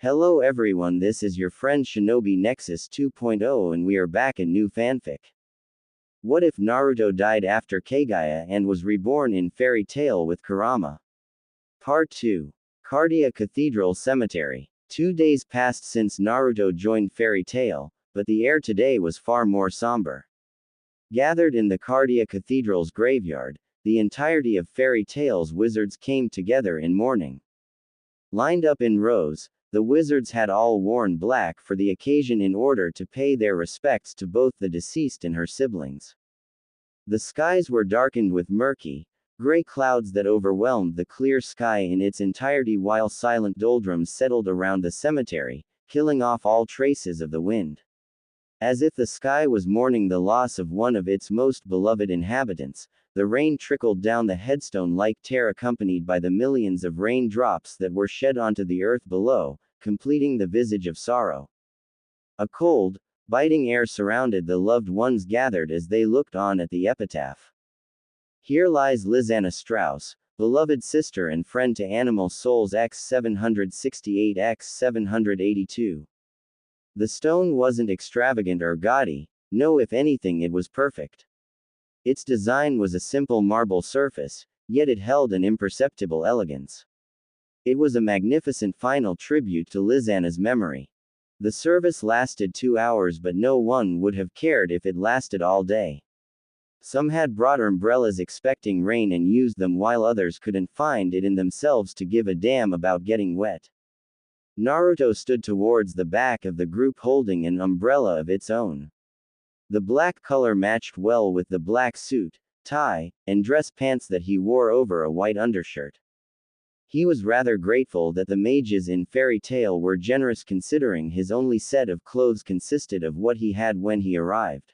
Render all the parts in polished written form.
Hello everyone, this is your friend Shinobi Nexus 2.0 and we are back in new fanfic. What if Naruto died after Kaguya and was reborn in Fairy Tail with Kurama? Part 2. Kaguya Cathedral Cemetery. 2 days passed since Naruto joined Fairy Tail, but the air today was far more somber. Gathered in the Kaguya Cathedral's graveyard, the entirety of Fairy Tail's wizards came together in mourning. Lined up in rows, the wizards had all worn black for the occasion in order to pay their respects to both the deceased and her siblings. The skies were darkened with murky, gray clouds that overwhelmed the clear sky in its entirety while silent doldrums settled around the cemetery, killing off all traces of the wind. As if the sky was mourning the loss of one of its most beloved inhabitants, the rain trickled down the headstone like tear accompanied by the millions of raindrops that were shed onto the earth below, completing the visage of sorrow. A cold, biting air surrounded the loved ones gathered as they looked on at the epitaph. Here lies Lizanna Strauss, beloved sister and friend to Animal Souls X768X782. The stone wasn't extravagant or gaudy, no, if anything it was perfect. Its design was a simple marble surface, yet it held an imperceptible elegance. It was a magnificent final tribute to Lizanna's memory. The service lasted 2 hours, but no one would have cared if it lasted all day. Some had brought umbrellas expecting rain and used them, while others couldn't find it in themselves to give a damn about getting wet. Naruto stood towards the back of the group holding an umbrella of its own. The black color matched well with the black suit, tie, and dress pants that he wore over a white undershirt. He was rather grateful that the mages in Fairy Tail were generous, considering his only set of clothes consisted of what he had when he arrived.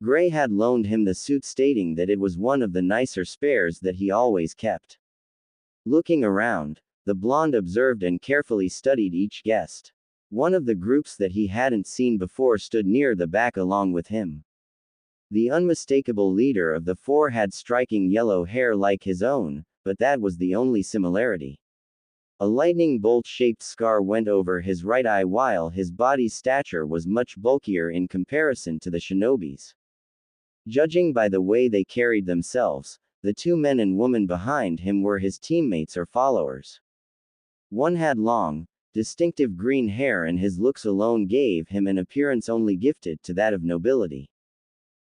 Gray had loaned him the suit, stating that it was one of the nicer spares that he always kept. Looking around, the blonde observed and carefully studied each guest. One of the groups that he hadn't seen before stood near the back along with him. The unmistakable leader of the four had striking yellow hair like his own, but that was the only similarity. A lightning bolt-shaped scar went over his right eye, while his body's stature was much bulkier in comparison to the shinobi's. Judging by the way they carried themselves, the 2 men and woman behind him were his teammates or followers. One had long, distinctive green hair, and his looks alone gave him an appearance only gifted to that of nobility.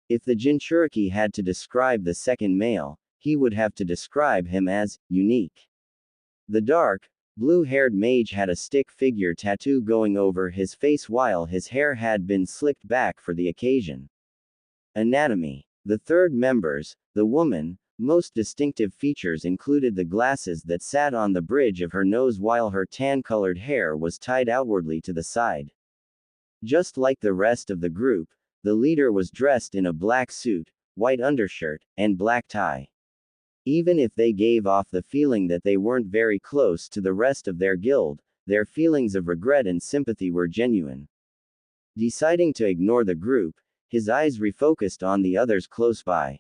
If the Jinchuriki had to describe the second male, he would have to describe him as unique. The dark, blue-haired mage had a stick figure tattoo going over his face, while his hair had been slicked back for the occasion. Anatomy. The third member's, the woman, most distinctive features included the glasses that sat on the bridge of her nose, while her tan-colored hair was tied outwardly to the side. Just like the rest of the group, the leader was dressed in a black suit, white undershirt, and black tie. Even if they gave off the feeling that they weren't very close to the rest of their guild, their feelings of regret and sympathy were genuine. Deciding to ignore the group, his eyes refocused on the others close by.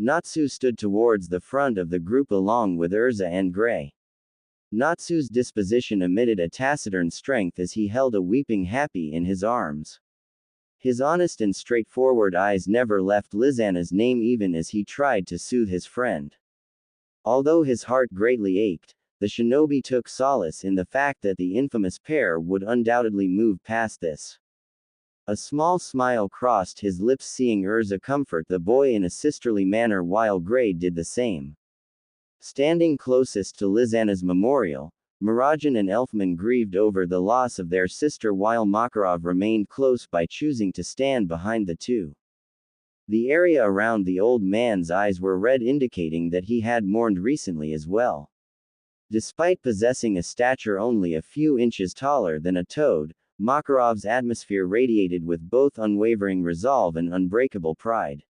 Natsu stood towards the front of the group along with Urza and Gray. Natsu's disposition emitted a taciturn strength as he held a weeping Happy in his arms. His honest and straightforward eyes never left Lizanna's name even as he tried to soothe his friend. Although his heart greatly ached, the shinobi took solace in the fact that the infamous pair would undoubtedly move past this. A small smile crossed his lips seeing Urza comfort the boy in a sisterly manner while Gray did the same. Standing closest to Lizanna's memorial, Mirajan and Elfman grieved over the loss of their sister, while Makarov remained close by, choosing to stand behind the two. The area around the old man's eyes were red, indicating that he had mourned recently as well. Despite possessing a stature only a few inches taller than a toad, Makarov's atmosphere radiated with both unwavering resolve and unbreakable pride.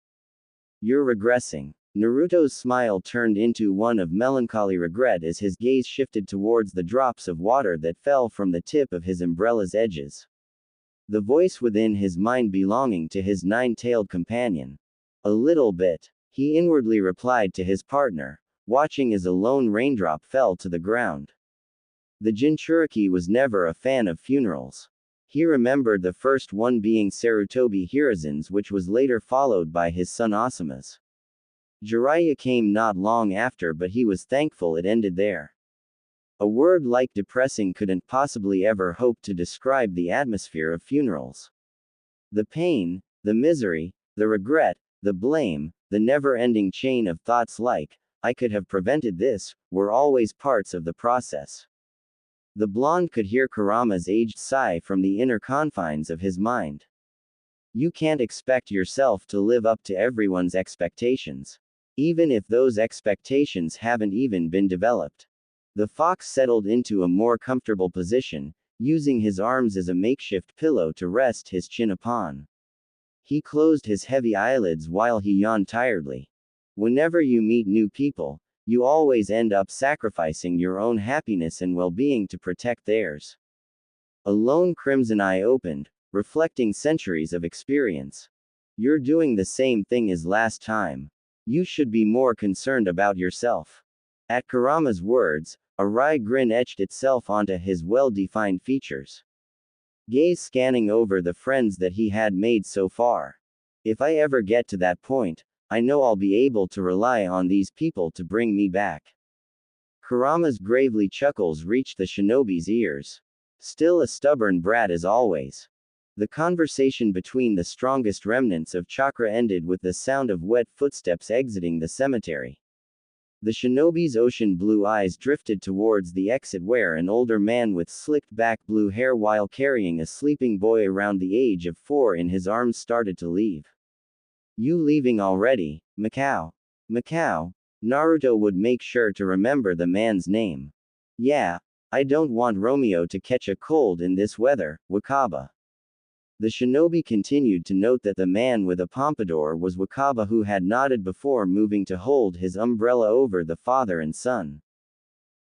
"You're regressing." Naruto's smile turned into one of melancholy regret as his gaze shifted towards the drops of water that fell from the tip of his umbrella's edges. The voice within his mind belonging to his 9-tailed companion. "A little bit," he inwardly replied to his partner, watching as a lone raindrop fell to the ground. The Jinchuriki was never a fan of funerals. He remembered the first one being Sarutobi Hiruzen's, which was later followed by his son Asama's. Jiraiya came not long after, but he was thankful it ended there. A word like depressing couldn't possibly ever hope to describe the atmosphere of funerals. The pain, the misery, the regret, the blame, the never-ending chain of thoughts like, "I could have prevented this," were always parts of the process. The blonde could hear Kurama's aged sigh from the inner confines of his mind. You can't expect yourself to live up to everyone's expectations, even if those expectations haven't even been developed. The fox settled into a more comfortable position, using his arms as a makeshift pillow to rest his chin upon. He closed his heavy eyelids while he yawned tiredly. Whenever you meet new people, you always end up sacrificing your own happiness and well-being to protect theirs. A lone crimson eye opened, reflecting centuries of experience. You're doing the same thing as last time. You should be more concerned about yourself. At Kurama's words, a wry grin etched itself onto his well-defined features. Gaze scanning over the friends that he had made so far. If I ever get to that point, I know I'll be able to rely on these people to bring me back. Kurama's gravely chuckles reached the shinobi's ears. Still a stubborn brat as always. The conversation between the strongest remnants of chakra ended with the sound of wet footsteps exiting the cemetery. The shinobi's ocean blue eyes drifted towards the exit where an older man with slicked back blue hair while carrying a sleeping boy around the age of 4 in his arms started to leave. You leaving already, Mikao? Mikao? Naruto would make sure to remember the man's name. Yeah, I don't want Romeo to catch a cold in this weather, Wakaba. The shinobi continued to note that the man with a pompadour was Wakaba, who had nodded before moving to hold his umbrella over the father and son.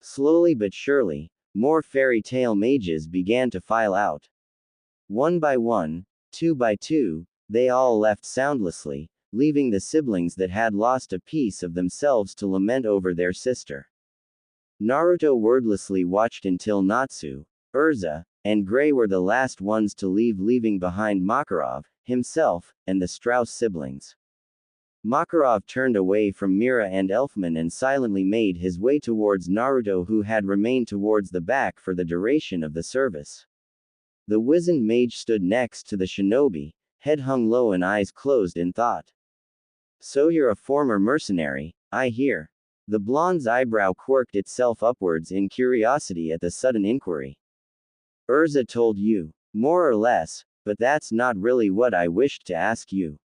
Slowly but surely, more fairy tale mages began to file out. One by one, two by two, they all left soundlessly, leaving the siblings that had lost a piece of themselves to lament over their sister. Naruto wordlessly watched until Natsu, Urza, and Gray were the last ones to leave, leaving behind Makarov, himself, and the Strauss siblings. Makarov turned away from Mira and Elfman and silently made his way towards Naruto, who had remained towards the back for the duration of the service. The wizened mage stood next to the shinobi, head hung low and eyes closed in thought. So you're a former mercenary, I hear. The blonde's eyebrow quirked itself upwards in curiosity at the sudden inquiry. Urza told you, more or less, but that's not really what I wished to ask you.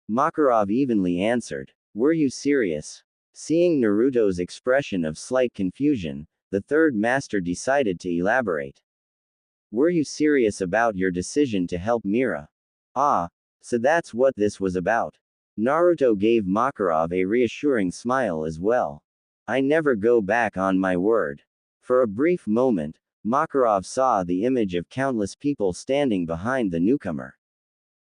Makarov evenly answered. Were you serious? Seeing Naruto's expression of slight confusion, the third master decided to elaborate. Were you serious about your decision to help Mira? Ah, so that's what this was about. Naruto gave Makarov a reassuring smile as well. I never go back on my word. For a brief moment, Makarov saw the image of countless people standing behind the newcomer.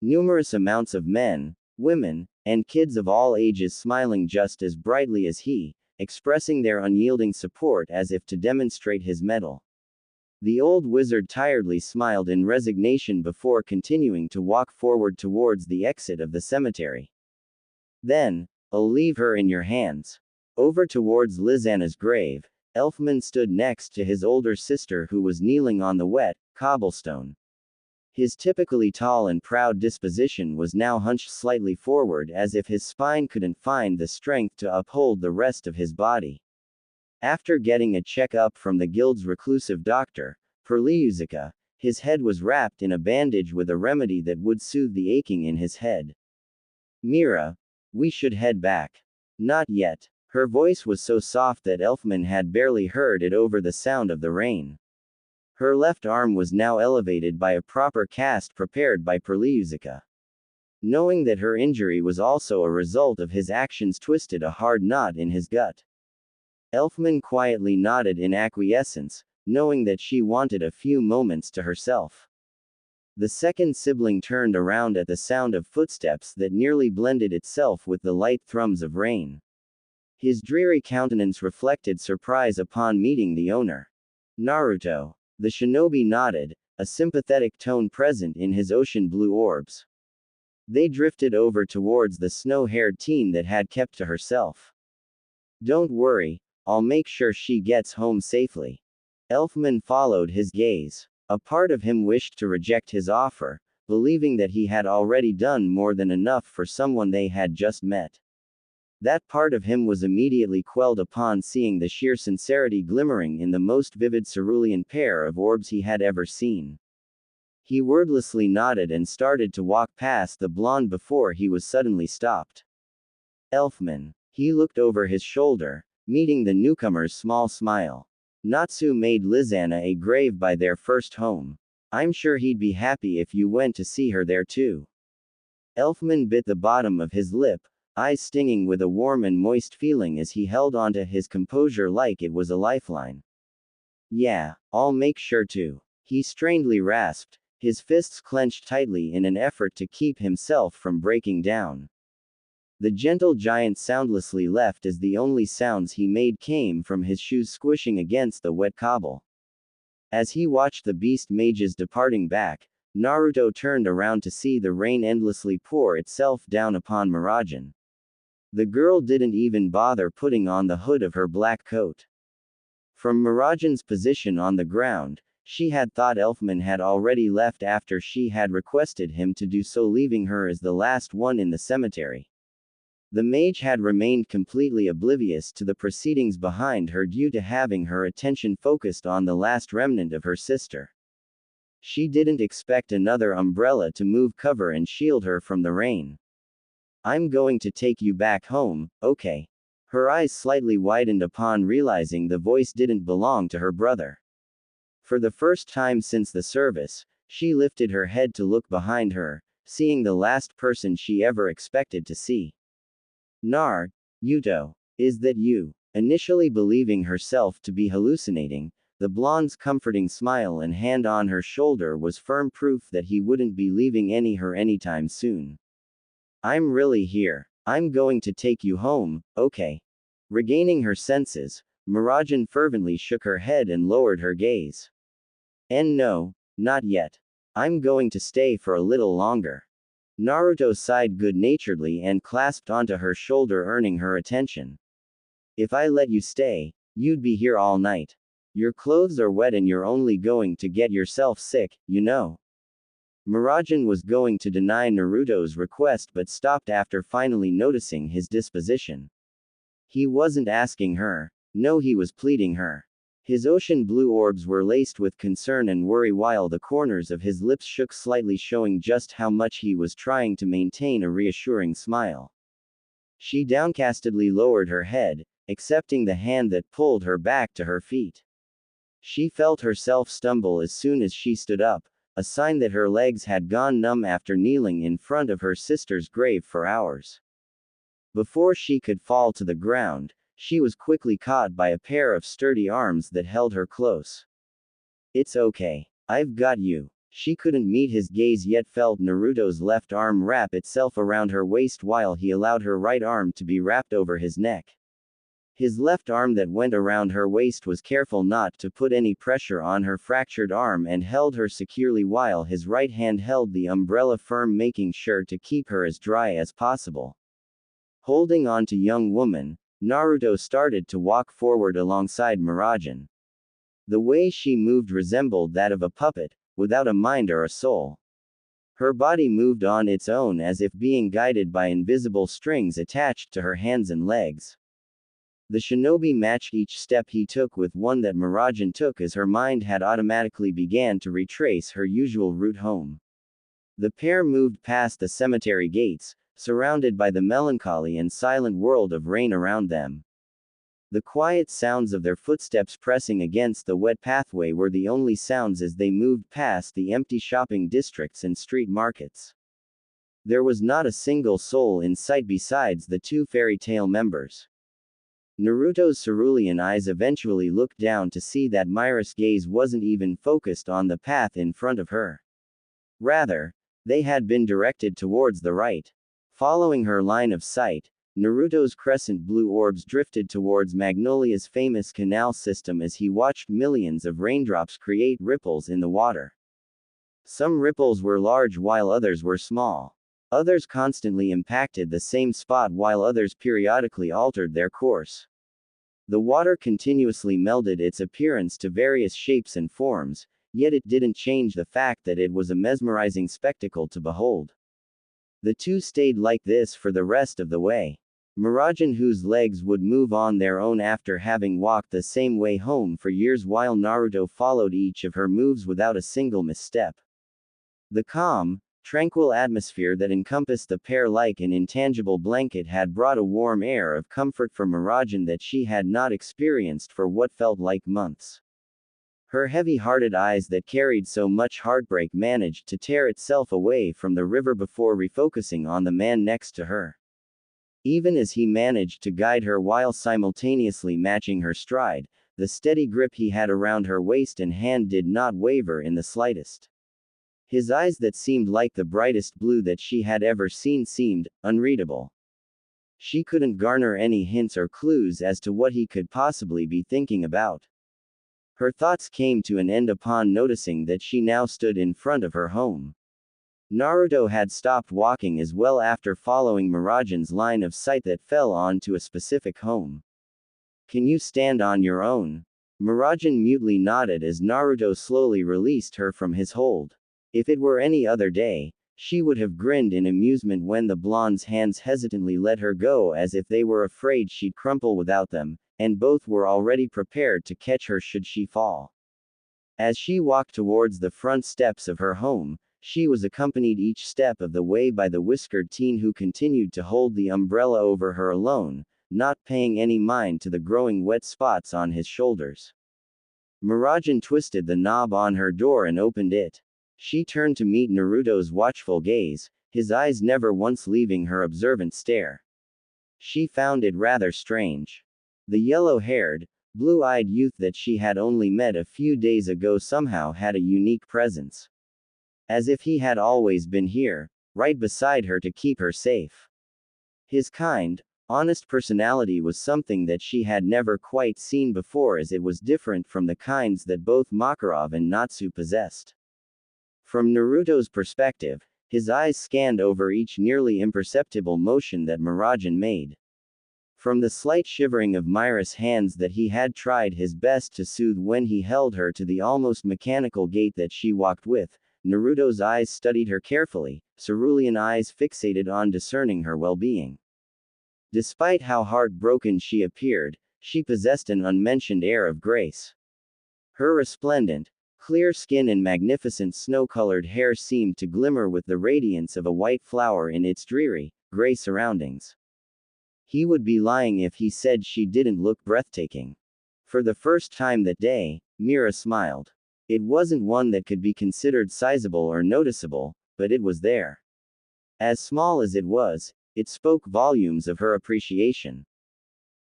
Numerous amounts of men, women, and kids of all ages smiling just as brightly as he, expressing their unyielding support as if to demonstrate his mettle. The old wizard tiredly smiled in resignation before continuing to walk forward towards the exit of the cemetery. Then, I'll leave her in your hands. Over towards Lizana's grave, Elfman stood next to his older sister, who was kneeling on the wet cobblestone. His typically tall and proud disposition was now hunched slightly forward, as if his spine couldn't find the strength to uphold the rest of his body. After getting a check-up from the guild's reclusive doctor, Perliuzica, his head was wrapped in a bandage with a remedy that would soothe the aching in his head. Mira, we should head back. Not yet. Her voice was so soft that Elfman had barely heard it over the sound of the rain. Her left arm was now elevated by a proper cast prepared by Perliuzica. Knowing that her injury was also a result of his actions twisted a hard knot in his gut. Elfman quietly nodded in acquiescence, knowing that she wanted a few moments to herself. The second sibling turned around at the sound of footsteps that nearly blended itself with the light thrums of rain. His dreary countenance reflected surprise upon meeting the owner. Naruto. The shinobi nodded, a sympathetic tone present in his ocean blue orbs. They drifted over towards the snow-haired teen that had kept to herself. Don't worry, I'll make sure she gets home safely. Elfman followed his gaze. A part of him wished to reject his offer, believing that he had already done more than enough for someone they had just met. That part of him was immediately quelled upon seeing the sheer sincerity glimmering in the most vivid cerulean pair of orbs he had ever seen. He wordlessly nodded and started to walk past the blonde before he was suddenly stopped. Elfman. He looked over his shoulder, meeting the newcomer's small smile. Natsu made Lizana a grave by their first home. I'm sure he'd be happy if you went to see her there too. Elfman bit the bottom of his lip, eyes stinging with a warm and moist feeling as he held onto his composure like it was a lifeline. Yeah, I'll make sure to. He strainedly rasped, his fists clenched tightly in an effort to keep himself from breaking down. The gentle giant soundlessly left as the only sounds he made came from his shoes squishing against the wet cobble. As he watched the beast mages departing back, Naruto turned around to see the rain endlessly pour itself down upon Miragen. The girl didn't even bother putting on the hood of her black coat. From Miragen's position on the ground, she had thought Elfman had already left after she had requested him to do so, leaving her as the last one in the cemetery. The mage had remained completely oblivious to the proceedings behind her due to having her attention focused on the last remnant of her sister. She didn't expect another umbrella to move cover and shield her from the rain. I'm going to take you back home, okay? Her eyes slightly widened upon realizing the voice didn't belong to her brother. For the first time since the service, she lifted her head to look behind her, seeing the last person she ever expected to see. Yuto, is that you? Initially believing herself to be hallucinating, the blonde's comforting smile and hand on her shoulder was firm proof that he wouldn't be leaving her anytime soon. I'm really here. I'm going to take you home, okay? Regaining her senses, Miragen fervently shook her head and lowered her gaze. And no, not yet. I'm going to stay for a little longer. Naruto sighed good-naturedly and clasped onto her shoulder, earning her attention. If I let you stay, you'd be here all night. Your clothes are wet and you're only going to get yourself sick, you know. Miragen was going to deny Naruto's request but stopped after finally noticing his disposition. He wasn't asking her. No, he was pleading her. His ocean blue orbs were laced with concern and worry while the corners of his lips shook slightly, showing just how much he was trying to maintain a reassuring smile. She downcastedly lowered her head, accepting the hand that pulled her back to her feet. She felt herself stumble as soon as she stood up, a sign that her legs had gone numb after kneeling in front of her sister's grave for hours. Before she could fall to the ground, she was quickly caught by a pair of sturdy arms that held her close. It's okay. I've got you. She couldn't meet his gaze yet felt Naruto's left arm wrap itself around her waist while he allowed her right arm to be wrapped over his neck. His left arm that went around her waist was careful not to put any pressure on her fractured arm and held her securely while his right hand held the umbrella firm, making sure to keep her as dry as possible. Holding on to young woman, Naruto started to walk forward alongside Miragen. The way she moved resembled that of a puppet, without a mind or a soul. Her body moved on its own as if being guided by invisible strings attached to her hands and legs. The shinobi matched each step he took with one that Miragen took as her mind had automatically began to retrace her usual route home. The pair moved past the cemetery gates, surrounded by the melancholy and silent world of rain around them. The quiet sounds of their footsteps pressing against the wet pathway were the only sounds as they moved past the empty shopping districts and street markets. There was not a single soul in sight besides the two fairy tale members. Naruto's cerulean eyes eventually looked down to see that Myra's gaze wasn't even focused on the path in front of her. Rather, they had been directed towards the right. Following her line of sight, Naruto's crescent blue orbs drifted towards Magnolia's famous canal system as he watched millions of raindrops create ripples in the water. Some ripples were large while others were small. Others constantly impacted the same spot while others periodically altered their course. The water continuously melded its appearance to various shapes and forms, yet it didn't change the fact that it was a mesmerizing spectacle to behold. The two stayed like this for the rest of the way. Miragen, whose legs would move on their own after having walked the same way home for years while Naruto followed each of her moves without a single misstep. The calm, tranquil atmosphere that encompassed the pair like an intangible blanket had brought a warm air of comfort for Miragen that she had not experienced for what felt like months. Her heavy-hearted eyes that carried so much heartbreak managed to tear itself away from the river before refocusing on the man next to her. Even as he managed to guide her while simultaneously matching her stride, the steady grip he had around her waist and hand did not waver in the slightest. His eyes that seemed like the brightest blue that she had ever seen seemed unreadable. She couldn't garner any hints or clues as to what he could possibly be thinking about. Her thoughts came to an end upon noticing that she now stood in front of her home. Naruto had stopped walking as well after following Miragen's line of sight that fell onto a specific home. "Can you stand on your own?" Miragen mutely nodded as Naruto slowly released her from his hold. If it were any other day, she would have grinned in amusement when the blonde's hands hesitantly let her go as if they were afraid she'd crumple without them, and both were already prepared to catch her should she fall. As she walked towards the front steps of her home, she was accompanied each step of the way by the whiskered teen who continued to hold the umbrella over her alone, not paying any mind to the growing wet spots on his shoulders. Miragen twisted the knob on her door and opened it. She turned to meet Naruto's watchful gaze, his eyes never once leaving her observant stare. She found it rather strange. The yellow-haired, blue-eyed youth that she had only met a few days ago somehow had a unique presence. As if he had always been here, right beside her to keep her safe. His kind, honest personality was something that she had never quite seen before, as it was different from the kinds that both Makarov and Natsu possessed. From Naruto's perspective, his eyes scanned over each nearly imperceptible motion that Miragen made. From the slight shivering of Myra's hands that he had tried his best to soothe when he held her to the almost mechanical gait that she walked with, Naruto's eyes studied her carefully, cerulean eyes fixated on discerning her well-being. Despite how heartbroken she appeared, she possessed an unmentioned air of grace. Her resplendent, clear skin and magnificent snow-colored hair seemed to glimmer with the radiance of a white flower in its dreary, gray surroundings. He would be lying if he said she didn't look breathtaking. For the first time that day, Mira smiled. It wasn't one that could be considered sizable or noticeable, but it was there. As small as it was, it spoke volumes of her appreciation.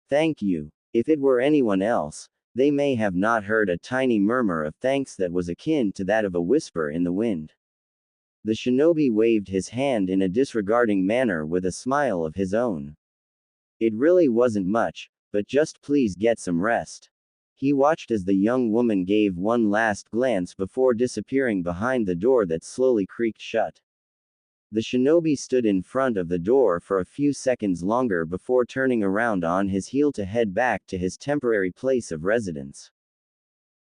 "Thank you." If it were anyone else, they may have not heard a tiny murmur of thanks that was akin to that of a whisper in the wind. The shinobi waved his hand in a disregarding manner with a smile of his own. "It really wasn't much, but just please get some rest." He watched as the young woman gave one last glance before disappearing behind the door that slowly creaked shut. The shinobi stood in front of the door for a few seconds longer before turning around on his heel to head back to his temporary place of residence.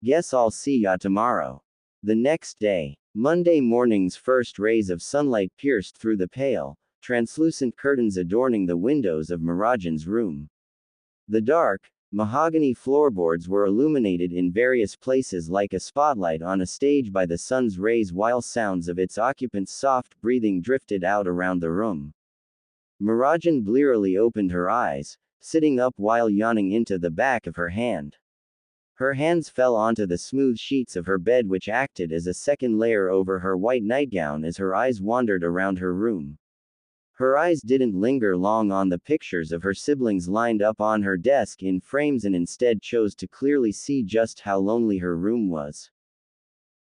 "Guess I'll see ya tomorrow." The next day, Monday morning's first rays of sunlight pierced through the pale, translucent curtains adorning the windows of Miragen's room. The dark, mahogany floorboards were illuminated in various places like a spotlight on a stage by the sun's rays, while sounds of its occupants' soft breathing drifted out around the room. Miragen blearily opened her eyes, sitting up while yawning into the back of her hand. Her hands fell onto the smooth sheets of her bed, which acted as a second layer over her white nightgown as her eyes wandered around her room. Her eyes didn't linger long on the pictures of her siblings lined up on her desk in frames and instead chose to clearly see just how lonely her room was.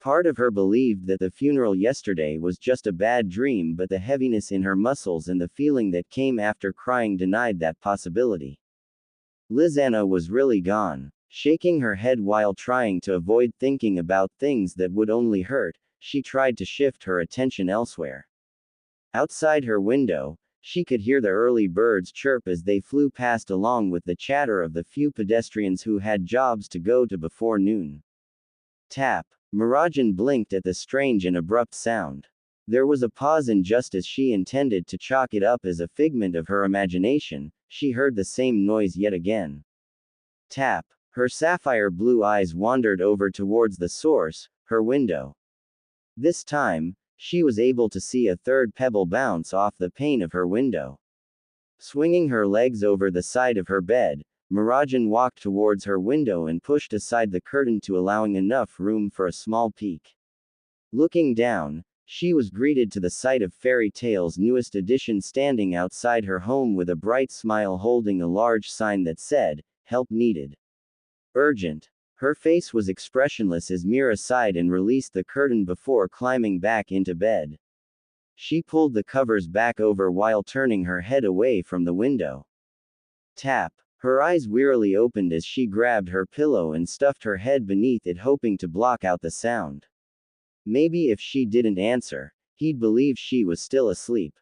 Part of her believed that the funeral yesterday was just a bad dream, but the heaviness in her muscles and the feeling that came after crying denied that possibility. Lizanna was really gone. Shaking her head while trying to avoid thinking about things that would only hurt, she tried to shift her attention elsewhere. Outside her window, she could hear the early birds chirp as they flew past, along with the chatter of the few pedestrians who had jobs to go to before noon. Tap. Mirajan blinked at the strange and abrupt sound. There was a pause, and just as she intended to chalk it up as a figment of her imagination, she heard the same noise yet again. Tap. Her sapphire blue eyes wandered over towards the source, her window. This time, she was able to see a third pebble bounce off the pane of her window. Swinging her legs over the side of her bed, Mirajan walked towards her window and pushed aside the curtain to allowing enough room for a small peek. Looking down, she was greeted to the sight of Fairy Tale's newest edition standing outside her home with a bright smile, holding a large sign that said, "Help needed. Urgent." Her face was expressionless as Mira sighed and released the curtain before climbing back into bed. She pulled the covers back over while turning her head away from the window. Tap. Her eyes wearily opened as she grabbed her pillow and stuffed her head beneath it, hoping to block out the sound. Maybe if she didn't answer, he'd believe she was still asleep.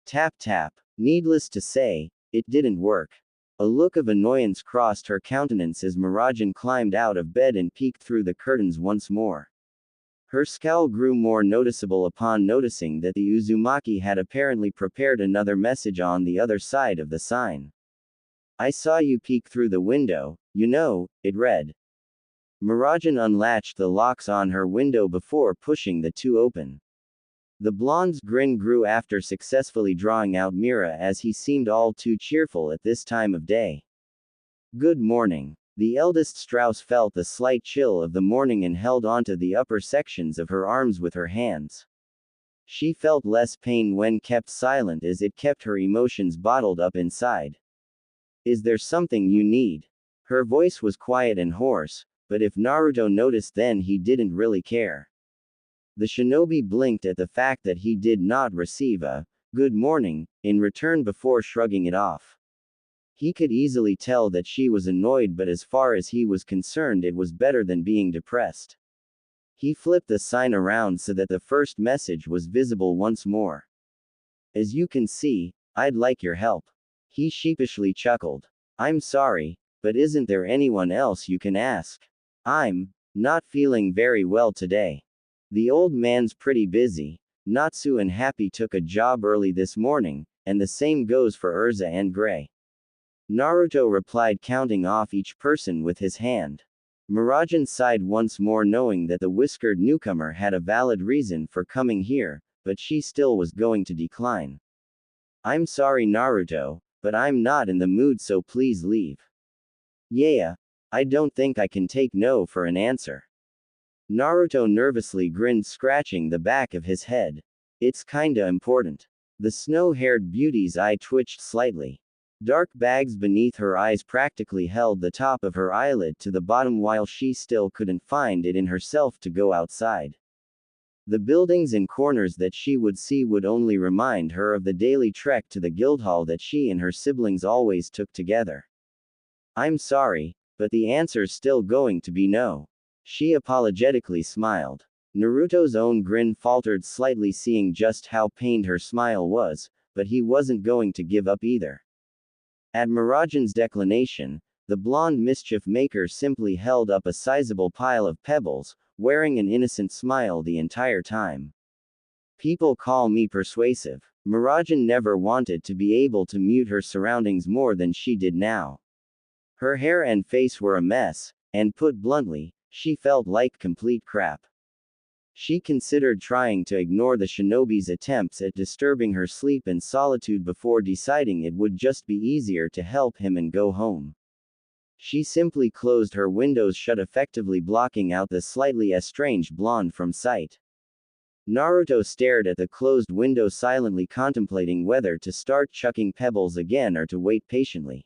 Tap tap. Needless to say, it didn't work. A look of annoyance crossed her countenance as Mirajan climbed out of bed and peeked through the curtains once more. Her scowl grew more noticeable upon noticing that the Uzumaki had apparently prepared another message on the other side of the sign. "I saw you peek through the window, you know," it read. Mirajan unlatched the locks on her window before pushing the two open. The blonde's grin grew after successfully drawing out Mira, as he seemed all too cheerful at this time of day. "Good morning." The eldest Strauss felt the slight chill of the morning and held onto the upper sections of her arms with her hands. She felt less pain when kept silent, as it kept her emotions bottled up inside. "Is there something you need?" Her voice was quiet and hoarse, but if Naruto noticed, then he didn't really care. The shinobi blinked at the fact that he did not receive a "good morning" in return before shrugging it off. He could easily tell that she was annoyed, but as far as he was concerned, it was better than being depressed. He flipped the sign around so that the first message was visible once more. "As you can see, I'd like your help." He sheepishly chuckled. "I'm sorry, but isn't there anyone else you can ask? I'm not feeling very well today." The old man's pretty busy. Natsu and Happy took a job early this morning, and the same goes for Urza and Gray. Naruto replied, counting off each person with his hand. Mirajan sighed once more, knowing that the whiskered newcomer had a valid reason for coming here, but she still was going to decline. "I'm sorry, Naruto, but I'm not in the mood, so please leave." "Yeah, I don't think I can take no for an answer." Naruto nervously grinned, scratching the back of his head. "It's kinda important." The snow-haired beauty's eye twitched slightly. Dark bags beneath her eyes practically held the top of her eyelid to the bottom, while she still couldn't find it in herself to go outside. The buildings and corners that she would see would only remind her of the daily trek to the Guildhall that she and her siblings always took together. "I'm sorry, but the answer's still going to be no." She apologetically smiled. Naruto's own grin faltered slightly, seeing just how pained her smile was, but he wasn't going to give up either. At Mirajan's declination, the blonde mischief maker simply held up a sizable pile of pebbles, wearing an innocent smile the entire time. "People call me persuasive." Mirajan never wanted to be able to mute her surroundings more than she did now. Her hair and face were a mess, and put bluntly, she felt like complete crap. She considered trying to ignore the shinobi's attempts at disturbing her sleep and solitude before deciding it would just be easier to help him and go home. She simply closed her windows shut, effectively blocking out the slightly estranged blonde from sight. Naruto stared at the closed window, silently contemplating whether to start chucking pebbles again or to wait patiently.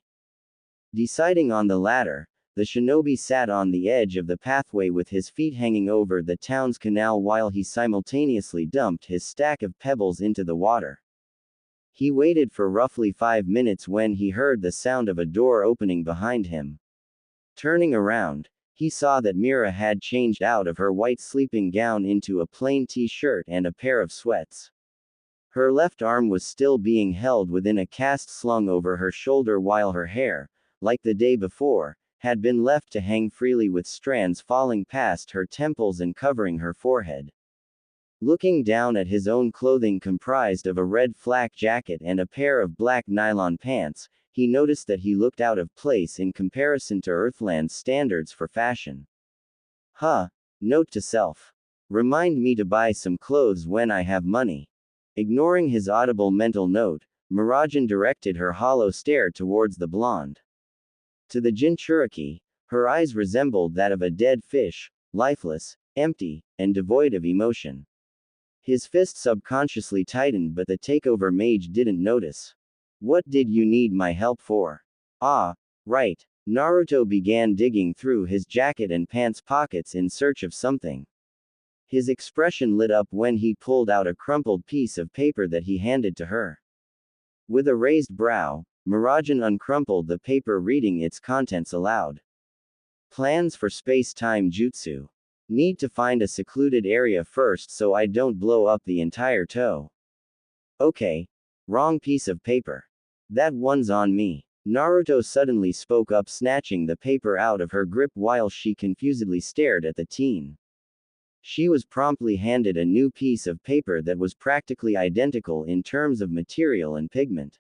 Deciding on the latter, The shinobi sat on the edge of the pathway with his feet hanging over the town's canal while he simultaneously dumped his stack of pebbles into the water. He waited for roughly 5 minutes when he heard the sound of a door opening behind him. Turning around, he saw that Mira had changed out of her white sleeping gown into a plain t-shirt and a pair of sweats. Her left arm was still being held within a cast slung over her shoulder while her hair, like the day before, had been left to hang freely with strands falling past her temples and covering her forehead. Looking down at his own clothing comprised of a red flak jacket and a pair of black nylon pants, he noticed that he looked out of place in comparison to Earthland's standards for fashion. Note to self. Remind me to buy some clothes when I have money. Ignoring his audible mental note, Mirajan directed her hollow stare towards the blonde. To the Jinchuriki, her eyes resembled that of a dead fish, lifeless, empty, and devoid of emotion. His fist subconsciously tightened, but the takeover mage didn't notice. What did you need my help for? Ah, right. Naruto began digging through his jacket and pants pockets in search of something. His expression lit up when he pulled out a crumpled piece of paper that he handed to her. With a raised brow, Mirajan uncrumpled the paper, reading its contents aloud. Plans for space-time jutsu. Need to find a secluded area first so I don't blow up the entire toe. Okay. Wrong piece of paper. That one's on me. Naruto suddenly spoke up, snatching the paper out of her grip while she confusedly stared at the teen. She was promptly handed a new piece of paper that was practically identical in terms of material and pigment.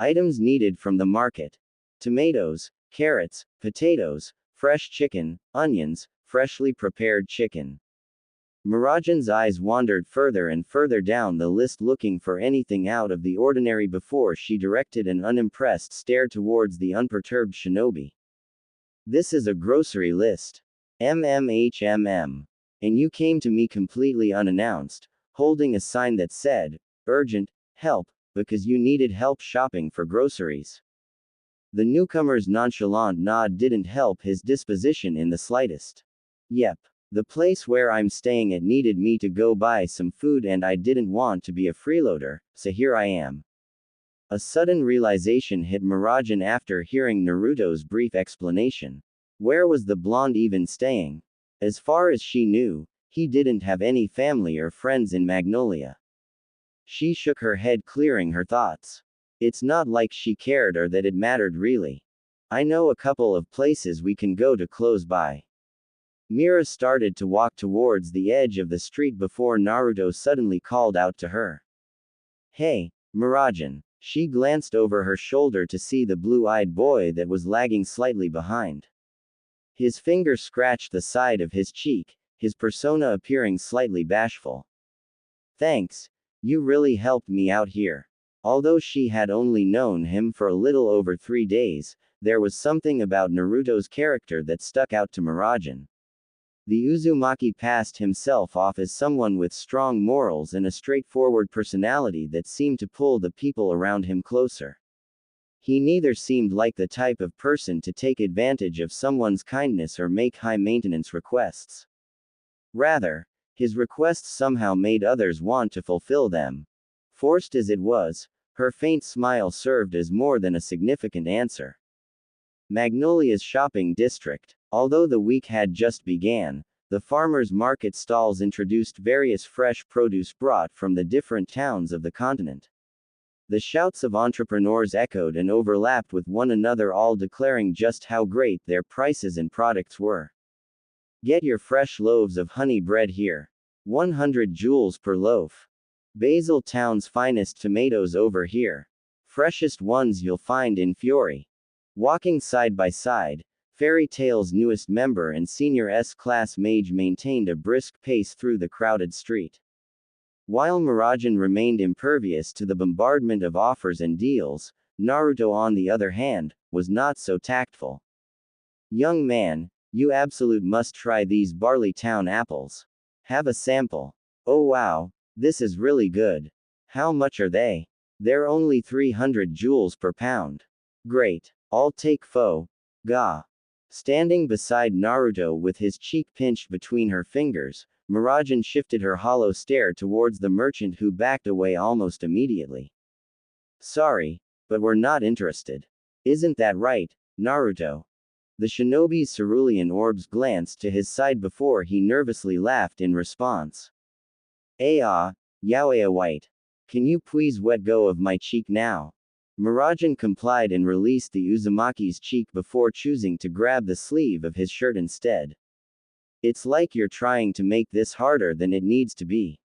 Items needed from the market: tomatoes, carrots, potatoes, fresh chicken, onions, freshly prepared chicken. Mirajan's eyes wandered further and further down the list, looking for anything out of the ordinary before she directed an unimpressed stare towards the unperturbed shinobi. This is a grocery list. MMHMM. And you came to me completely unannounced, holding a sign that said, urgent, help, because you needed help shopping for groceries. The newcomer's nonchalant nod didn't help his disposition in the slightest. Yep. The place where I'm staying at needed me to go buy some food and I didn't want to be a freeloader, so here I am. A sudden realization hit Mirajan after hearing Naruto's brief explanation. Where was the blonde even staying? As far as she knew, he didn't have any family or friends in Magnolia. She shook her head, clearing her thoughts. It's not like she cared or that it mattered really. I know a couple of places we can go to close by. Mira started to walk towards the edge of the street before Naruto suddenly called out to her. Hey, Mirajan. She glanced over her shoulder to see the blue-eyed boy that was lagging slightly behind. His finger scratched the side of his cheek, his persona appearing slightly bashful. Thanks. You really helped me out here. Although she had only known him for a little over 3 days, there was something about Naruto's character that stuck out to Mirajan. The Uzumaki passed himself off as someone with strong morals and a straightforward personality that seemed to pull the people around him closer. He neither seemed like the type of person to take advantage of someone's kindness or make high-maintenance requests. Rather, his requests somehow made others want to fulfill them. Forced as it was, her faint smile served as more than a significant answer. Magnolia's shopping district. Although the week had just began, the farmers' market stalls introduced various fresh produce brought from the different towns of the continent. The shouts of entrepreneurs echoed and overlapped with one another, all declaring just how great their prices and products were. Get your fresh loaves of honey bread here. 100 jewels per loaf. Basil Town's finest tomatoes over here. Freshest ones you'll find in Fiori. Walking side by side, Fairy Tail's newest member and senior S-class mage maintained a brisk pace through the crowded street. While Mirajan remained impervious to the bombardment of offers and deals, Naruto, on the other hand, was not so tactful. Young man, you absolute must try these Barley Town apples. Have a sample. Oh wow, this is really good. How much are they? They're only 300 jewels per pound. Great. I'll take fo. Ga. Standing beside Naruto with his cheek pinched between her fingers, Miragen shifted her hollow stare towards the merchant, who backed away almost immediately. Sorry, but we're not interested. Isn't that right, Naruto? The shinobi's cerulean orbs glanced to his side before he nervously laughed in response. Yaoya White. Can you please let go of my cheek now? Miragen complied and released the Uzumaki's cheek before choosing to grab the sleeve of his shirt instead. It's like you're trying to make this harder than it needs to be,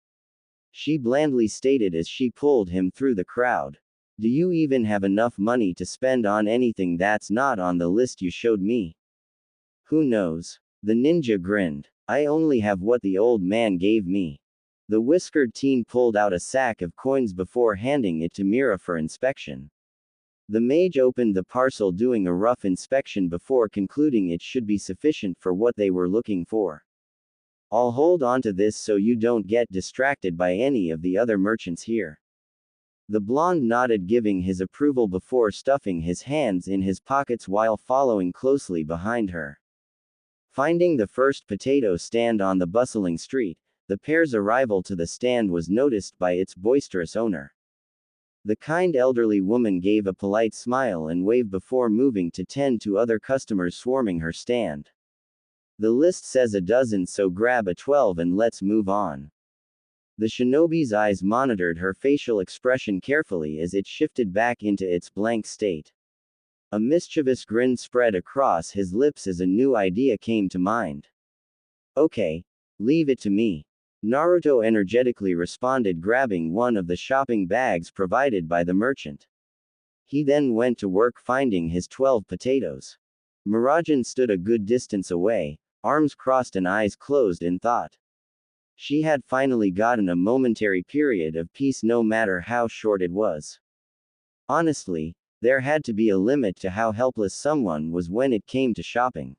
she blandly stated as she pulled him through the crowd. Do you even have enough money to spend on anything that's not on the list you showed me? Who knows? The ninja grinned. I only have what the old man gave me. The whiskered teen pulled out a sack of coins before handing it to Mira for inspection. The mage opened the parcel, doing a rough inspection before concluding it should be sufficient for what they were looking for. I'll hold on to this so you don't get distracted by any of the other merchants here. The blonde nodded, giving his approval before stuffing his hands in his pockets while following closely behind her. Finding the first potato stand on the bustling street, the pair's arrival to the stand was noticed by its boisterous owner. The kind elderly woman gave a polite smile and waved before moving to tend to other customers swarming her stand. The list says a dozen, so grab a 12 and let's move on. The shinobi's eyes monitored her facial expression carefully as it shifted back into its blank state. A mischievous grin spread across his lips as a new idea came to mind. Okay, leave it to me. Naruto energetically responded, grabbing one of the shopping bags provided by the merchant. He then went to work finding his 12 potatoes. Miragen stood a good distance away, arms crossed and eyes closed in thought. She had finally gotten a momentary period of peace, no matter how short it was. Honestly, there had to be a limit to how helpless someone was when it came to shopping.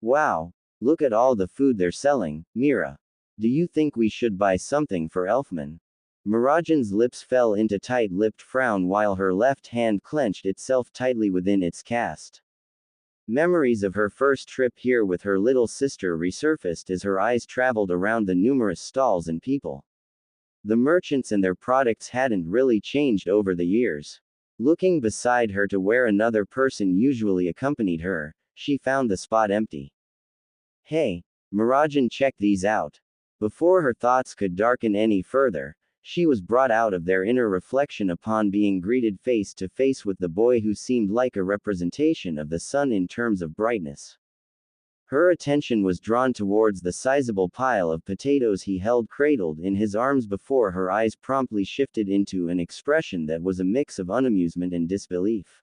Wow, look at all the food they're selling, Mira. Do you think we should buy something for Elfman? Miragen's lips fell into tight-lipped frown while her left hand clenched itself tightly within its cast. Memories of her first trip here with her little sister resurfaced as her eyes traveled around the numerous stalls and people. The merchants and their products hadn't really changed over the years. Looking beside her to where another person usually accompanied her, she found the spot empty. Hey, Miragen, check these out. Before her thoughts could darken any further, she was brought out of their inner reflection upon being greeted face to face with the boy who seemed like a representation of the sun in terms of brightness. Her attention was drawn towards the sizable pile of potatoes he held cradled in his arms before her eyes promptly shifted into an expression that was a mix of unamusement and disbelief.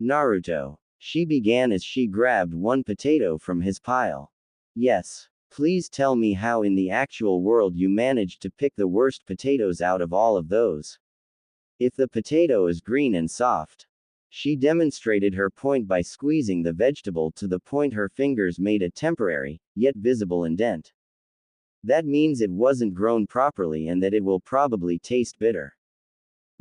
Naruto, she began as she grabbed one potato from his pile. Yes. Please tell me how in the actual world you managed to pick the worst potatoes out of all of those. If the potato is green and soft. She demonstrated her point by squeezing the vegetable to the point her fingers made a temporary, yet visible indent. That means it wasn't grown properly and that it will probably taste bitter.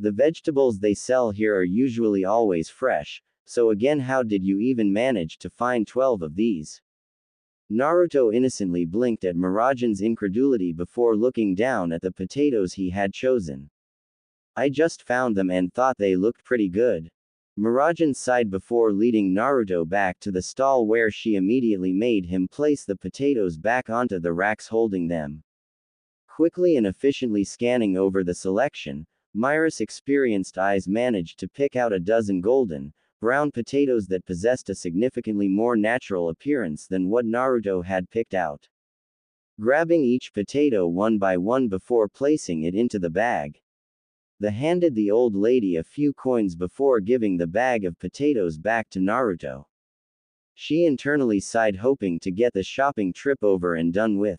The vegetables they sell here are usually always fresh, so again, how did you even manage to find 12 of these? Naruto innocently blinked at Miragen's incredulity before looking down at the potatoes he had chosen. I just found them and thought they looked pretty good. Miragen sighed before leading Naruto back to the stall where she immediately made him place the potatoes back onto the racks holding them. Quickly and efficiently scanning over the selection, Mira's experienced eyes managed to pick out a dozen golden, brown potatoes that possessed a significantly more natural appearance than what Naruto had picked out. Grabbing each potato one by one before placing it into the bag, they handed the old lady a few coins before giving the bag of potatoes back to Naruto. She internally sighed, hoping to get the shopping trip over and done with.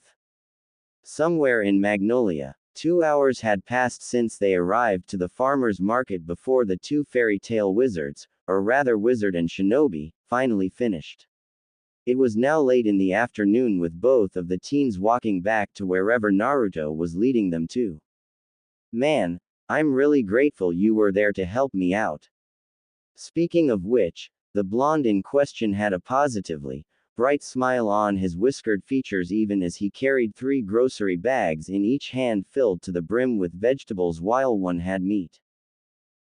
Somewhere in Magnolia, 2 hours had passed since they arrived to the farmer's market before the two fairy tale wizards, or rather wizard and shinobi, finally finished. It was now late in the afternoon with both of the teens walking back to wherever Naruto was leading them to. Man, I'm really grateful you were there to help me out. Speaking of which, The blonde in question had a positively bright smile on his whiskered features even as he carried 3 grocery bags in each hand filled to the brim with vegetables while one had meat.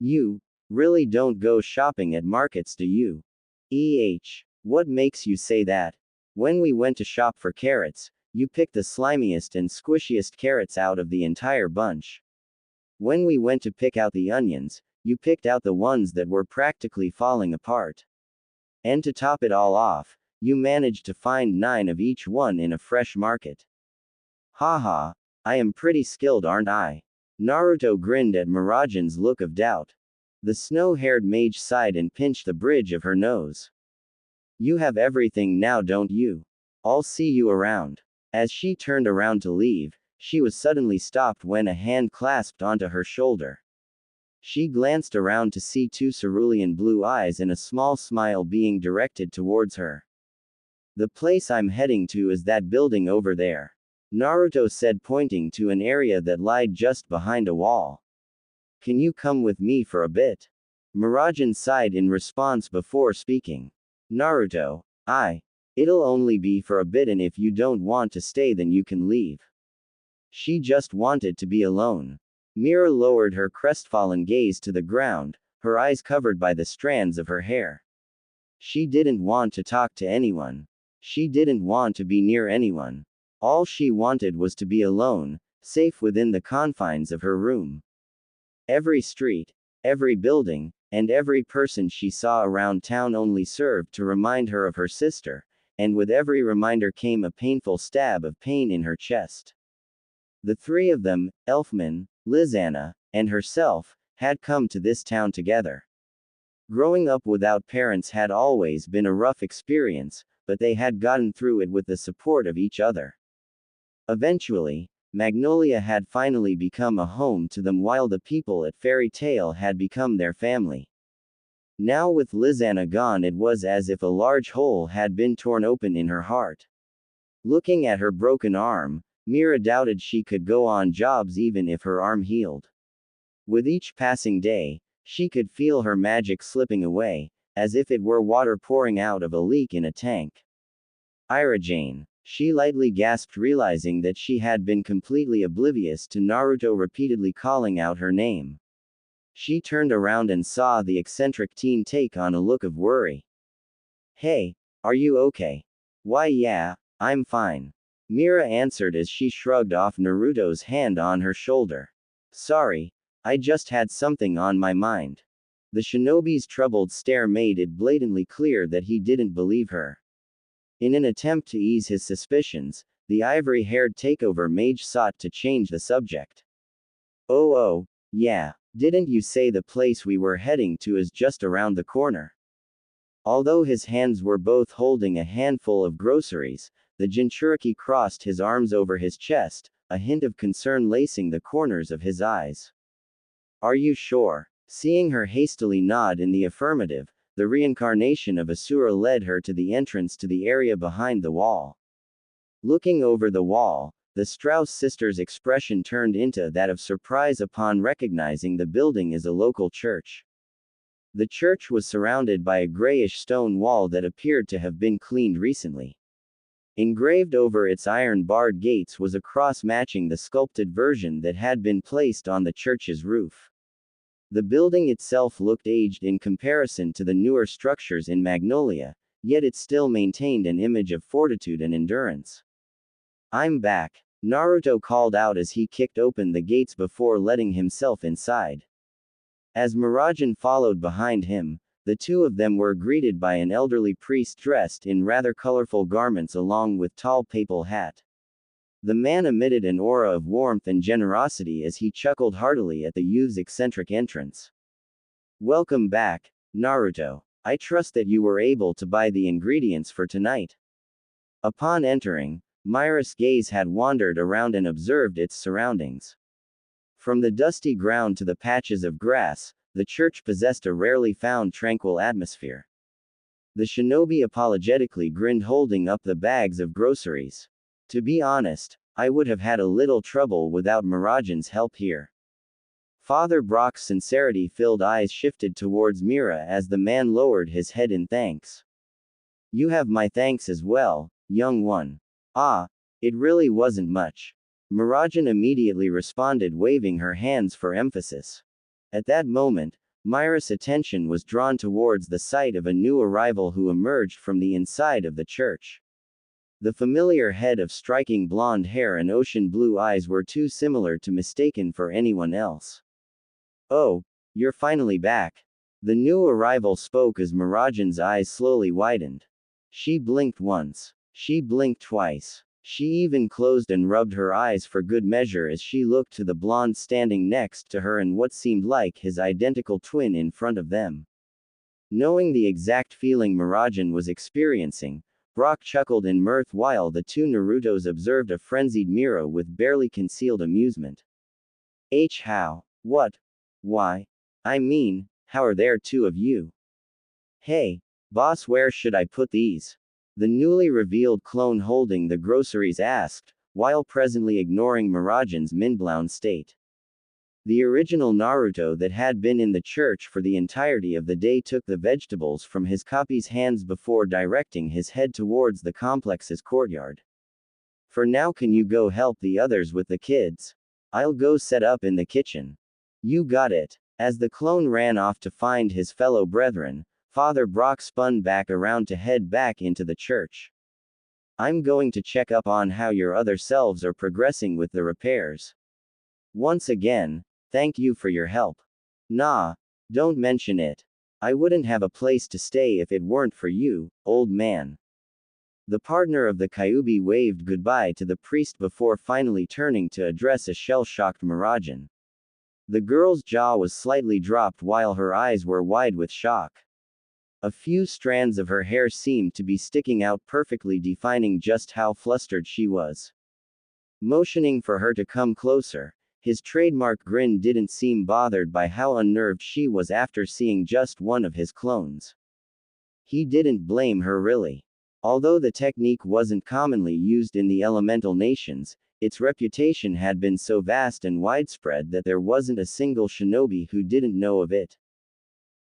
You really don't go shopping at markets, do you? What makes you say that? When we went to shop for carrots, you picked the slimiest and squishiest carrots out of the entire bunch. When we went to pick out the onions, you picked out the ones that were practically falling apart. And to top it all off, you managed to find 9 of each one in a fresh market. Haha, I am pretty skilled, aren't I? Naruto grinned at Mirajan's look of doubt. The snow-haired mage sighed and pinched the bridge of her nose. You have everything now, don't you? I'll see you around. As she turned around to leave, she was suddenly stopped when a hand clasped onto her shoulder. She glanced around to see 2 cerulean blue eyes and a small smile being directed towards her. The place I'm heading to is that building over there, Naruto said, pointing to an area that lied just behind a wall. Can you come with me for a bit? Mirajan sighed in response before speaking. Naruto, it'll only be for a bit, and if you don't want to stay then you can leave. She just wanted to be alone. Mira lowered her crestfallen gaze to the ground, her eyes covered by the strands of her hair. She didn't want to talk to anyone. She didn't want to be near anyone. All she wanted was to be alone, safe within the confines of her room. Every street, every building, and every person she saw around town only served to remind her of her sister, and with every reminder came a painful stab of pain in her chest. The 3 of them, Elfman, Lizanna, and herself, had come to this town together. Growing up without parents had always been a rough experience, but they had gotten through it with the support of each other. Eventually, Magnolia had finally become a home to them while the people at Fairy Tail had become their family. Now with Lizanna gone, it was as if a large hole had been torn open in her heart. Looking at her broken arm, Mira doubted she could go on jobs even if her arm healed. With each passing day, she could feel her magic slipping away, as if it were water pouring out of a leak in a tank. Ira Jane. She lightly gasped, realizing that she had been completely oblivious to Naruto repeatedly calling out her name. She turned around and saw the eccentric teen take on a look of worry. Hey, are you okay? Why yeah, I'm fine. Mira answered as she shrugged off Naruto's hand on her shoulder. Sorry, I just had something on my mind. The shinobi's troubled stare made it blatantly clear that he didn't believe her. In an attempt to ease his suspicions, the ivory-haired takeover mage sought to change the subject. Oh, yeah, didn't you say the place we were heading to is just around the corner? Although his hands were both holding a handful of groceries, the Jinchuriki crossed his arms over his chest, a hint of concern lacing the corners of his eyes. Are you sure? Seeing her hastily nod in the affirmative, the reincarnation of Asura led her to the entrance to the area behind the wall. Looking over the wall, the Strauss sisters' expression turned into that of surprise upon recognizing the building as a local church. The church was surrounded by a grayish stone wall that appeared to have been cleaned recently. Engraved over its iron-barred gates was a cross matching the sculpted version that had been placed on the church's roof. The building itself looked aged in comparison to the newer structures in Magnolia, yet it still maintained an image of fortitude and endurance. I'm back, Naruto called out as he kicked open the gates before letting himself inside. As Mirajan followed behind him, the 2 of them were greeted by an elderly priest dressed in rather colorful garments along with tall papal hat. The man emitted an aura of warmth and generosity as he chuckled heartily at the youth's eccentric entrance. Welcome back, Naruto. I trust that you were able to buy the ingredients for tonight. Upon entering, Myra's gaze had wandered around and observed its surroundings. From the dusty ground to the patches of grass, the church possessed a rarely found tranquil atmosphere. The shinobi apologetically grinned, holding up the bags of groceries. To be honest, I would have had a little trouble without Mirajan's help here. Father Brock's sincerity-filled eyes shifted towards Mira as the man lowered his head in thanks. You have my thanks as well, young one. Ah, it really wasn't much. Mirajan immediately responded, waving her hands for emphasis. At that moment, Myra's attention was drawn towards the sight of a new arrival who emerged from the inside of the church. The familiar head of striking blonde hair and ocean blue eyes were too similar to mistaken for anyone else. Oh, you're finally back. The new arrival spoke as Mirajan's eyes slowly widened. She blinked once. She blinked twice. She even closed and rubbed her eyes for good measure as she looked to the blonde standing next to her and what seemed like his identical twin in front of them. Knowing the exact feeling Mirajan was experiencing, Brock chuckled in mirth while the two Narutos observed a frenzied Mira with barely concealed amusement. How? What? Why? I mean, how are there two of you? Hey, boss, where should I put these? The newly revealed clone holding the groceries asked, while presently ignoring Mirajan's mindblown state. The original Naruto that had been in the church for the entirety of the day took the vegetables from his copy's hands before directing his head towards the complex's courtyard. For now, can you go help the others with the kids? I'll go set up in the kitchen. You got it. As the clone ran off to find his fellow brethren, Father Brock spun back around to head back into the church. I'm going to check up on how your other selves are progressing with the repairs. Once again, thank you for your help. Nah, don't mention it. I wouldn't have a place to stay if it weren't for you, old man. The partner of the Kyuubi waved goodbye to the priest before finally turning to address a shell-shocked Mirajan. The girl's jaw was slightly dropped while her eyes were wide with shock. A few strands of her hair seemed to be sticking out, perfectly defining just how flustered she was. Motioning for her to come closer, his trademark grin didn't seem bothered by how unnerved she was after seeing just one of his clones. He didn't blame her really. Although the technique wasn't commonly used in the elemental nations, its reputation had been so vast and widespread that there wasn't a single shinobi who didn't know of it.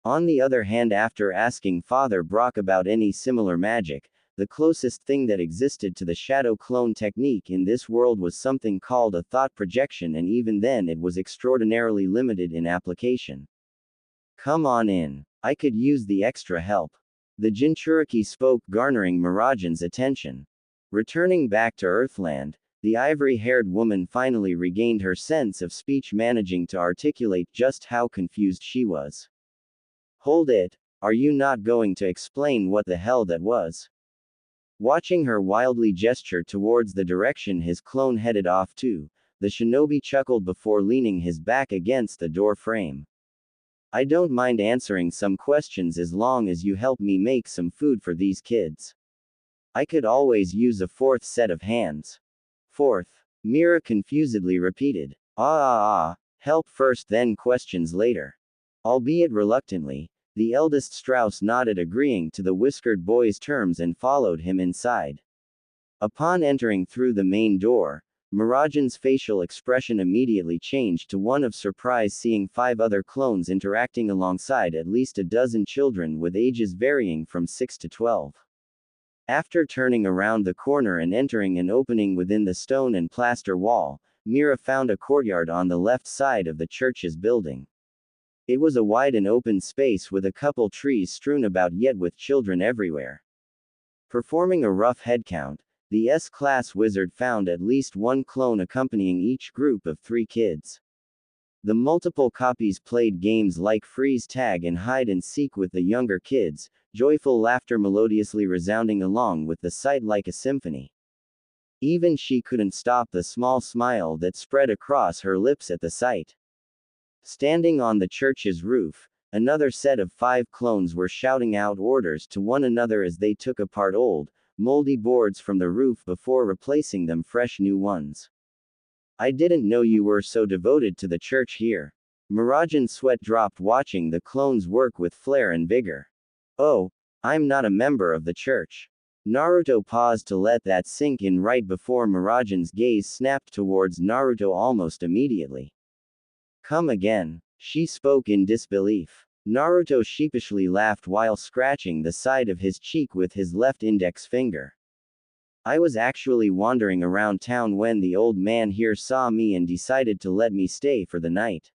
On the other hand, after asking Father Brock about any similar magic, the closest thing that existed to the shadow clone technique in this world was something called a thought projection, and even then it was extraordinarily limited in application. Come on in. I could use the extra help. The Jinchuriki spoke, garnering Mirajan's attention. Returning back to Earthland, the ivory-haired woman finally regained her sense of speech, managing to articulate just how confused she was. Hold it, are you not going to explain what the hell that was? Watching her wildly gesture towards the direction his clone headed off to, the shinobi chuckled before leaning his back against the door frame. I don't mind answering some questions as long as you help me make some food for these kids. I could always use a fourth set of hands. Fourth, Mira confusedly repeated. Help first then questions later. Albeit reluctantly, the eldest Strauss nodded, agreeing to the whiskered boy's terms and followed him inside. Upon entering through the main door, Mirajan's facial expression immediately changed to one of surprise, seeing 5 other clones interacting alongside at least a dozen children with ages varying from 6 to 12. After turning around the corner and entering an opening within the stone and plaster wall, Mira found a courtyard on the left side of the church's building. It was a wide and open space with a couple trees strewn about, yet with children everywhere. Performing a rough head count, the S-class wizard found at least one clone accompanying each group of 3 kids. The multiple copies played games like freeze tag and hide and seek with the younger kids, joyful laughter melodiously resounding along with the sight like a symphony. Even she couldn't stop the small smile that spread across her lips at the sight. Standing on the church's roof, another set of 5 clones were shouting out orders to one another as they took apart old, moldy boards from the roof before replacing them fresh new ones. I didn't know you were so devoted to the church here. Mirajan's sweat dropped watching the clones work with flair and vigor. Oh, I'm not a member of the church. Naruto paused to let that sink in right before Mirajan's gaze snapped towards Naruto almost immediately. Come again. She spoke in disbelief. Naruto sheepishly laughed while scratching the side of his cheek with his left index finger. I was actually wandering around town when the old man here saw me and decided to let me stay for the night.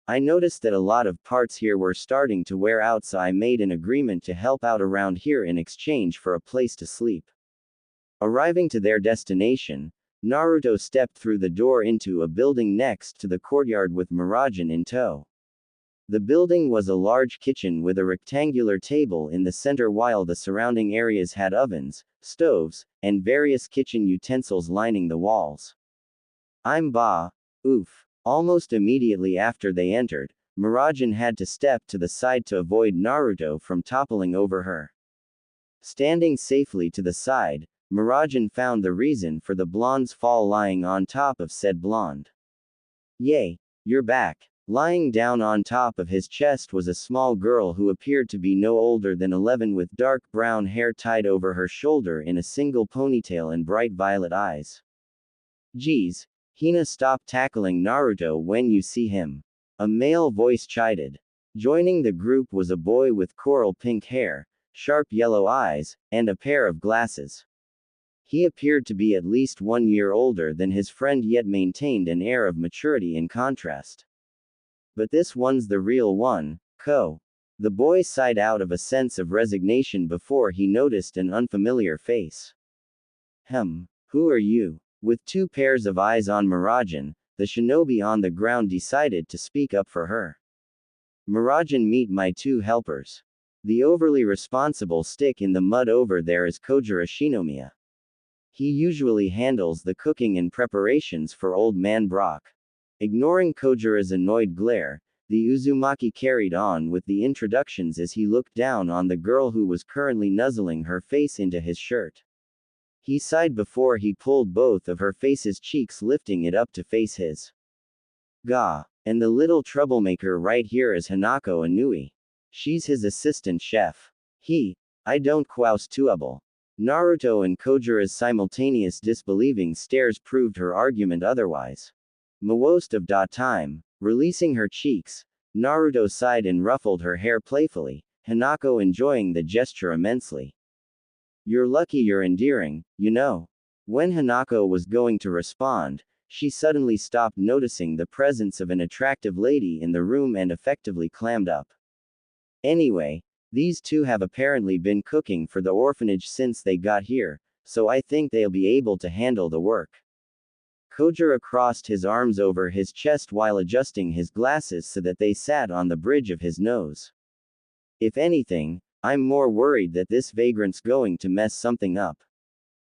I noticed that a lot of parts here were starting to wear out, so I made an agreement to help out around here in exchange for a place to sleep. Arriving to their destination, Naruto stepped through the door into a building next to the courtyard with Mirajin in tow. The building was a large kitchen with a rectangular table in the center, while the surrounding areas had ovens, stoves, and various kitchen utensils lining the walls. I'm Ba. Oof. Almost immediately after they entered, Mirajin had to step to the side to avoid Naruto from toppling over her. Standing safely to the side, Mirajin found the reason for the blonde's fall lying on top of said blonde. Yay, you're back. Lying down on top of his chest was a small girl who appeared to be no older than 11 with dark brown hair tied over her shoulder in a single ponytail and bright violet eyes. Geez, Hina, stop tackling Naruto when you see him. A male voice chided. Joining the group was a boy with coral pink hair, sharp yellow eyes, and a pair of glasses. He appeared to be at least 1 year older than his friend, yet maintained an air of maturity in contrast. But this one's the real one, Ko. The boy sighed out of a sense of resignation before he noticed an unfamiliar face. Who are you? With 2 pairs of eyes on Mirajin, the shinobi on the ground decided to speak up for her. Mirajin, meet my 2 helpers. The overly responsible stick in the mud over there is Kojiro Shinomiya. He usually handles the cooking and preparations for Old Man Brock. Ignoring Kojira's annoyed glare, the Uzumaki carried on with the introductions as he looked down on the girl who was currently nuzzling her face into his shirt. He sighed before he pulled both of her face's cheeks, lifting it up to face his. Gah. And the little troublemaker right here is Hanako Inui. She's his assistant chef. I don't quouse tuable. Naruto and Kojira's simultaneous disbelieving stares proved her argument otherwise. Most of the time, releasing her cheeks, Naruto sighed and ruffled her hair playfully, Hanako enjoying the gesture immensely. You're lucky you're endearing, you know. When Hanako was going to respond, she suddenly stopped, noticing the presence of an attractive lady in the room, and effectively clammed up. Anyway, these 2 have apparently been cooking for the orphanage since they got here, so I think they'll be able to handle the work. Kojiro crossed his arms over his chest while adjusting his glasses so that they sat on the bridge of his nose. If anything, I'm more worried that this vagrant's going to mess something up.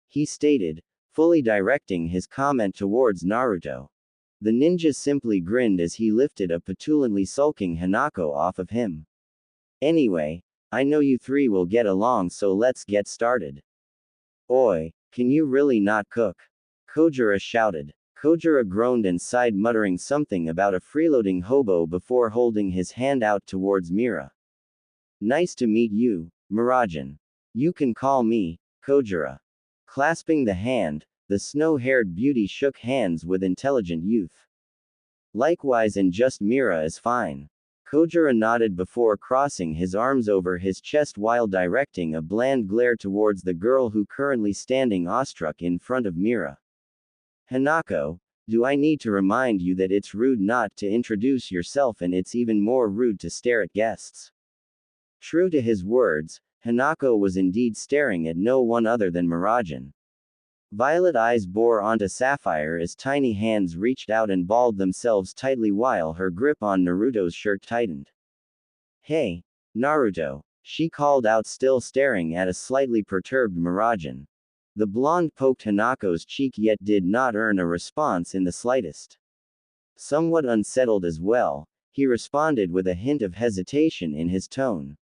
He stated, fully directing his comment towards Naruto. The ninja simply grinned as he lifted a petulantly sulking Hanako off of him. Anyway, I know you 3 will get along, so let's get started. Oi, can you really not cook? Kojiro shouted. Kojiro groaned and sighed, muttering something about a freeloading hobo before holding his hand out towards Mira. Nice to meet you, Mirajin. You can call me Kojiro. Clasping the hand, the snow-haired beauty shook hands with intelligent youth. Likewise, and just Mira is fine. Kojiro nodded before crossing his arms over his chest while directing a bland glare towards the girl who currently standing awestruck in front of Mira. Hanako, do I need to remind you that it's rude not to introduce yourself, and it's even more rude to stare at guests? True to his words, Hanako was indeed staring at no one other than Mirajin. Violet eyes bore onto sapphire as tiny hands reached out and balled themselves tightly while her grip on Naruto's shirt tightened. Hey, Naruto, she called out, still staring at a slightly perturbed Mirajin. The blonde poked Hanako's cheek yet did not earn a response in the slightest. Somewhat unsettled as well, he responded with a hint of hesitation in his tone.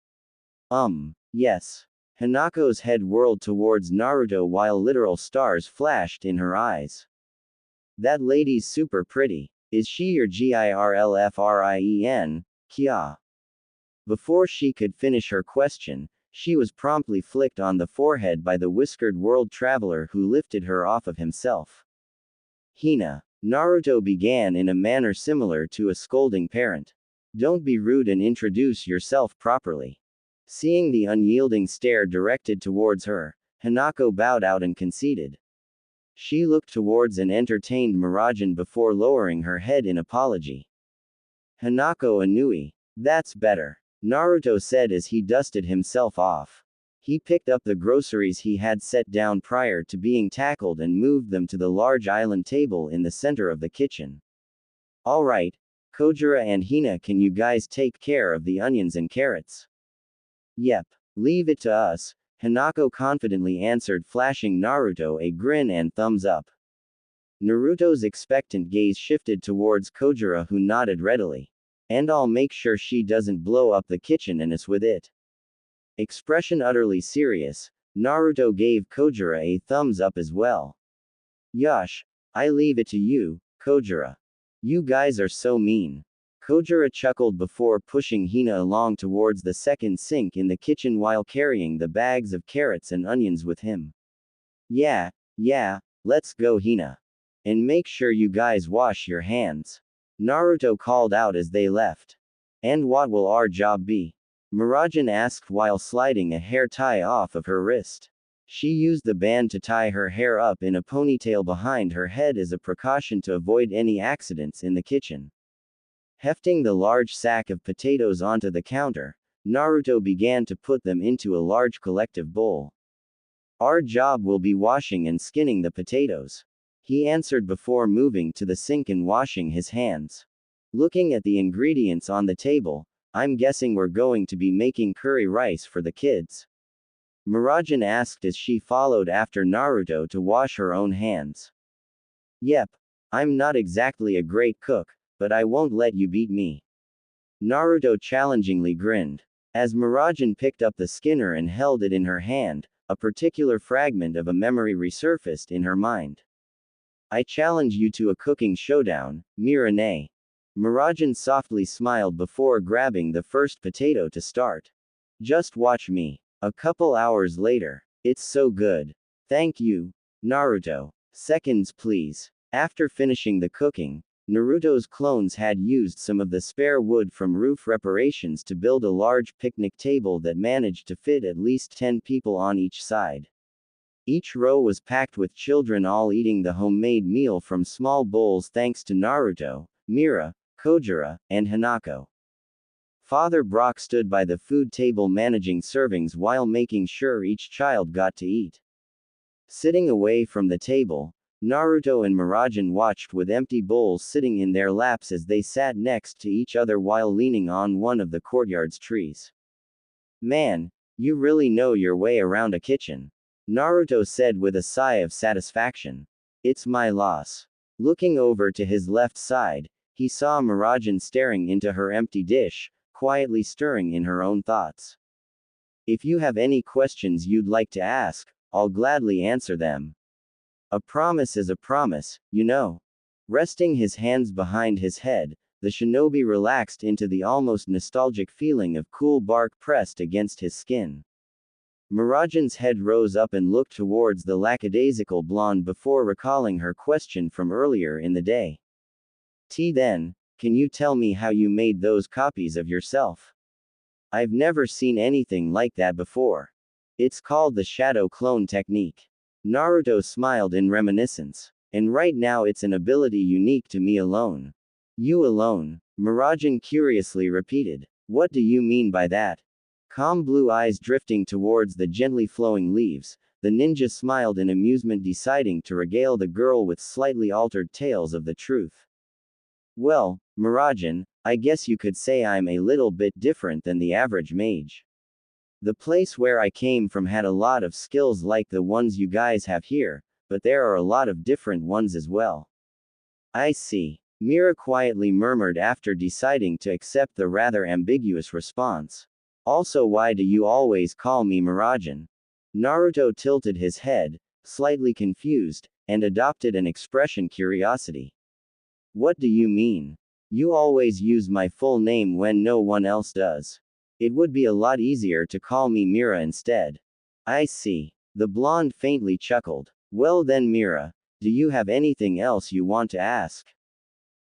Yes. Hanako's head whirled towards Naruto while literal stars flashed in her eyes. That lady's super pretty. Is she your girlfriend, Kya? Before she could finish her question, she was promptly flicked on the forehead by the whiskered world traveler who lifted her off of himself. Hina. Naruto began in a manner similar to a scolding parent. Don't be rude and introduce yourself properly. Seeing the unyielding stare directed towards her, Hanako bowed out and conceded. She looked towards and entertained Mirajan before lowering her head in apology. Hanako Anui. That's better, Naruto said as he dusted himself off. He picked up the groceries he had set down prior to being tackled and moved them to the large island table in the center of the kitchen. Alright, Kojira and Hina, can you guys take care of the onions and carrots? Yep. Leave it to us, Hanako confidently answered, flashing Naruto a grin and thumbs up. Naruto's expectant gaze shifted towards Kojira, who nodded readily. And I'll make sure she doesn't blow up the kitchen and us with it. Expression utterly serious, Naruto gave Kojira a thumbs up as well. Yosh, I leave it to you, Kojira. You guys are so mean. Kojira chuckled before pushing Hina along towards the second sink in the kitchen while carrying the bags of carrots and onions with him. Yeah, let's go, Hina. And make sure you guys wash your hands, Naruto called out as they left. And what will our job be? Mirajan asked while sliding a hair tie off of her wrist. She used the band to tie her hair up in a ponytail behind her head as a precaution to avoid any accidents in the kitchen. Hefting the large sack of potatoes onto the counter, Naruto began to put them into a large collective bowl. Our job will be washing and skinning the potatoes, he answered before moving to the sink and washing his hands. Looking at the ingredients on the table, I'm guessing we're going to be making curry rice for the kids, Mirajan asked as she followed after Naruto to wash her own hands. Yep. I'm not exactly a great cook, but I won't let you beat me, Naruto challengingly grinned. As Mirajan picked up the skinner and held it in her hand, a particular fragment of a memory resurfaced in her mind. I challenge you to a cooking showdown, Mirane. Mirajan softly smiled before grabbing the first potato to start. Just watch me. A couple hours later. It's so good. Thank you, Naruto. Seconds please. After finishing the cooking, Naruto's clones had used some of the spare wood from roof reparations to build a large picnic table that managed to fit at least 10 people on each side. Each row was packed with children, all eating the homemade meal from small bowls thanks to Naruto, Mira, Kojira, and Hanako. Father Brock stood by the food table managing servings while making sure each child got to eat. Sitting away from the table, Naruto and Mirajan watched with empty bowls sitting in their laps as they sat next to each other while leaning on one of the courtyard's trees. Man, you really know your way around a kitchen, Naruto said with a sigh of satisfaction. It's my loss. Looking over to his left side, he saw Mirajan staring into her empty dish, quietly stirring in her own thoughts. If you have any questions you'd like to ask, I'll gladly answer them. A promise is a promise, you know. Resting his hands behind his head, the shinobi relaxed into the almost nostalgic feeling of cool bark pressed against his skin. Mirajan's head rose up and looked towards the lackadaisical blonde before recalling her question from earlier in the day. Then, can you tell me how you made those copies of yourself? I've never seen anything like that before. It's called the shadow clone technique. Naruto smiled in reminiscence. And right now it's an ability unique to me alone. You alone? Mirajan curiously repeated. What do you mean by that? Calm blue eyes drifting towards the gently flowing leaves, the ninja smiled in amusement, deciding to regale the girl with slightly altered tales of the truth. Well, Mirajan, I guess you could say I'm a little bit different than the average mage. The place where I came from had a lot of skills like the ones you guys have here, but there are a lot of different ones as well. I see, Mira quietly murmured after deciding to accept the rather ambiguous response. Also, why do you always call me Mirajan? Naruto tilted his head, slightly confused, and adopted an expression curiosity. What do you mean? You always use my full name when no one else does. It would be a lot easier to call me Mira instead. I see. The blonde faintly chuckled. Well then, Mira, Do you have anything else you want to ask?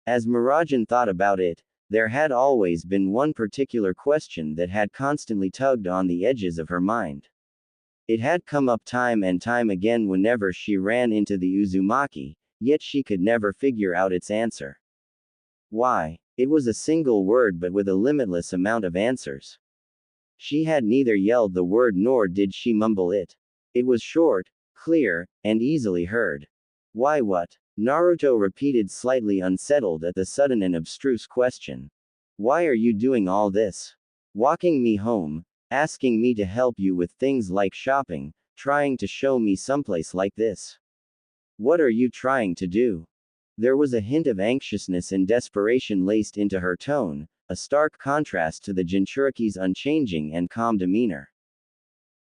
As Mirajan thought about it, there had always been one particular question that had constantly tugged on the edges of her mind. It had come up time and time again whenever she ran into the Uzumaki, yet she could never figure out its answer. Why? It was a single word but with a limitless amount of answers. She had neither yelled the word nor did she mumble it. It was short, clear, and easily heard. Why what? Naruto repeated, slightly unsettled at the sudden and abstruse question. Why are you doing all this? Walking me home, asking me to help you with things like shopping, trying to show me someplace like this. What are you trying to do? There was a hint of anxiousness and desperation laced into her tone, a stark contrast to the Jinchuriki's unchanging and calm demeanor.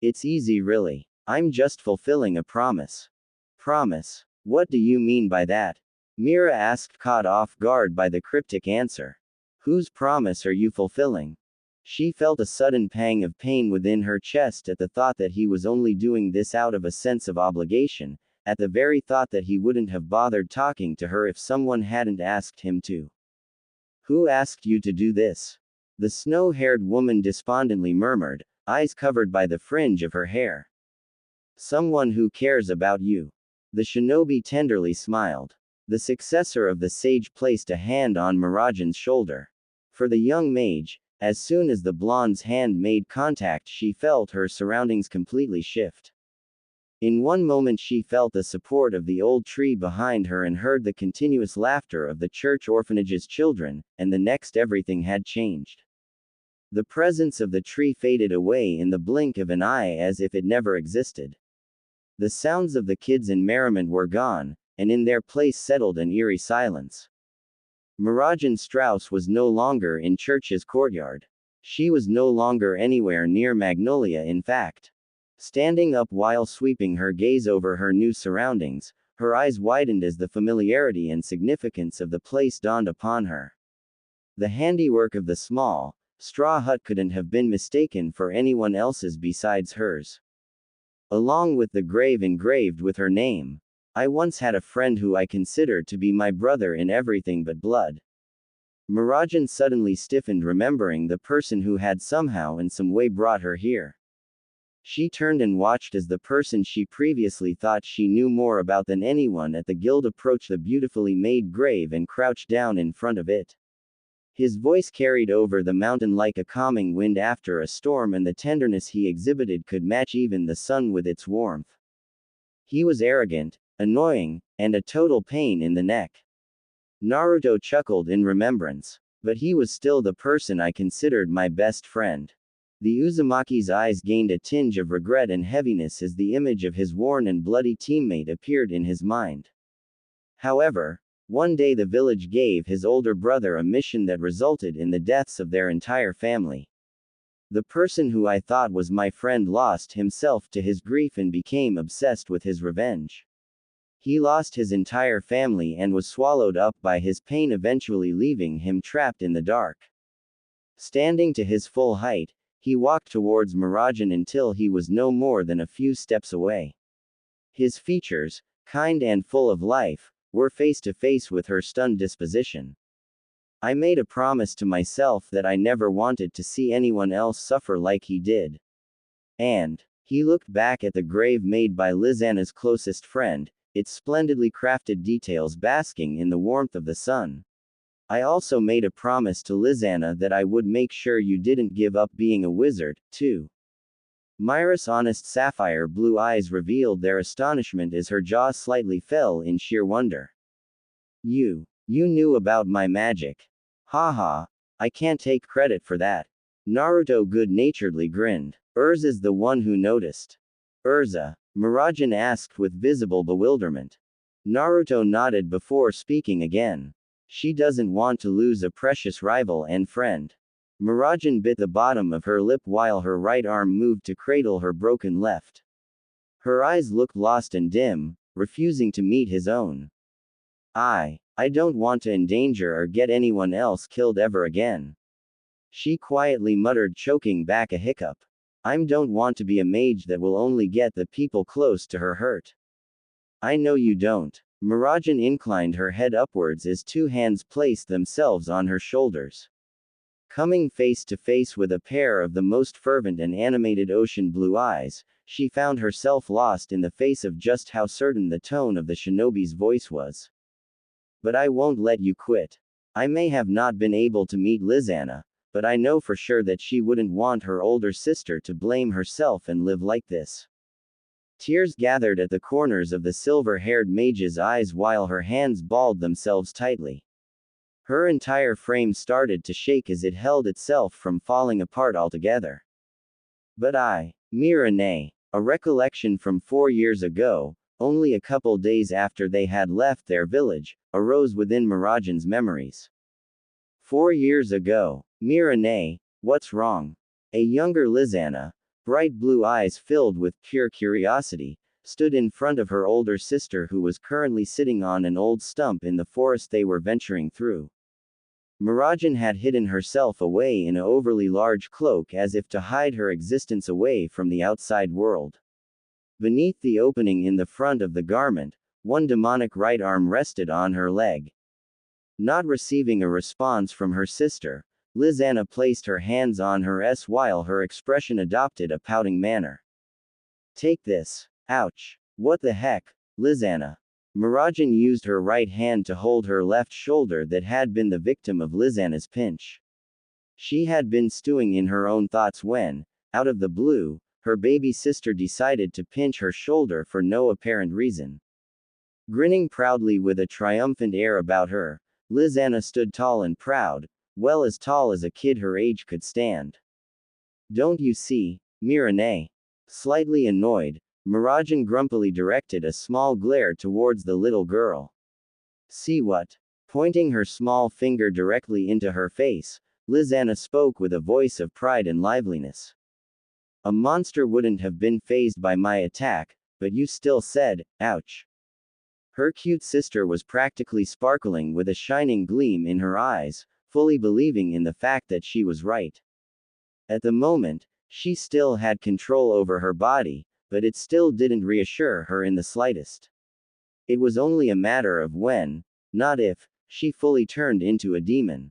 It's easy really. I'm just fulfilling a promise. Promise? What do you mean by that? Mira asked, caught off guard by the cryptic answer. Whose promise are you fulfilling? She felt a sudden pang of pain within her chest at the thought that he was only doing this out of a sense of obligation, at the very thought that he wouldn't have bothered talking to her if someone hadn't asked him to. Who asked you to do this? The snow-haired woman despondently murmured, eyes covered by the fringe of her hair. Someone who cares about you. The shinobi tenderly smiled. The successor of the sage placed a hand on Mirajan's shoulder. For the young mage, as soon as the blonde's hand made contact, she felt her surroundings completely shift. In one moment she felt the support of the old tree behind her and heard the continuous laughter of the church orphanage's children, and the next everything had changed. The presence of the tree faded away in the blink of an eye as if it never existed. The sounds of the kids and merriment were gone, and in their place settled an eerie silence. Mirajan Strauss was no longer in church's courtyard. She was no longer anywhere near Magnolia, in fact. Standing up while sweeping her gaze over her new surroundings, her eyes widened as the familiarity and significance of the place dawned upon her. The handiwork of the small, straw hut couldn't have been mistaken for anyone else's besides hers. Along with the grave engraved with her name. I once had a friend who I considered to be my brother in everything but blood. Mirajan suddenly stiffened, remembering the person who had somehow in some way brought her here. She turned and watched as the person she previously thought she knew more about than anyone at the guild approached the beautifully made grave and crouched down in front of it. His voice carried over the mountain like a calming wind after a storm, and the tenderness he exhibited could match even the sun with its warmth. He was arrogant, annoying, and a total pain in the neck. Naruto chuckled in remembrance. But he was still the person I considered my best friend. The Uzumaki's eyes gained a tinge of regret and heaviness as the image of his worn and bloody teammate appeared in his mind. However, one day the village gave his older brother a mission that resulted in the deaths of their entire family. The person who I thought was my friend lost himself to his grief and became obsessed with his revenge. He lost his entire family and was swallowed up by his pain, eventually leaving him trapped in the dark. Standing to his full height, he walked towards Mirajan until he was no more than a few steps away. His features, kind and full of life, were face to face with her stunned disposition. I made a promise to myself that I never wanted to see anyone else suffer like he did. And, he looked back at the grave made by Lizana's closest friend, its splendidly crafted details basking in the warmth of the sun. I also made a promise to Lizana that I would make sure you didn't give up being a wizard, too. Myra's honest sapphire blue eyes revealed their astonishment as her jaw slightly fell in sheer wonder. You knew about my magic. Haha, I can't take credit for that. Naruto good-naturedly grinned. Urza's the one who noticed. Urza? Mirajan asked with visible bewilderment. Naruto nodded before speaking again. She doesn't want to lose a precious rival and friend. Mirajan bit the bottom of her lip while her right arm moved to cradle her broken left. Her eyes looked lost and dim, refusing to meet his own. I don't want to endanger or get anyone else killed ever again. She quietly muttered, choking back a hiccup. I don't want to be a mage that will only get the people close to her hurt. I know you don't. Miragen inclined her head upwards as two hands placed themselves on her shoulders. Coming face to face with a pair of the most fervent and animated ocean blue eyes, she found herself lost in the face of just how certain the tone of the shinobi's voice was. But I won't let you quit. I may have not been able to meet Lizana, but I know for sure that she wouldn't want her older sister to blame herself and live like this. Tears gathered at the corners of the silver-haired mage's eyes while her hands balled themselves tightly. Her entire frame started to shake as it held itself from falling apart altogether. But Mirane, a recollection from 4 years ago, only a couple days after they had left their village, arose within Miragen's memories. 4 years ago, Mirane, what's wrong? A younger Lizana, bright blue eyes filled with pure curiosity, stood in front of her older sister who was currently sitting on an old stump in the forest they were venturing through. Miragen had hidden herself away in an overly large cloak as if to hide her existence away from the outside world. Beneath the opening in the front of the garment, one demonic right arm rested on her leg. Not receiving a response from her sister, Lizana placed her hands on her S while her expression adopted a pouting manner. Take this. Ouch. What the heck, Lizana? Miragen used her right hand to hold her left shoulder that had been the victim of Lizana's pinch. She had been stewing in her own thoughts when, out of the blue, her baby sister decided to pinch her shoulder for no apparent reason. Grinning proudly with a triumphant air about her, Lizana stood tall and proud, well as tall as a kid her age could stand. Don't you see, Mirane? Slightly annoyed, Miragen grumpily directed a small glare towards the little girl. See what? Pointing her small finger directly into her face, Lizana spoke with a voice of pride and liveliness. A monster wouldn't have been fazed by my attack, but you still said, ouch. Her cute sister was practically sparkling with a shining gleam in her eyes, fully believing in the fact that she was right. At the moment, she still had control over her body, but it still didn't reassure her in the slightest. It was only a matter of when, not if, she fully turned into a demon.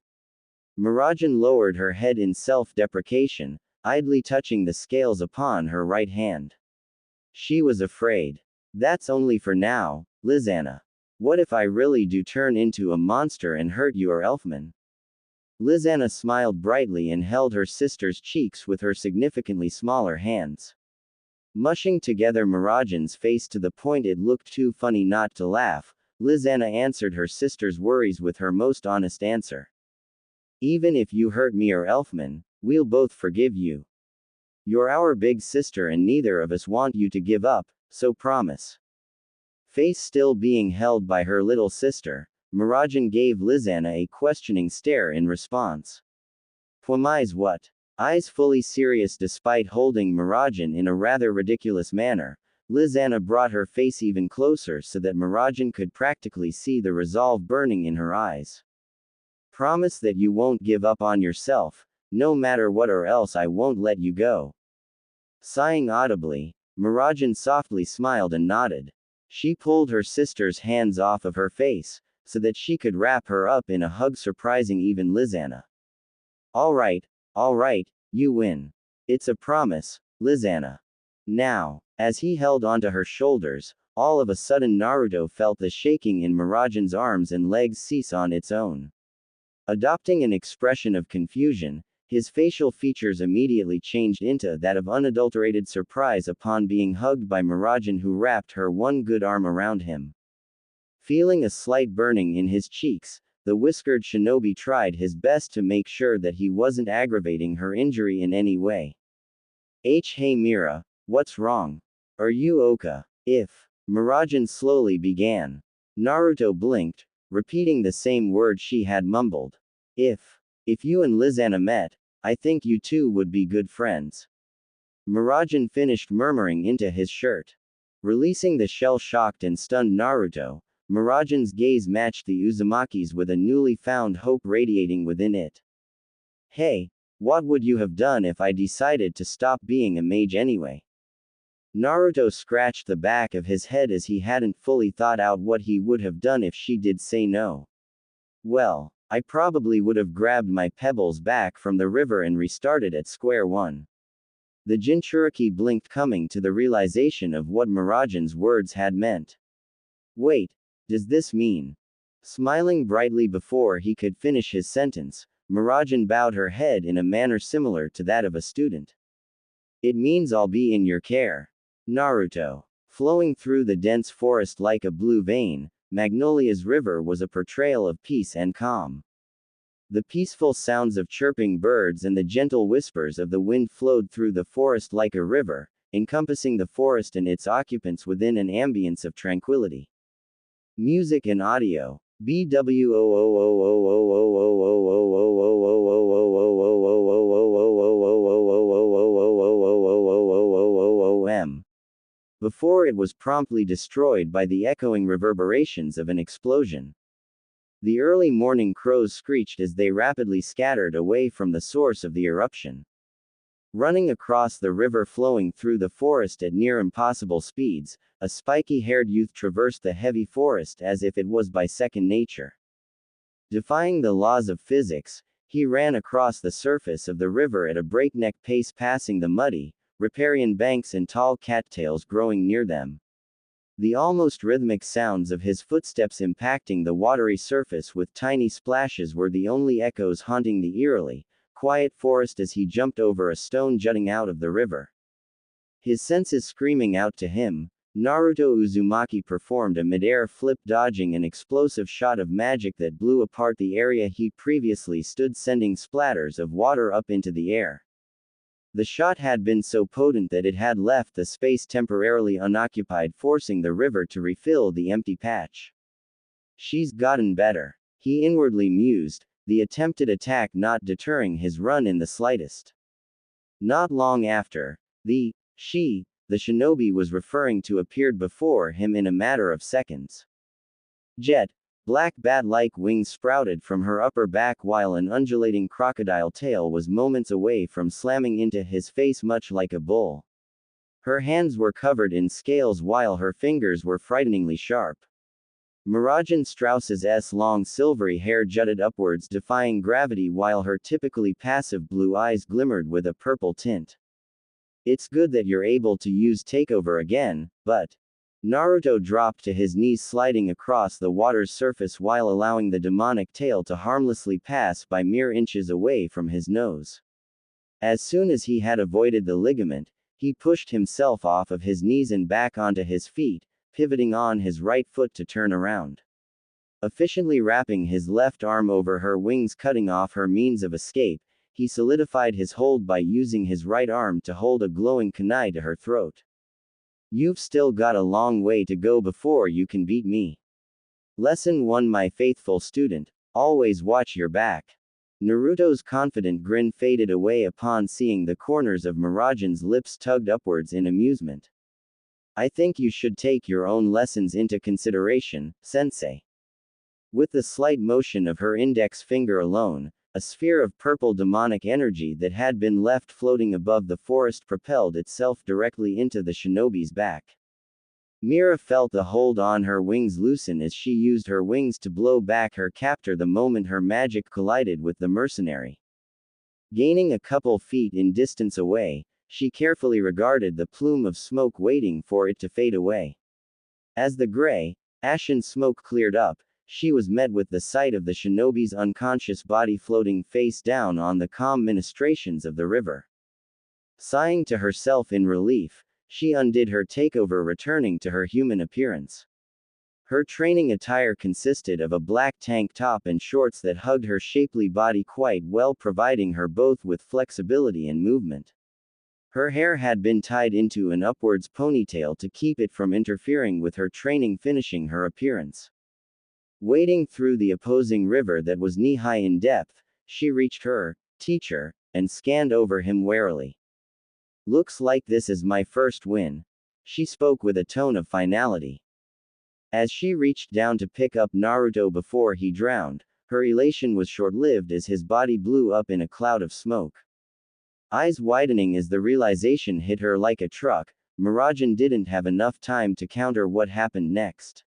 Miragen lowered her head in self-deprecation, idly touching the scales upon her right hand. She was afraid. That's only for now, Lizana. What if I really do turn into a monster and hurt your elfman? Lizana smiled brightly and held her sister's cheeks with her significantly smaller hands. Mushing together Miragen's face to the point it looked too funny not to laugh, Lizana answered her sister's worries with her most honest answer. Even if you hurt me or Elfman, we'll both forgive you. You're our big sister and neither of us want you to give up, so promise. Face still being held by her little sister, Miragen gave Lizana a questioning stare in response. Poimais what? Eyes fully serious despite holding Miragen in a rather ridiculous manner, Lizana brought her face even closer so that Miragen could practically see the resolve burning in her eyes. Promise that you won't give up on yourself, no matter what or else I won't let you go. Sighing audibly, Miragen softly smiled and nodded. She pulled her sister's hands off of her face, so that she could wrap her up in a hug surprising even Lizana. Alright, you win. It's a promise, Lizana. Now, as he held onto her shoulders, all of a sudden Naruto felt the shaking in Miragen's arms and legs cease on its own. Adopting an expression of confusion, his facial features immediately changed into that of unadulterated surprise upon being hugged by Miragen who wrapped her one good arm around him. Feeling a slight burning in his cheeks, the whiskered shinobi tried his best to make sure that he wasn't aggravating her injury in any way. Hey Mira, what's wrong? Are you okay? Miragen slowly began. Naruto blinked, repeating the same word she had mumbled. If you and Lizana met, I think you two would be good friends. Miragen finished murmuring into his shirt. Releasing the shell-shocked and stunned Naruto, Miragen's gaze matched the Uzumaki's with a newly found hope radiating within it. Hey, what would you have done if I decided to stop being a mage anyway? Naruto scratched the back of his head as he hadn't fully thought out what he would have done if she did say no. Well, I probably would have grabbed my pebbles back from the river and restarted at square one. The Jinchuriki blinked, coming to the realization of what Mirajan's words had meant. Wait, does this mean? Smiling brightly before he could finish his sentence, Mirajan bowed her head in a manner similar to that of a student. It means I'll be in your care. Naruto. Flowing through the dense forest like a blue vein, Magnolia's river was a portrayal of peace and calm. The peaceful sounds of chirping birds and the gentle whispers of the wind flowed through the forest like a river, encompassing the forest and its occupants within an ambience of tranquility. Music and audio. Before it was promptly destroyed by the echoing reverberations of an explosion. The early morning crows screeched as they rapidly scattered away from the source of the eruption. Running across the river flowing through the forest at near impossible speeds, a spiky-haired youth traversed the heavy forest as if it was by second nature. Defying the laws of physics, he ran across the surface of the river at a breakneck pace, passing the muddy, riparian banks and tall cattails growing near them. The almost rhythmic sounds of his footsteps impacting the watery surface with tiny splashes were the only echoes haunting the eerily quiet forest as he jumped over a stone jutting out of the river. His senses screaming out to him, Naruto Uzumaki performed a mid-air flip, dodging an explosive shot of magic that blew apart the area he previously stood, sending splatters of water up into the air. The shot had been so potent that it had left the space temporarily unoccupied, forcing the river to refill the empty patch. She's gotten better, he inwardly mused, the attempted attack not deterring his run in the slightest. Not long after, the shinobi was referring to appeared before him in a matter of seconds. Jet. Black bat-like wings sprouted from her upper back while an undulating crocodile tail was moments away from slamming into his face much like a bull. Her hands were covered in scales while her fingers were frighteningly sharp. Mirajan Strauss's long silvery hair jutted upwards, defying gravity, while her typically passive blue eyes glimmered with a purple tint. It's good that you're able to use takeover again, but... Naruto dropped to his knees, sliding across the water's surface while allowing the demonic tail to harmlessly pass by mere inches away from his nose. As soon as he had avoided the ligament, he pushed himself off of his knees and back onto his feet, pivoting on his right foot to turn around. Efficiently wrapping his left arm over her wings, cutting off her means of escape, he solidified his hold by using his right arm to hold a glowing kunai to her throat. You've still got a long way to go before you can beat me. Lesson 1, my faithful student, always watch your back. Naruto's confident grin faded away upon seeing the corners of Mirajan's lips tugged upwards in amusement. I think you should take your own lessons into consideration, sensei. With the slight motion of her index finger alone, a sphere of purple demonic energy that had been left floating above the forest propelled itself directly into the shinobi's back. Mira felt the hold on her wings loosen as she used her wings to blow back her captor the moment her magic collided with the mercenary. Gaining a couple feet in distance away, she carefully regarded the plume of smoke, waiting for it to fade away. As the gray, ashen smoke cleared up, she was met with the sight of the shinobi's unconscious body floating face down on the calm ministrations of the river. Sighing to herself in relief, she undid her takeover, returning to her human appearance. Her training attire consisted of a black tank top and shorts that hugged her shapely body quite well, providing her both with flexibility and movement. Her hair had been tied into an upwards ponytail to keep it from interfering with her training, finishing her appearance. Wading through the opposing river that was knee-high in depth, she reached her teacher and scanned over him warily. Looks like this is my first win. She spoke with a tone of finality. As she reached down to pick up Naruto before he drowned, her elation was short-lived as his body blew up in a cloud of smoke. Eyes widening as the realization hit her like a truck, Miragen didn't have enough time to counter what happened next.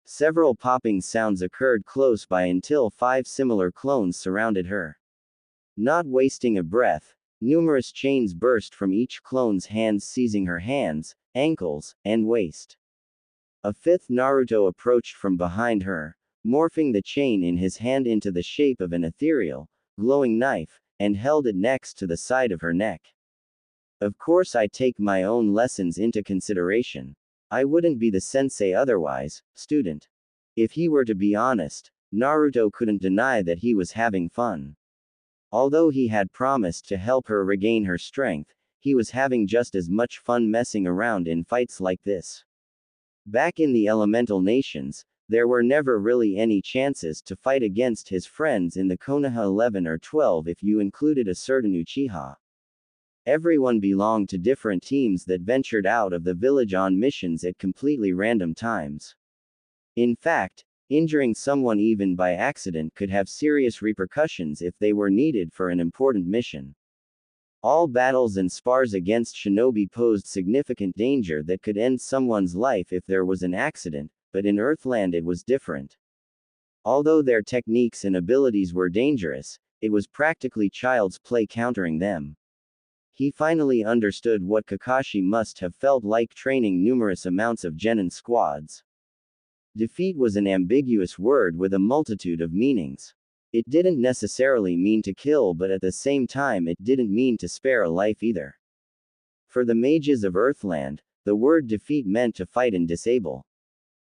Several popping sounds occurred close by until 5 similar clones surrounded her. Not wasting a breath, numerous chains burst from each clone's hands, seizing her hands, ankles, and waist. A fifth Naruto approached from behind her, morphing the chain in his hand into the shape of an ethereal, glowing knife, and held it next to the side of her neck. Of course, I take my own lessons into consideration. I wouldn't be the sensei otherwise, student. If he were to be honest, Naruto couldn't deny that he was having fun. Although he had promised to help her regain her strength, he was having just as much fun messing around in fights like this. Back in the elemental nations, there were never really any chances to fight against his friends in the Konoha 11 or 12 if you included a certain Uchiha. Everyone belonged to different teams that ventured out of the village on missions at completely random times. In fact, injuring someone even by accident could have serious repercussions if they were needed for an important mission. All battles and spars against shinobi posed significant danger that could end someone's life if there was an accident, but in Earthland it was different. Although their techniques and abilities were dangerous, it was practically child's play countering them. He finally understood what Kakashi must have felt like training numerous amounts of genin squads. Defeat was an ambiguous word with a multitude of meanings. It didn't necessarily mean to kill, but at the same time it didn't mean to spare a life either. For the mages of Earthland, the word defeat meant to fight and disable.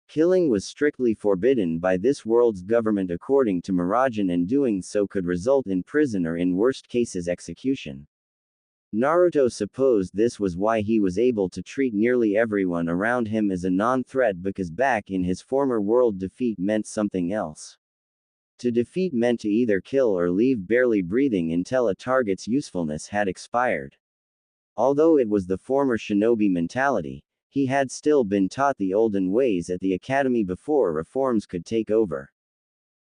Killing was strictly forbidden by this world's government according to Miragen, and doing so could result in prison or in worst cases execution. Naruto supposed this was why he was able to treat nearly everyone around him as a non-threat, because back in his former world defeat meant something else. To defeat meant to either kill or leave barely breathing until a target's usefulness had expired. Although it was the former shinobi mentality, he had still been taught the olden ways at the academy before reforms could take over.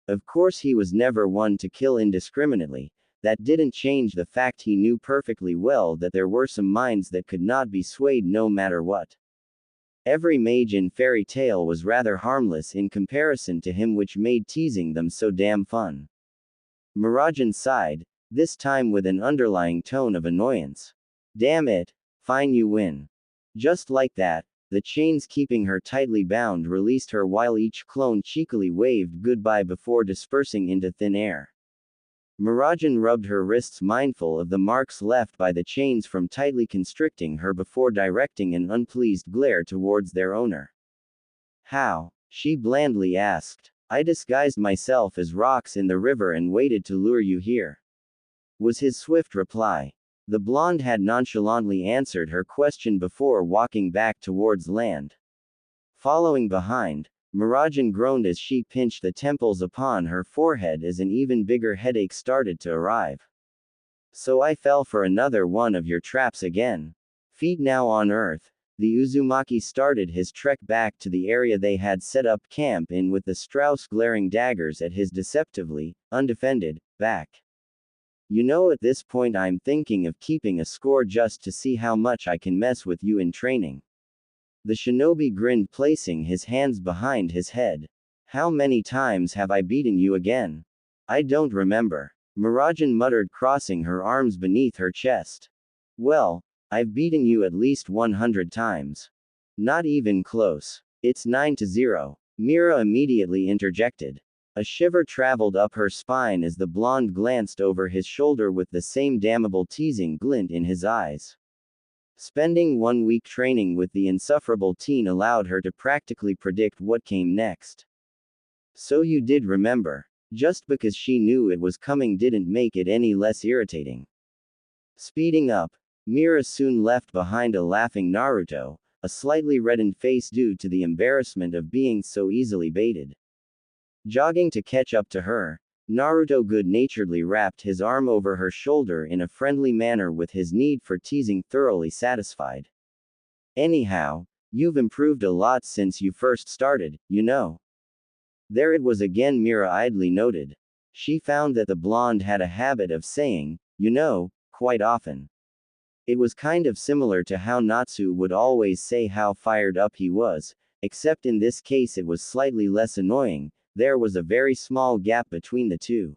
Of course, he was never one to kill indiscriminately. That didn't change the fact he knew perfectly well that there were some minds that could not be swayed no matter what. Every mage in fairy tale was rather harmless in comparison to him, which made teasing them so damn fun. Miragen sighed, this time with an underlying tone of annoyance. Damn it, fine, you win. Just like that, the chains keeping her tightly bound released her while each clone cheekily waved goodbye before dispersing into thin air. Miragen rubbed her wrists, mindful of the marks left by the chains from tightly constricting her, before directing an unpleased glare towards their owner. How? She blandly asked. I disguised myself as rocks in the river and waited to lure you here, was his swift reply. The blonde had nonchalantly answered her question before walking back towards land. Following behind, Miragen groaned as she pinched the temples upon her forehead as an even bigger headache started to arrive. So I fell for another one of your traps again. Feet now on earth, the Uzumaki started his trek back to the area they had set up camp in, with the Strauss glaring daggers at his deceptively undefended back. You know, at this point I'm thinking of keeping a score just to see how much I can mess with you in training. The shinobi grinned, placing his hands behind his head. How many times have I beaten you again? I don't remember. Miragen muttered, crossing her arms beneath her chest. Well, I've beaten you at least 100 times. Not even close. It's 9-0. Mira immediately interjected. A shiver traveled up her spine as the blonde glanced over his shoulder with the same damnable teasing glint in his eyes. Spending 1 week training with the insufferable teen allowed her to practically predict what came next. So you did remember. Just because she knew it was coming didn't make it any less irritating. Speeding up, Mira soon left behind a laughing Naruto, a slightly reddened face due to the embarrassment of being so easily baited. Jogging to catch up to her, Naruto good-naturedly wrapped his arm over her shoulder in a friendly manner, with his need for teasing thoroughly satisfied. Anyhow, you've improved a lot since you first started, you know. There it was again, Mira idly noted. She found that the blonde had a habit of saying, you know, quite often. It was kind of similar to how Natsu would always say how fired up he was, except in this case it was slightly less annoying. There was a very small gap between the two.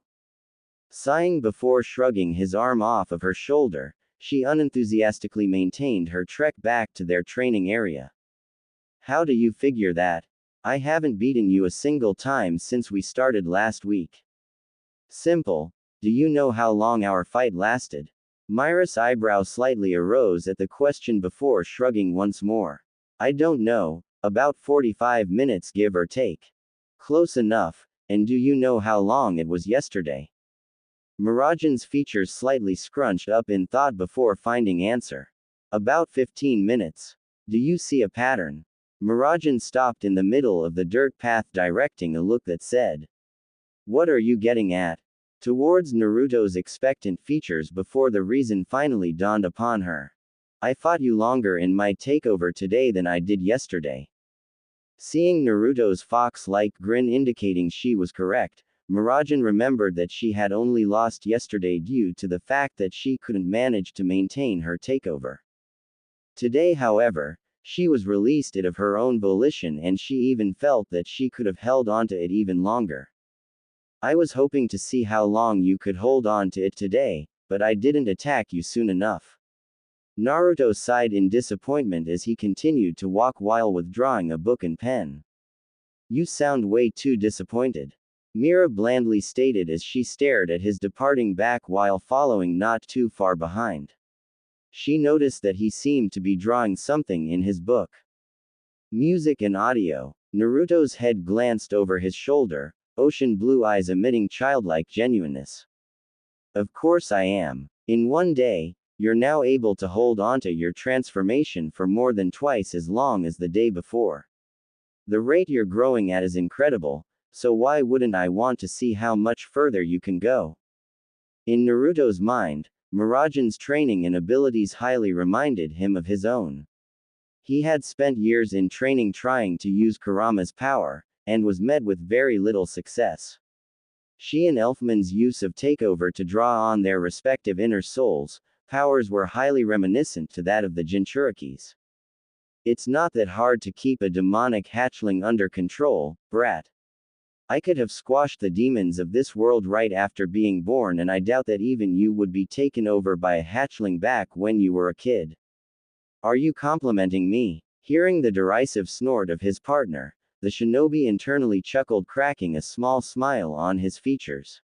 Sighing before shrugging his arm off of her shoulder, she unenthusiastically maintained her trek back to their training area. How do you figure that? I haven't beaten you a single time since we started last week. Simple. Do you know how long our fight lasted? Myra's eyebrow slightly arose at the question before shrugging once more. I don't know, about 45 minutes give or take. Close enough, and do you know how long it was yesterday? Mirajan's features slightly scrunched up in thought before finding answer. About 15 minutes. Do you see a pattern? Mirajan stopped in the middle of the dirt path directing a look that said, "What are you getting at?" Towards Naruto's expectant features before the reason finally dawned upon her. I fought you longer in my takeover today than I did yesterday. Seeing Naruto's fox-like grin indicating she was correct, Mirajan remembered that she had only lost yesterday due to the fact that she couldn't manage to maintain her takeover. Today, however, she was released it of her own volition and she even felt that she could have held onto it even longer. I was hoping to see how long you could hold on to it today, but I didn't attack you soon enough. Naruto sighed in disappointment as he continued to walk while withdrawing a book and pen. You sound way too disappointed. Mira blandly stated as she stared at his departing back while following not too far behind. She noticed that he seemed to be drawing something in his book. Music and audio. Naruto's head glanced over his shoulder, ocean blue eyes emitting childlike genuineness. Of course I am. In one day, you're now able to hold onto your transformation for more than twice as long as the day before. The rate you're growing at is incredible, so why wouldn't I want to see how much further you can go? In Naruto's mind, Mirajan's training and abilities highly reminded him of his own. He had spent years in training trying to use Kurama's power, and was met with very little success. She and Elfman's use of takeover to draw on their respective inner souls, powers were highly reminiscent to that of the Jinchurikis. It's not that hard to keep a demonic hatchling under control, brat. I could have squashed the demons of this world right after being born and I doubt that even you would be taken over by a hatchling back when you were a kid. Are you complimenting me? Hearing the derisive snort of his partner, the shinobi internally chuckled, cracking a small smile on his features.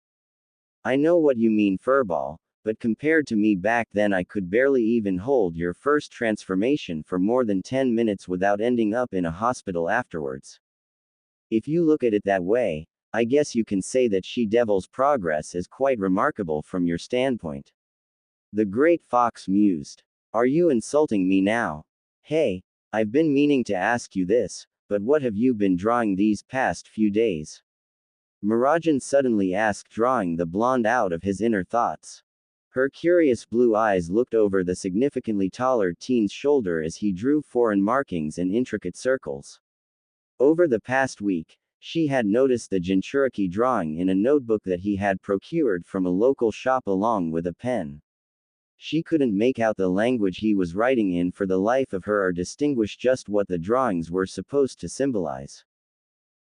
I know what you mean, furball, but compared to me back then I could barely even hold your first transformation for more than 10 minutes without ending up in a hospital afterwards. If you look at it that way, I guess you can say that She-Devil's progress is quite remarkable from your standpoint. The Great Fox mused. Are you insulting me now? Hey, I've been meaning to ask you this, but what have you been drawing these past few days? Mirajan suddenly asked, drawing the blonde out of his inner thoughts. Her curious blue eyes looked over the significantly taller teen's shoulder as he drew foreign markings and intricate circles. Over the past week, she had noticed the Jinchuriki drawing in a notebook that he had procured from a local shop along with a pen. She couldn't make out the language he was writing in for the life of her or distinguish just what the drawings were supposed to symbolize.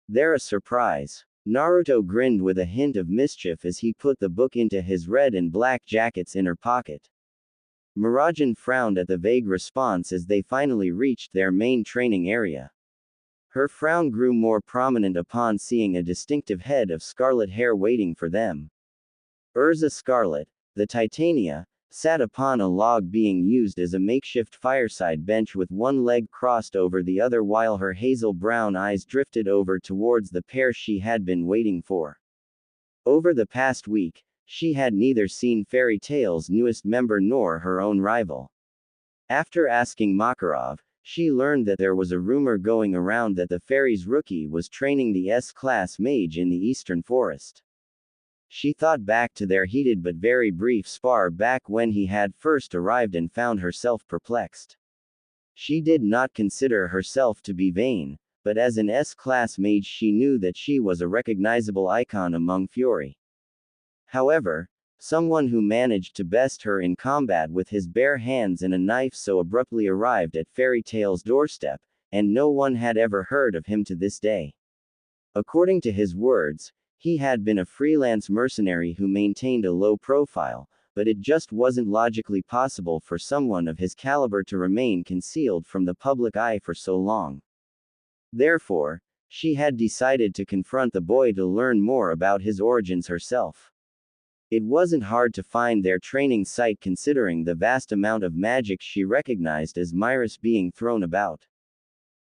They're a surprise. Naruto grinned with a hint of mischief as he put the book into his red and black jacket's inner pocket. Mirajan frowned at the vague response as they finally reached their main training area. Her frown grew more prominent upon seeing a distinctive head of scarlet hair waiting for them. Urza Scarlet, the Titania, sat upon a log being used as a makeshift fireside bench with one leg crossed over the other while her hazel brown eyes drifted over towards the pair she had been waiting for. Over the past week, she had neither seen Fairy Tail's newest member nor her own rival. After asking Makarov, she learned that there was a rumor going around that the fairy's rookie was training the S-class mage in the Eastern Forest. She thought back to their heated but very brief spar back when he had first arrived and found herself perplexed. She did not consider herself to be vain, but as an S-class mage she knew that she was a recognizable icon among Fury. However, Someone who managed to best her in combat with his bare hands and a knife so abruptly arrived at Fairy Tail's doorstep, and no one had ever heard of him to this day. According to his words, he had been a freelance mercenary who maintained a low profile, but it just wasn't logically possible for someone of his caliber to remain concealed from the public eye for so long. Therefore, she had decided to confront the boy to learn more about his origins herself. It wasn't hard to find their training site considering the vast amount of magic she recognized as Myris being thrown about.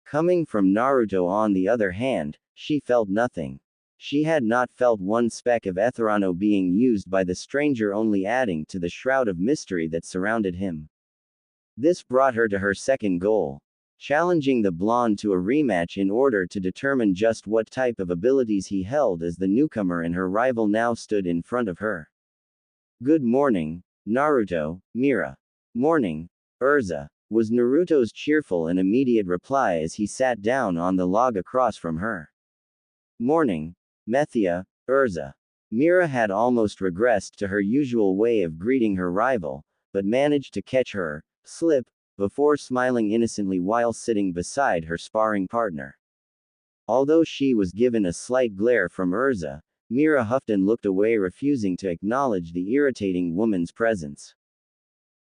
Coming from Naruto, on the other hand, she felt nothing. She had not felt one speck of Etherano being used by the stranger, only adding to the shroud of mystery that surrounded him. This brought her to her second goal, challenging the blonde to a rematch in order to determine just what type of abilities he held, as the newcomer and her rival now stood in front of her. "Good morning, Naruto, Mira." "Morning, Urza," was Naruto's cheerful and immediate reply as he sat down on the log across from her. "Morning, Methia, Urza." Mira had almost regressed to her usual way of greeting her rival, but managed to catch her slip before smiling innocently while sitting beside her sparring partner. Although she was given a slight glare from Urza, Mira huffed and looked away, refusing to acknowledge the irritating woman's presence.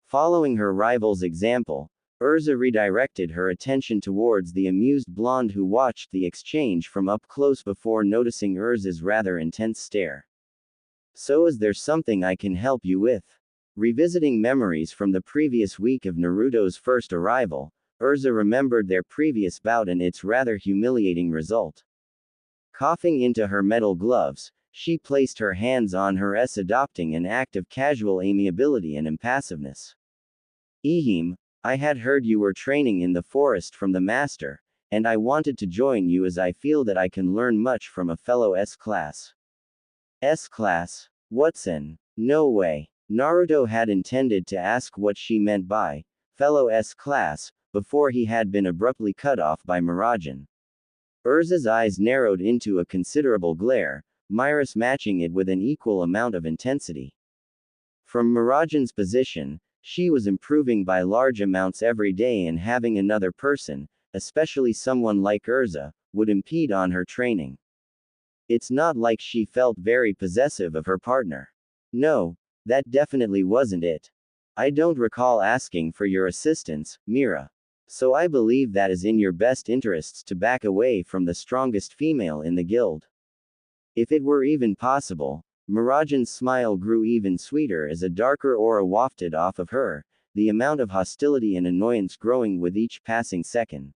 Following her rival's example, Urza redirected her attention towards the amused blonde who watched the exchange from up close before noticing Urza's rather intense stare. "So is there something I can help you with?" Revisiting memories from the previous week of Naruto's first arrival, Urza remembered their previous bout and its rather humiliating result. Coughing into her metal gloves, she placed her hands on her S, adopting an act of casual amiability and impassiveness. "Ehem, I had heard you were training in the forest from the master, and I wanted to join you as I feel that I can learn much from a fellow S-class." "S-class? What's an? No way." Naruto had intended to ask what she meant by fellow S-class, before he had been abruptly cut off by Mirajan. Urza's eyes narrowed into a considerable glare, Myris matching it with an equal amount of intensity. From Mirajan's position, she was improving by large amounts every day, and having another person, especially someone like Urza, would impede on her training. It's not like she felt very possessive of her partner. No, that definitely wasn't it. "I don't recall asking for your assistance, Mira. So I believe that is in your best interests to back away from the strongest female in the guild." If it were even possible, Mirajan's smile grew even sweeter as a darker aura wafted off of her, the amount of hostility and annoyance growing with each passing second.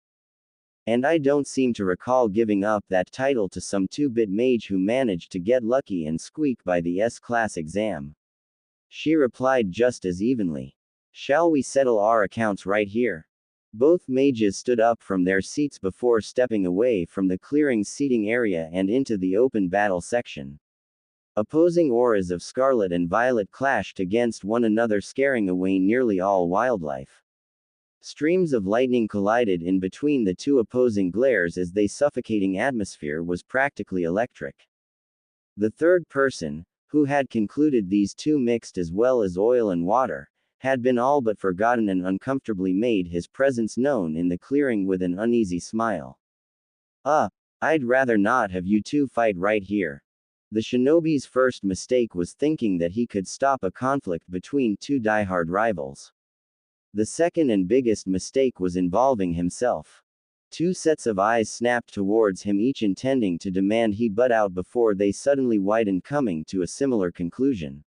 "And I don't seem to recall giving up that title to some 2-bit mage who managed to get lucky and squeak by the S-class exam," she replied just as evenly. "Shall we settle our accounts right here?" Both mages stood up from their seats before stepping away from the clearing's seating area and into the open battle section. Opposing auras of scarlet and violet clashed against one another, scaring away nearly all wildlife. Streams of lightning collided in between the two opposing glares as the suffocating atmosphere was practically electric. The third person, who had concluded these two mixed as well as oil and water, had been all but forgotten and uncomfortably made his presence known in the clearing with an uneasy smile. I'd rather not have you two fight right here." The shinobi's first mistake was thinking that he could stop a conflict between two diehard rivals. The second and biggest mistake was involving himself. Two sets of eyes snapped towards him, each intending to demand he butt out before they suddenly widened, coming to a similar conclusion.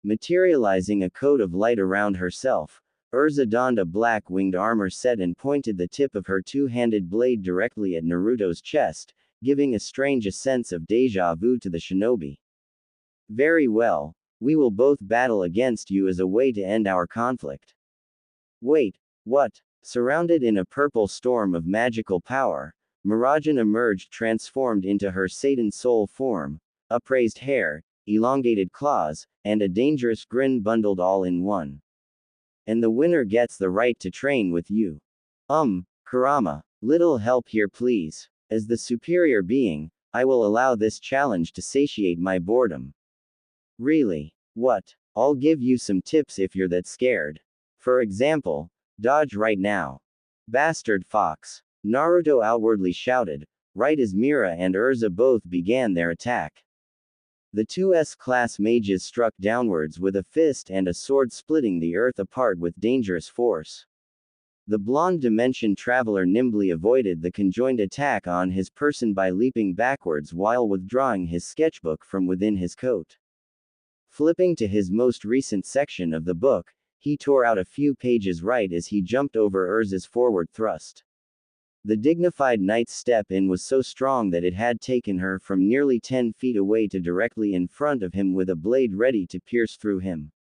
Materializing a coat of light around herself, Urza donned a black winged armor set and pointed the tip of her two-handed blade directly at Naruto's chest, giving a strange sense of déjà vu to the shinobi. "Very well, we will both battle against you as a way to end our conflict." "Wait, what?" Surrounded in a purple storm of magical power, Mirajan emerged, transformed into her Satan soul form, upraised hair, elongated claws, and a dangerous grin bundled all in one. "And the winner gets the right to train with you. Kurama. Little help here please. As the superior being, I will allow this challenge to satiate my boredom." "Really? What? I'll give you some tips if you're that scared. For example, dodge right now. Bastard fox. Naruto outwardly shouted, right as Mira and Urza both began their attack. The two S-class mages struck downwards with a fist and a sword, splitting the earth apart with dangerous force. The blonde dimension traveler nimbly avoided the conjoined attack on his person by leaping backwards while withdrawing his sketchbook from within his coat. Flipping to his most recent section of the book, he tore out a few pages right as he jumped over Urza's forward thrust. The dignified knight's step-in was so strong that it had taken her from nearly 10 feet away to directly in front of him with a blade ready to pierce through him.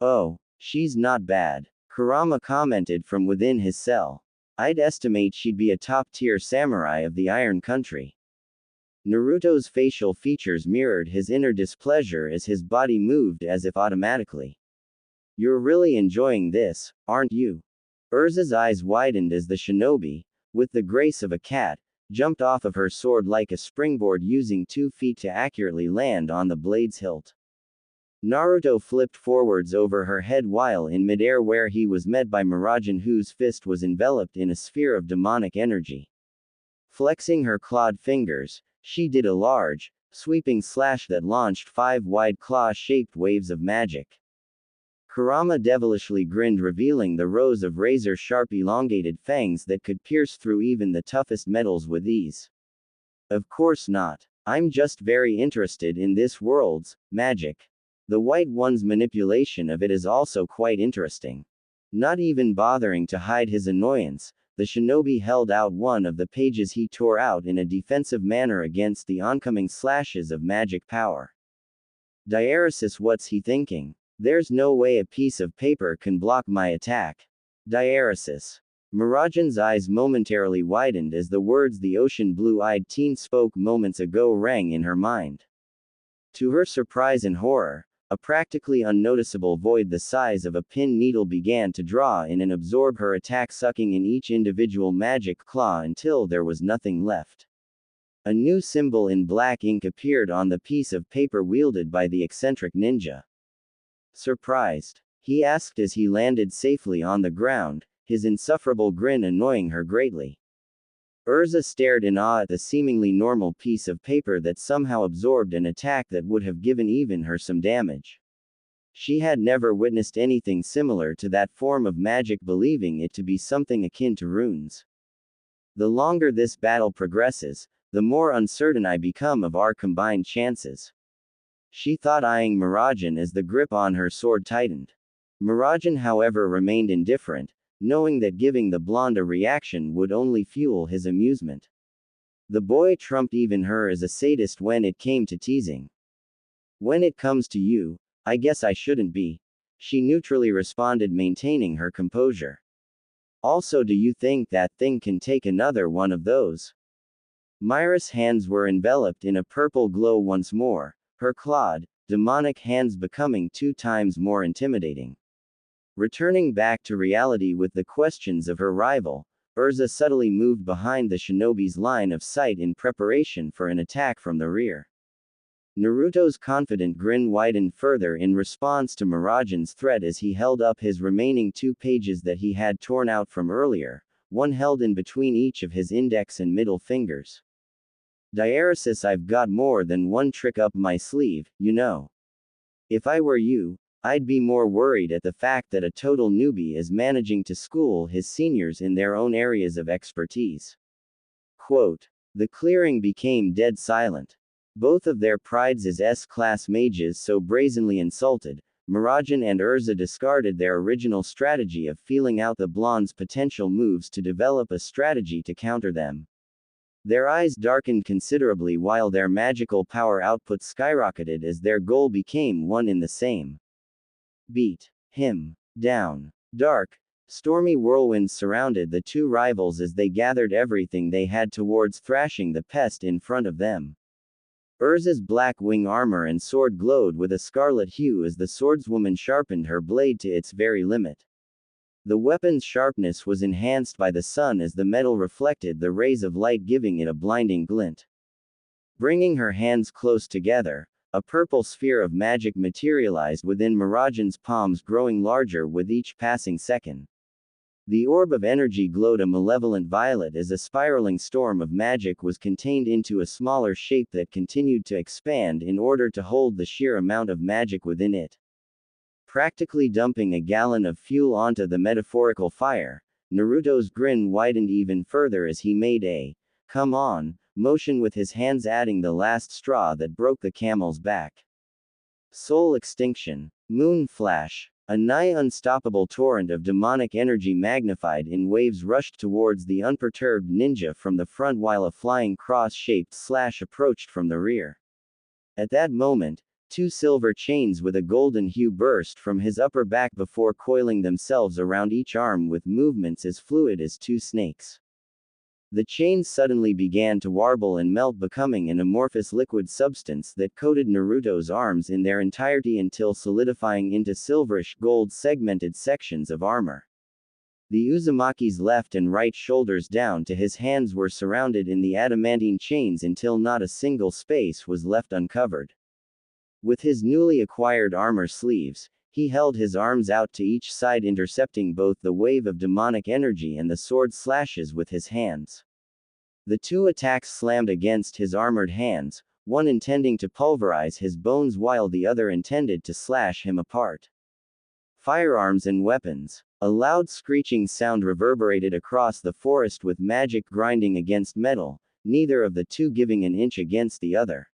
Oh, she's not bad, Kurama commented from within his cell. I'd estimate she'd be a top-tier samurai of the Iron Country. Naruto's facial features mirrored his inner displeasure as his body moved as if automatically. You're really enjoying this, aren't you? Urza's eyes widened as the shinobi, with the grace of a cat, jumped off of her sword like a springboard, using 2 feet to accurately land on the blade's hilt. Naruto flipped forwards over her head while in midair, where he was met by Miragen, whose fist was enveloped in a sphere of demonic energy. Flexing her clawed fingers, she did a large, sweeping slash that launched 5 wide claw-shaped waves of magic. Kurama devilishly grinned, revealing the rows of razor-sharp elongated fangs that could pierce through even the toughest metals with ease. Of course not. I'm just very interested in this world's magic. The White One's manipulation of it is also quite interesting. Not even bothering to hide his annoyance, the shinobi held out one of the pages he tore out in a defensive manner against the oncoming slashes of magic power. Diaresis, what's he thinking? There's no way a piece of paper can block my attack. Diaresis. Miragen's eyes momentarily widened as the words the ocean blue-eyed teen spoke moments ago rang in her mind. To her surprise and horror, a practically unnoticeable void the size of a pin needle began to draw in and absorb her attack, sucking in each individual magic claw until there was nothing left. A new symbol in black ink appeared on the piece of paper wielded by the eccentric ninja. Surprised? He asked as he landed safely on the ground, his insufferable grin annoying her greatly. Urza stared in awe at the seemingly normal piece of paper that somehow absorbed an attack that would have given even her some damage. She had never witnessed anything similar to that form of magic, believing it to be something akin to runes. The longer this battle progresses, the more uncertain I become of our combined chances. She thought, eyeing Miragen as the grip on her sword tightened. Miragen, however, remained indifferent, knowing that giving the blonde a reaction would only fuel his amusement. The boy trumped even her as a sadist when it came to teasing. When it comes to you, I guess I shouldn't be, she neutrally responded, maintaining her composure. Also, do you think that thing can take another one of those? Myra's hands were enveloped in a purple glow once more, her clawed, demonic hands becoming 2 times more intimidating. Returning back to reality with the questions of her rival, Urza subtly moved behind the shinobi's line of sight in preparation for an attack from the rear. Naruto's confident grin widened further in response to Miragen's threat as he held up his remaining 2 pages that he had torn out from earlier, one held in between each of his index and middle fingers. Diaresis, I've got more than one trick up my sleeve, you know. If I were you, I'd be more worried at the fact that a total newbie is managing to school his seniors in their own areas of expertise. Quote. The clearing became dead silent. Both of their prides as S-class mages so brazenly insulted, Miragen and Urza discarded their original strategy of feeling out the blonde's potential moves to develop a strategy to counter them. Their eyes darkened considerably while their magical power output skyrocketed as their goal became one in the same. Beat him down. Dark, stormy whirlwinds surrounded the 2 rivals as they gathered everything they had towards thrashing the pest in front of them. Urza's black wing armor and sword glowed with a scarlet hue as the swordswoman sharpened her blade to its very limit. The weapon's sharpness was enhanced by the sun as the metal reflected the rays of light, giving it a blinding glint. Bringing her hands close together, A purple sphere of magic materialized within Mirajan's palms, growing larger with each passing second. The orb of energy glowed a malevolent violet as a spiraling storm of magic was contained into a smaller shape that continued to expand in order to hold the sheer amount of magic within it. Practically dumping a gallon of fuel onto the metaphorical fire, Naruto's grin widened even further as he made a "come on" motion with his hands, adding the last straw that broke the camel's back. Soul extinction. Moon flash. A nigh unstoppable torrent of demonic energy magnified in waves rushed towards the unperturbed ninja from the front while a flying cross-shaped slash approached from the rear. At that moment, two silver chains with a golden hue burst from his upper back before coiling themselves around each arm with movements as fluid as two snakes. The chains suddenly began to warble and melt, becoming an amorphous liquid substance that coated Naruto's arms in their entirety until solidifying into silverish gold segmented sections of armor. The Uzumaki's left and right shoulders down to his hands were surrounded in the adamantine chains until not a single space was left uncovered. With his newly acquired armor sleeves, he held his arms out to each side, intercepting both the wave of demonic energy and the sword slashes with his hands. The two attacks slammed against his armored hands, one intending to pulverize his bones while the other intended to slash him apart. Firearms and weapons. A loud screeching sound reverberated across the forest with magic grinding against metal, neither of the two giving an inch against the other.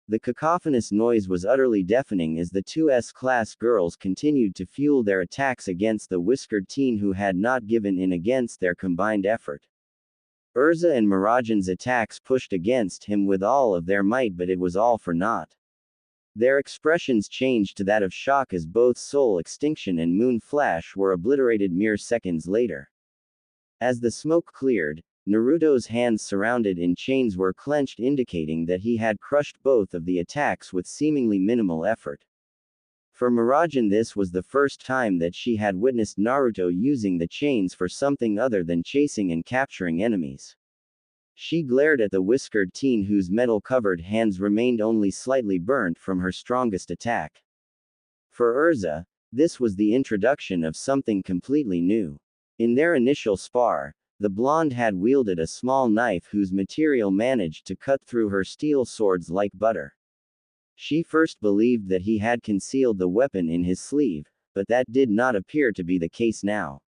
The cacophonous noise was utterly deafening as the two S-class girls continued to fuel their attacks against the whiskered teen who had not given in against their combined effort. Urza and Mirajan's attacks pushed against him with all of their might, but it was all for naught. Their expressions changed to that of shock as both Soul Extinction and Moon Flash were obliterated mere seconds later. As the smoke cleared, Naruto's hands surrounded in chains were clenched, indicating that he had crushed both of the attacks with seemingly minimal effort. For Mirajan, this was the first time that she had witnessed Naruto using the chains for something other than chasing and capturing enemies. She glared at the whiskered teen whose metal-covered hands remained only slightly burnt from her strongest attack. For Urza, this was the introduction of something completely new. In their initial spar, the blonde had wielded a small knife whose material managed to cut through her steel swords like butter. She first believed that he had concealed the weapon in his sleeve, but that did not appear to be the case now.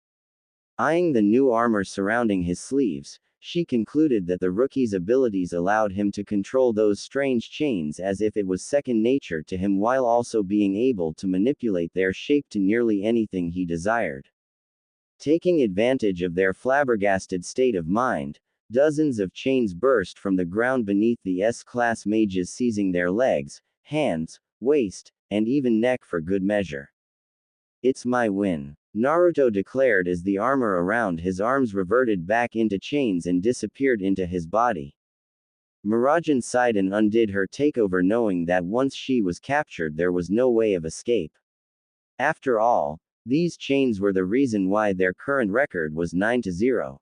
Eyeing the new armor surrounding his sleeves, she concluded that the rookie's abilities allowed him to control those strange chains as if it was second nature to him, while also being able to manipulate their shape to nearly anything he desired. Taking advantage of their flabbergasted state of mind, dozens of chains burst from the ground beneath the S-class mages, seizing their legs, hands, waist, and even neck for good measure. "It's my win," Naruto declared as the armor around his arms reverted back into chains and disappeared into his body. Mirajan sighed and undid her takeover, knowing that once she was captured there was no way of escape. After all, these chains were the reason why their current record was 9-0.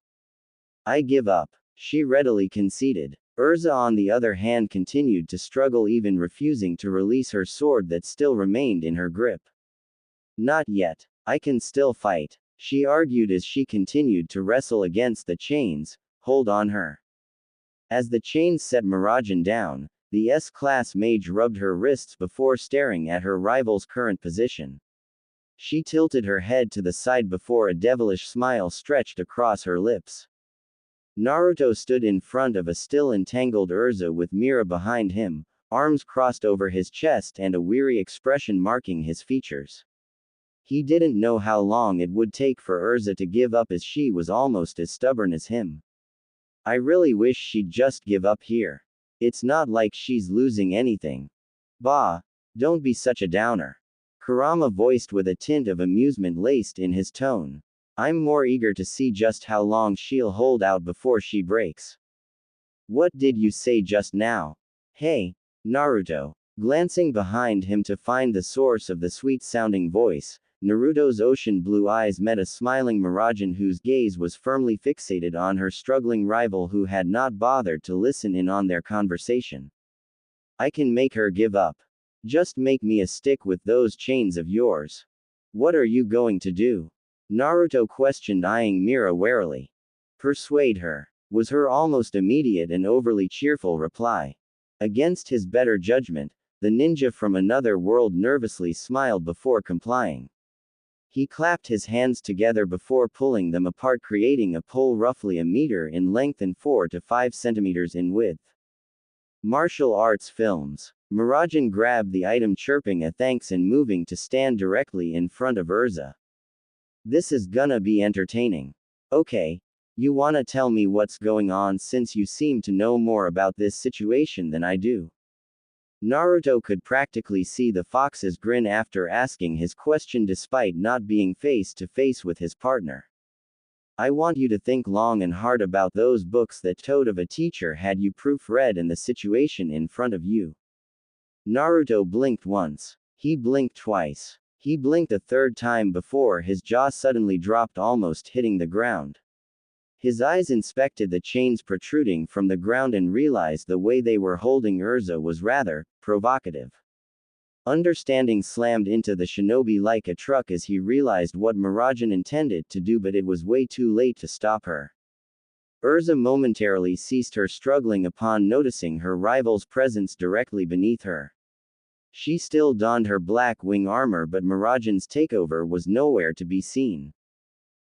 "I give up," she readily conceded. Urza, on the other hand, continued to struggle, even refusing to release her sword that still remained in her grip. "Not yet. I can still fight," she argued as she continued to wrestle against the chains. "Hold on her." As the chains set Mirajan down, the S-class mage rubbed her wrists before staring at her rival's current position. She tilted her head to the side before a devilish smile stretched across her lips. Naruto stood in front of a still entangled Urza with Mira behind him, arms crossed over his chest and a weary expression marking his features. He didn't know how long it would take for Urza to give up, as she was almost as stubborn as him. "I really wish she'd just give up here. It's not like she's losing anything." "Bah, don't be such a downer," Kurama voiced with a tint of amusement laced in his tone. "I'm more eager to see just how long she'll hold out before she breaks." "What did you say just now?" "Hey, Naruto." Glancing behind him to find the source of the sweet-sounding voice, Naruto's ocean blue eyes met a smiling Mirajan whose gaze was firmly fixated on her struggling rival, who had not bothered to listen in on their conversation. "I can make her give up," Just make me a stick with those chains of yours. What are you going to do? Naruto questioned, eyeing Mira warily. Persuade her, was her almost immediate and overly cheerful reply. Against his better judgment, the ninja from another world nervously smiled before complying. He clapped his hands together before pulling them apart, creating a pole roughly a meter in length and 4 to 5 centimeters in width. Martial arts films. Mirajan grabbed the item, chirping a thanks and moving to stand directly in front of Urza. This is gonna be entertaining. Okay, you wanna tell me what's going on since you seem to know more about this situation than I do. Naruto could practically see the fox's grin after asking his question despite not being face to face with his partner. I want you to think long and hard about those books that toad of a teacher had you proofread and the situation in front of you. Naruto blinked once. He blinked twice. He blinked a third time before his jaw suddenly dropped, almost hitting the ground. His eyes inspected the chains protruding from the ground and realized the way they were holding Urza was rather provocative. Understanding slammed into the shinobi like a truck as he realized what Mirajan intended to do, but it was way too late to stop her. Urza momentarily ceased her struggling upon noticing her rival's presence directly beneath her. She still donned her black wing armor, but Mirajan's takeover was nowhere to be seen.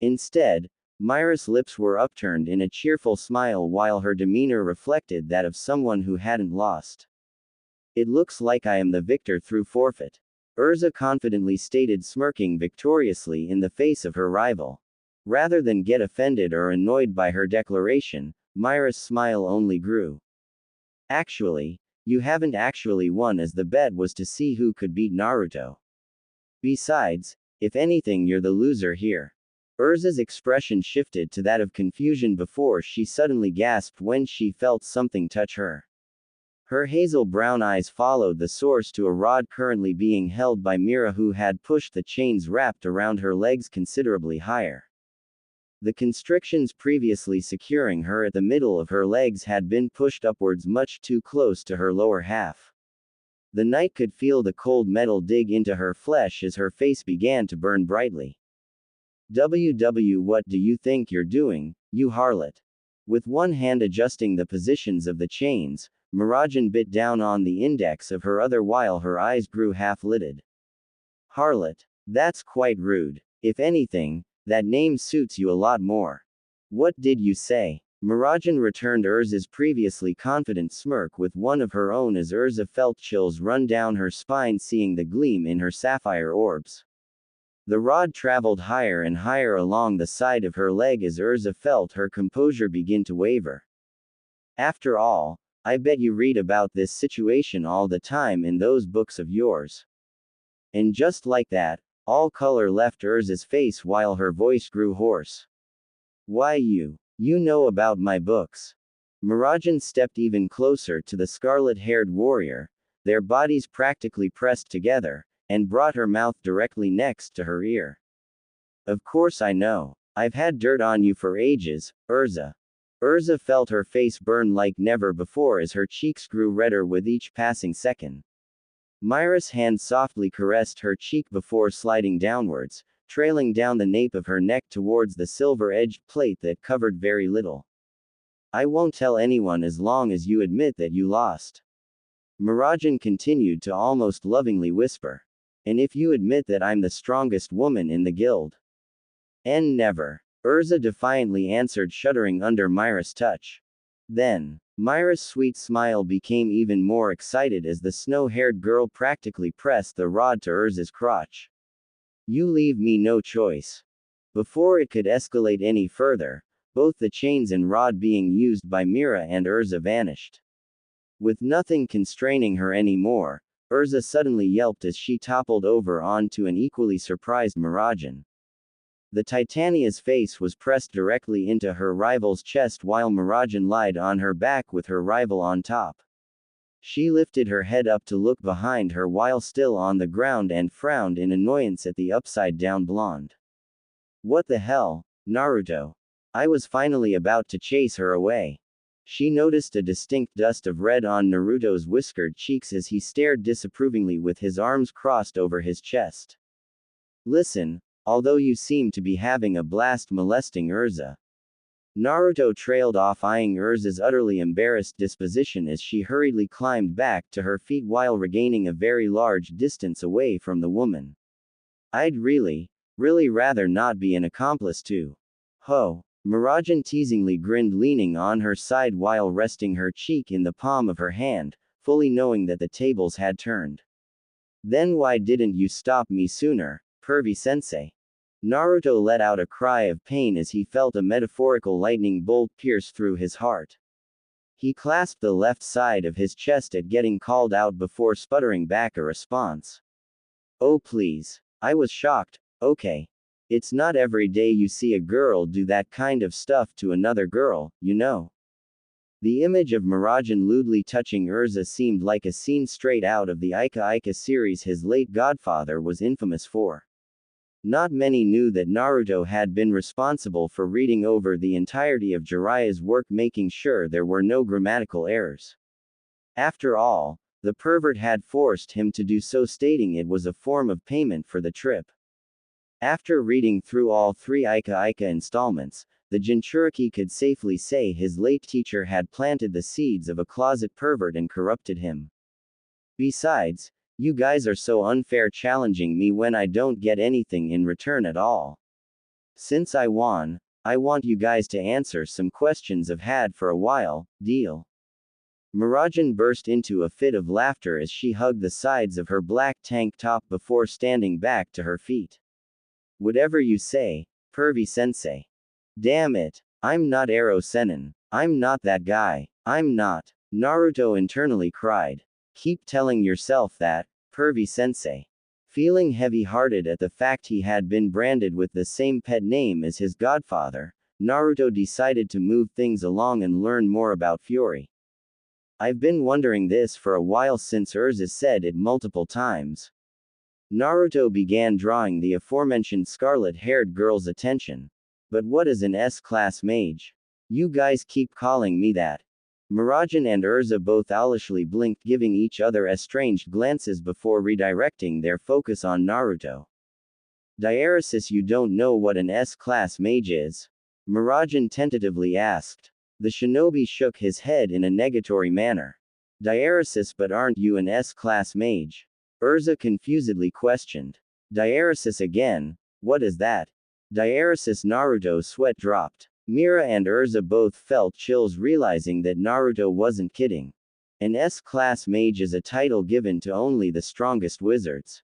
Instead, Myra's lips were upturned in a cheerful smile while her demeanor reflected that of someone who hadn't lost. It looks like I am the victor through forfeit, Urza confidently stated, smirking victoriously in the face of her rival. Rather than get offended or annoyed by her declaration, Myra's smile only grew. Actually, you haven't actually won, as the bet was to see who could beat Naruto. Besides, if anything, you're the loser here. Urza's expression shifted to that of confusion before she suddenly gasped when she felt something touch her. Her hazel brown eyes followed the source to a rod currently being held by Mira, who had pushed the chains wrapped around her legs considerably higher. The constrictions previously securing her at the middle of her legs had been pushed upwards much too close to her lower half. The knight could feel the cold metal dig into her flesh as her face began to burn brightly. What do you think you're doing, you harlot? With one hand adjusting the positions of the chains, Mirajan bit down on the index of her other while her eyes grew half-lidded. Harlot. That's quite rude. If anything, that name suits you a lot more. What did you say? Mirajan returned Urza's previously confident smirk with one of her own as Urza felt chills run down her spine seeing the gleam in her sapphire orbs. The rod traveled higher and higher along the side of her leg as Urza felt her composure begin to waver. After all, I bet you read about this situation all the time in those books of yours. And just like that, all color left Urza's face while her voice grew hoarse. Why you know about my books. Mirajan stepped even closer to the scarlet-haired warrior, their bodies practically pressed together, and brought her mouth directly next to her ear. Of course I know. I've had dirt on you for ages, Urza. Urza felt her face burn like never before as her cheeks grew redder with each passing second. Myra's hand softly caressed her cheek before sliding downwards, trailing down the nape of her neck towards the silver-edged plate that covered very little. I won't tell anyone as long as you admit that you lost. Mirajan continued to almost lovingly whisper. And if you admit that I'm the strongest woman in the guild. And never. Urza defiantly answered, shuddering under Myra's touch. Then, Myra's sweet smile became even more excited as the snow-haired girl practically pressed the rod to Urza's crotch. You leave me no choice. Before it could escalate any further, both the chains and rod being used by Mira and Urza vanished. With nothing constraining her anymore, Urza suddenly yelped as she toppled over onto an equally surprised Mirajan. The Titania's face was pressed directly into her rival's chest while Mirajan lied on her back with her rival on top. She lifted her head up to look behind her while still on the ground and frowned in annoyance at the upside-down blonde. What the hell, Naruto? I was finally about to chase her away. She noticed a distinct dust of red on Naruto's whiskered cheeks as he stared disapprovingly with his arms crossed over his chest. Listen, although you seem to be having a blast molesting Urza. Naruto trailed off, eyeing Urza's utterly embarrassed disposition as she hurriedly climbed back to her feet while regaining a very large distance away from the woman. I'd really rather not be an accomplice to. Ho. Mirajan teasingly grinned, leaning on her side while resting her cheek in the palm of her hand, fully knowing that the tables had turned. Then why didn't you stop me sooner, pervy-sensei? Naruto let out a cry of pain as he felt a metaphorical lightning bolt pierce through his heart. He clasped the left side of his chest at getting called out before sputtering back a response. Oh please. I was shocked. Okay. It's not every day you see a girl do that kind of stuff to another girl, you know. The image of Mirajan lewdly touching Urza seemed like a scene straight out of the Ika Ika series his late godfather was infamous for. Not many knew that Naruto had been responsible for reading over the entirety of Jiraiya's work, making sure there were no grammatical errors. After all, the pervert had forced him to do so, stating it was a form of payment for the trip. After reading through all 3 Ika Ika installments, the Jinchuriki could safely say his late teacher had planted the seeds of a closet pervert and corrupted him. Besides, you guys are so unfair, challenging me when I don't get anything in return at all. Since I won, I want you guys to answer some questions I've had for a while, deal? Mirajan burst into a fit of laughter as she hugged the sides of her black tank top before standing back to her feet. Whatever you say, pervy-sensei. Damn it. I'm not Ero Sennin. I'm not that guy. I'm not. Naruto internally cried. Keep telling yourself that, pervy-sensei. Feeling heavy-hearted at the fact he had been branded with the same pet name as his godfather, Naruto decided to move things along and learn more about Fury. I've been wondering this for a while since Urza said it multiple times. Naruto began drawing the aforementioned scarlet-haired girl's attention. But what is an S-class mage? You guys keep calling me that. Mirajan and Urza both owlishly blinked, giving each other estranged glances before redirecting their focus on Naruto. Diaresis, you don't know what an S-class mage is? Mirajan tentatively asked. The shinobi shook his head in a negatory manner. Diaresis, but aren't you an S-class mage? Urza confusedly questioned. Diaresis again? What is that? Diaresis. Naruto's sweat dropped. Mira and Urza both felt chills, realizing that Naruto wasn't kidding. An S-class mage is a title given to only the strongest wizards.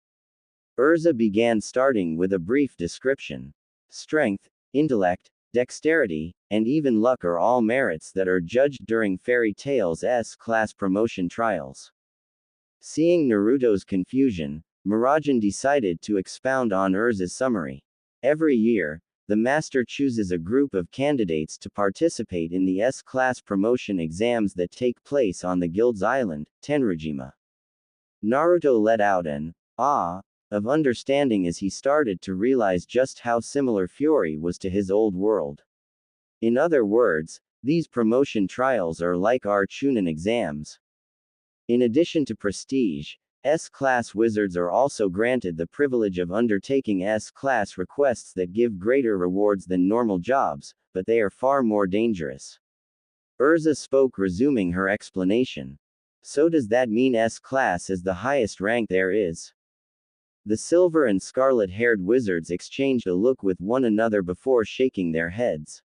Urza began, starting with a brief description. Strength, intellect, dexterity, and even luck are all merits that are judged during Fairy Tail's S-class promotion trials. Seeing Naruto's confusion, Mirajan decided to expound on Urza's summary. Every year, the master chooses a group of candidates to participate in the S-class promotion exams that take place on the guild's island, Tenryjima. Naruto let out an ah of understanding as he started to realize just how similar Fury was to his old world. In other words, these promotion trials are like our Chunin exams. In addition to prestige, S-class wizards are also granted the privilege of undertaking S-class requests that give greater rewards than normal jobs, but they are far more dangerous. Urza spoke, resuming her explanation. So does that mean S-class is the highest rank there is? The silver and scarlet-haired wizards exchanged a look with one another before shaking their heads.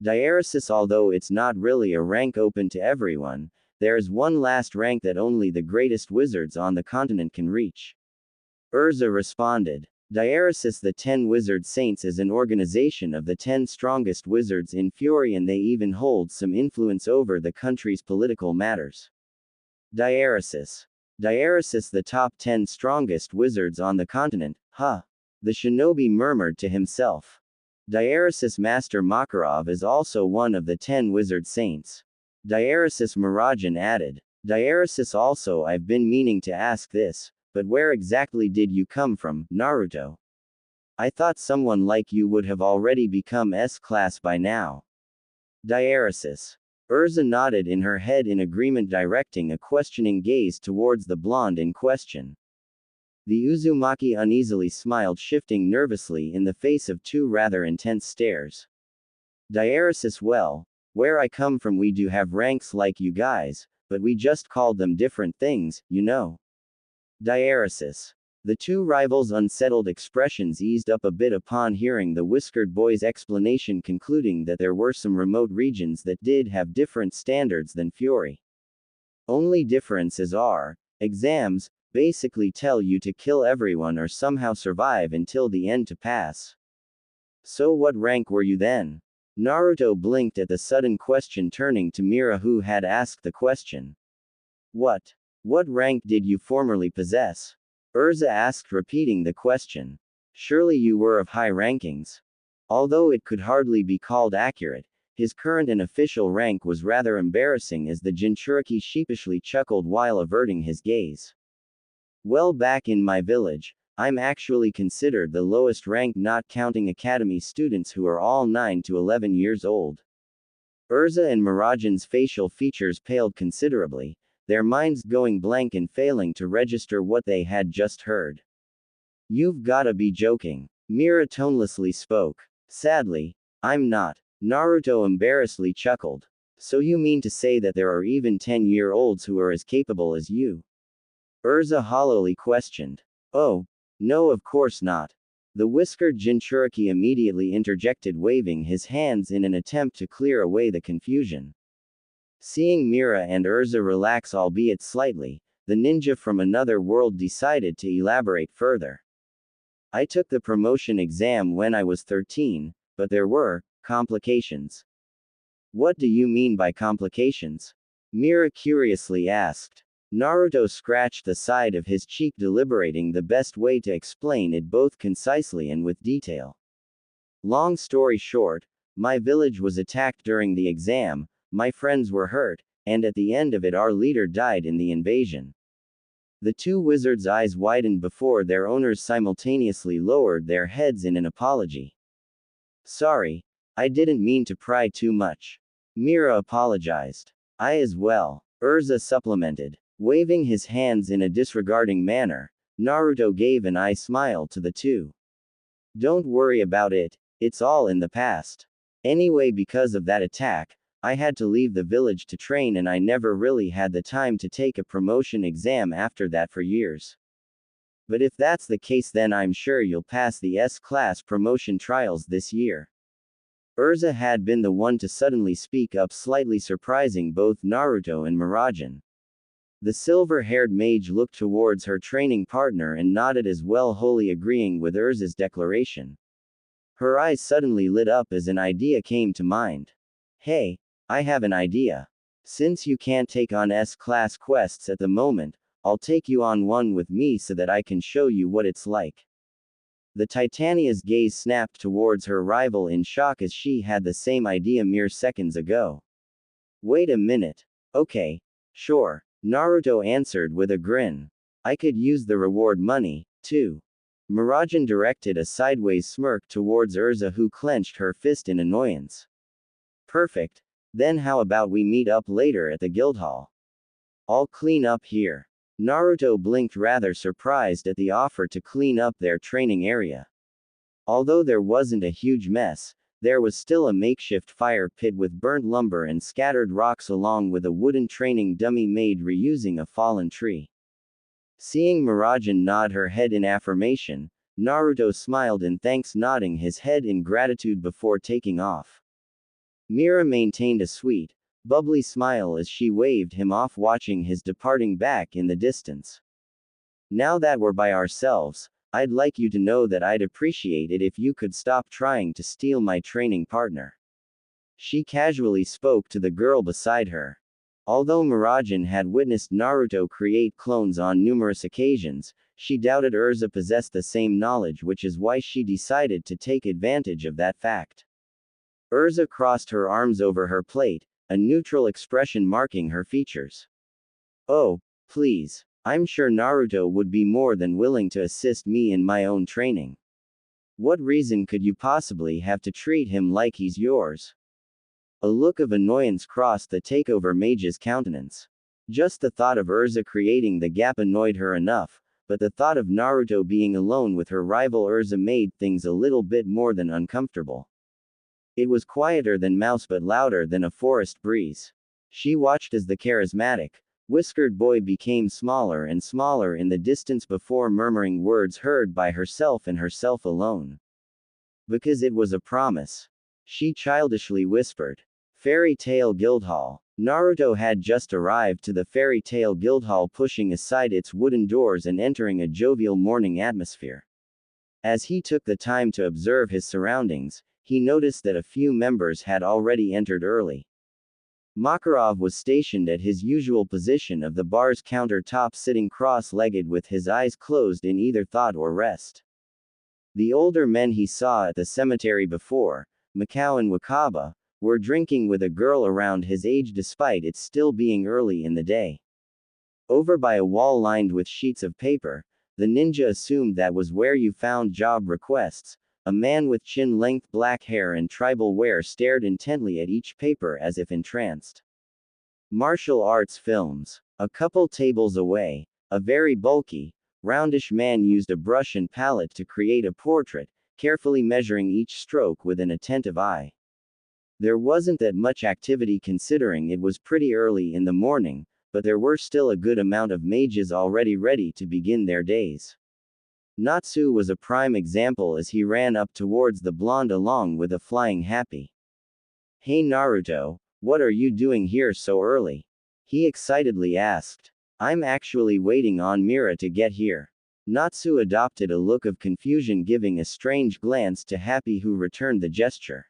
Diaresis, although it's not really a rank open to everyone, there is one last rank that only the greatest wizards on the continent can reach. Urza responded. Diaresis, the 10 Wizard Saints, is an organization of the 10 strongest wizards in Fury, and they even hold some influence over the country's political matters. Diaresis. Diaresis, the top 10 strongest wizards on the continent, huh? The shinobi murmured to himself. Diaresis Master Makarov is also one of the 10 Wizard Saints. Diaresis. Mirajan added. Diaresis also, I've been meaning to ask this, but where exactly did you come from, Naruto? I thought someone like you would have already become S-class by now. Diaresis. Urza nodded in her head in agreement, directing a questioning gaze towards the blonde in question. The Uzumaki uneasily smiled, shifting nervously in the face of two rather intense stares. Diaresis, well, where I come from we do have ranks like you guys, but we just called them different things, you know. Diaresis. The two rivals' unsettled expressions eased up a bit upon hearing the whiskered boy's explanation, concluding that there were some remote regions that did have different standards than Fury. Only differences are, exams basically tell you to kill everyone or somehow survive until the end to pass. So what rank were you then? Naruto blinked at the sudden question, turning to Mira, who had asked the question. What rank did you formerly possess? Urza asked, repeating the question. Surely you were of high rankings. Although it could hardly be called accurate, his current and official rank was rather embarrassing, as the Jinchuriki sheepishly chuckled while averting his gaze. Well, back in my village, I'm actually considered the lowest rank, not counting academy students who are all 9 to 11 years old. Urza and Mirajan's facial features paled considerably, their minds going blank and failing to register what they had just heard. You've gotta be joking. Mira tonelessly spoke. Sadly, I'm not. Naruto embarrassedly chuckled. So you mean to say that there are even 10-year-olds who are as capable as you? Urza hollowly questioned. Oh, no, of course not. The whiskered Jinchuriki immediately interjected, waving his hands in an attempt to clear away the confusion. Seeing Mira and Urza relax, albeit slightly, the ninja from another world decided to elaborate further. I took the promotion exam when I was 13, but there were complications. What do you mean by complications? Mira curiously asked. Naruto scratched the side of his cheek, deliberating the best way to explain it both concisely and with detail. Long story short, my village was attacked during the exam, my friends were hurt, and at the end of it our leader died in the invasion. The two wizards' eyes widened before their owners simultaneously lowered their heads in an apology. Sorry, I didn't mean to pry too much. Mira apologized. I as well, Urza supplemented. Waving his hands in a disregarding manner, Naruto gave an eye smile to the two. Don't worry about it, it's all in the past. Anyway, because of that attack, I had to leave the village to train, and I never really had the time to take a promotion exam after that for years. But if that's the case, then I'm sure you'll pass the S-class promotion trials this year. Urza had been the one to suddenly speak up, slightly surprising both Naruto and Mirajan. The silver-haired mage looked towards her training partner and nodded as well, wholly agreeing with Urza's declaration. Her eyes suddenly lit up as an idea came to mind. Hey, I have an idea. Since you can't take on S-class quests at the moment, I'll take you on one with me so that I can show you what it's like. The Titania's gaze snapped towards her rival in shock, as she had the same idea mere seconds ago. Wait a minute. Okay. Sure. Naruto answered with a grin. I could use the reward money, too. Mirajan directed a sideways smirk towards Urza, who clenched her fist in annoyance. Perfect. Then how about we meet up later at the Guildhall? I'll clean up here. Naruto blinked, rather surprised at the offer to clean up their training area. Although there wasn't a huge mess, there was still a makeshift fire pit with burnt lumber and scattered rocks, along with a wooden training dummy made reusing a fallen tree. Seeing Mirajan nod her head in affirmation, Naruto smiled in thanks, nodding his head in gratitude before taking off. Mira maintained a sweet, bubbly smile as she waved him off, watching his departing back in the distance. Now that we're by ourselves, I'd like you to know that I'd appreciate it if you could stop trying to steal my training partner. She casually spoke to the girl beside her. Although Mirajan had witnessed Naruto create clones on numerous occasions, she doubted Urza possessed the same knowledge, which is why she decided to take advantage of that fact. Urza crossed her arms over her plate, a neutral expression marking her features. Oh, please. I'm sure Naruto would be more than willing to assist me in my own training. What reason could you possibly have to treat him like he's yours? A look of annoyance crossed the takeover mage's countenance. Just the thought of Urza creating the gap annoyed her enough, but the thought of Naruto being alone with her rival Urza made things a little bit more than uncomfortable. It was quieter than mouse but louder than a forest breeze. She watched as the charismatic, whiskered boy became smaller and smaller in the distance before murmuring words heard by herself and herself alone. Because it was a promise. She childishly whispered. Fairy Tale Guildhall. Naruto had just arrived to the Fairy Tale Guildhall, pushing aside its wooden doors and entering a jovial morning atmosphere. As he took the time to observe his surroundings, he noticed that a few members had already entered early. Makarov was stationed at his usual position of the bar's countertop, sitting cross-legged with his eyes closed in either thought or rest. The older men he saw at the cemetery before, Mikao and Wakaba, were drinking with a girl around his age despite it still being early in the day. Over by a wall lined with sheets of paper, the ninja assumed that was where you found job requests. A man with chin-length black hair and tribal wear stared intently at each paper as if entranced. Martial arts films. A couple tables away, a very bulky, roundish man used a brush and palette to create a portrait, carefully measuring each stroke with an attentive eye. There wasn't that much activity considering it was pretty early in the morning, but there were still a good amount of mages already ready to begin their days. Natsu was a prime example as he ran up towards the blonde along with a flying happy. Hey Naruto, what are you doing here so early? He excitedly asked. I'm actually waiting on Mira to get here. Natsu adopted a look of confusion, giving a strange glance to Happy, who returned the gesture.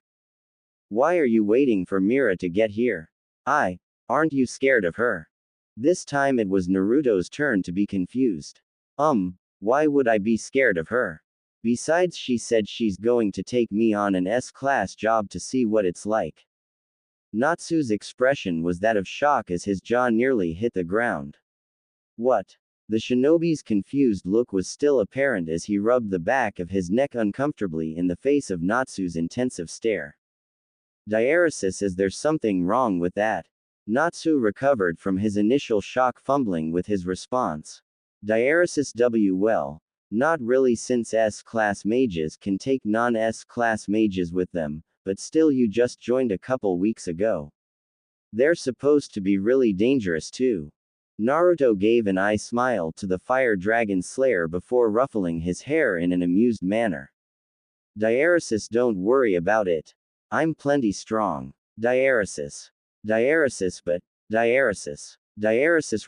Why are you waiting for Mira to get here? Aren't you scared of her? This time it was Naruto's turn to be confused. Why would I be scared of her? Besides, she said she's going to take me on an S-class job to see what it's like. Natsu's expression was that of shock as his jaw nearly hit the ground. What? The shinobi's confused look was still apparent as he rubbed the back of his neck uncomfortably in the face of Natsu's intensive stare. Diaresis, is there something wrong with that? Natsu recovered from his initial shock, fumbling with his response. Diaresis well, not really, since S-class mages can take non-S-class mages with them, but still, you just joined a couple weeks ago. They're supposed to be really dangerous too. Naruto gave an eye smile to the fire dragon slayer before ruffling his hair in an amused manner. Diaresis, don't worry about it. I'm plenty strong. Diaresis,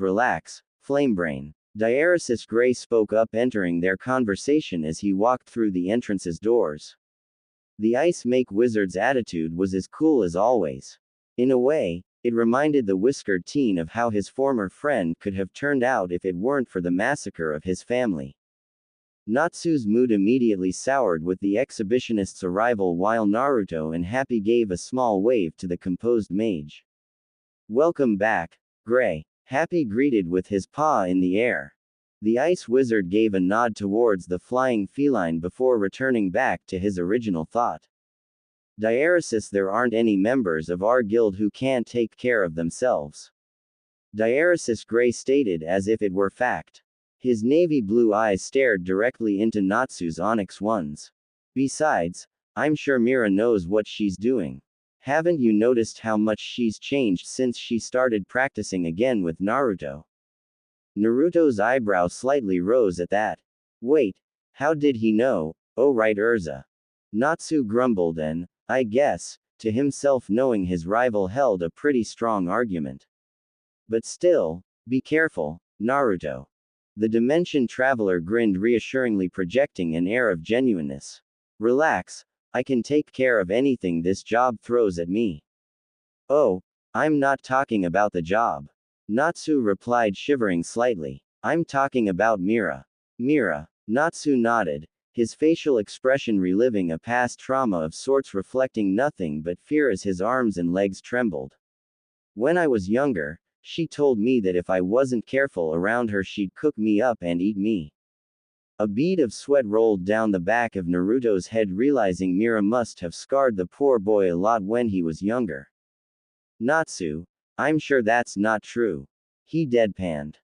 relax, Flamebrain. Diaresis Gray spoke up, entering their conversation as he walked through the entrance's doors. The Ice Make Wizard's attitude was as cool as always. In a way, it reminded the whiskered teen of how his former friend could have turned out if it weren't for the massacre of his family. Natsu's mood immediately soured with the exhibitionist's arrival, while Naruto and Happy gave a small wave to the composed mage. Welcome back, Gray. Happy greeted with his paw in the air. The ice wizard gave a nod towards the flying feline before returning back to his original thought. Diaresis, there aren't any members of our guild who can't take care of themselves. Diaresis Gray stated as if it were fact. His navy blue eyes stared directly into Natsu's onyx ones. Besides, I'm sure Mira knows what she's doing. Haven't you noticed how much she's changed since she started practicing again with Naruto? Naruto's eyebrow slightly rose at that. Wait, how did he know? Oh right, Urza. Natsu grumbled and, I guess, to himself, knowing his rival held a pretty strong argument. But still, be careful, Naruto. The Dimension Traveler grinned reassuringly, projecting an air of genuineness. Relax, I can take care of anything this job throws at me. Oh, I'm not talking about the job. Natsu replied, shivering slightly. I'm talking about Mira. Mira. Natsu nodded, his facial expression reliving a past trauma of sorts, reflecting nothing but fear as his arms and legs trembled. When I was younger, she told me that if I wasn't careful around her, she'd cook me up and eat me. A bead of sweat rolled down the back of Naruto's head, realizing Mira must have scarred the poor boy a lot when he was younger. Natsu, I'm sure that's not true. He deadpanned.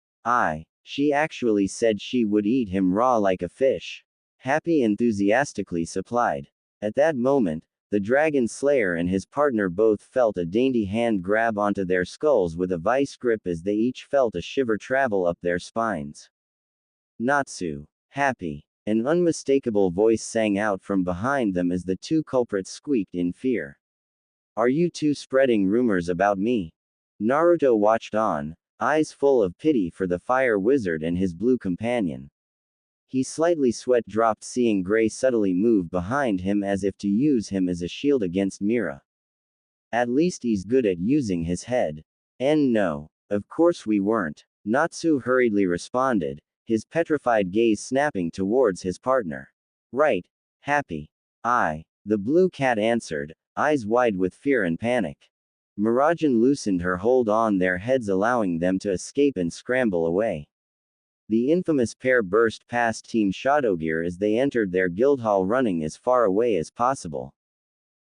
She actually said she would eat him raw like a fish. Happy enthusiastically supplied. At that moment, the Dragon Slayer and his partner both felt a dainty hand grab onto their skulls with a vice grip as they each felt a shiver travel up their spines. Natsu. Happy. An unmistakable voice sang out from behind them as the two culprits squeaked in fear. Are you two spreading rumors about me? Naruto watched on, eyes full of pity for the fire wizard and his blue companion. He slightly sweat-dropped seeing Gray subtly move behind him as if to use him as a shield against Mira. At least he's good at using his head. And no, of course we weren't. Natsu hurriedly responded, his petrified gaze snapping towards his partner. Right, Happy. The blue cat answered, eyes wide with fear and panic. Miragen loosened her hold on their heads, allowing them to escape and scramble away. The infamous pair burst past Team Shadowgear as they entered their guild hall, running as far away as possible.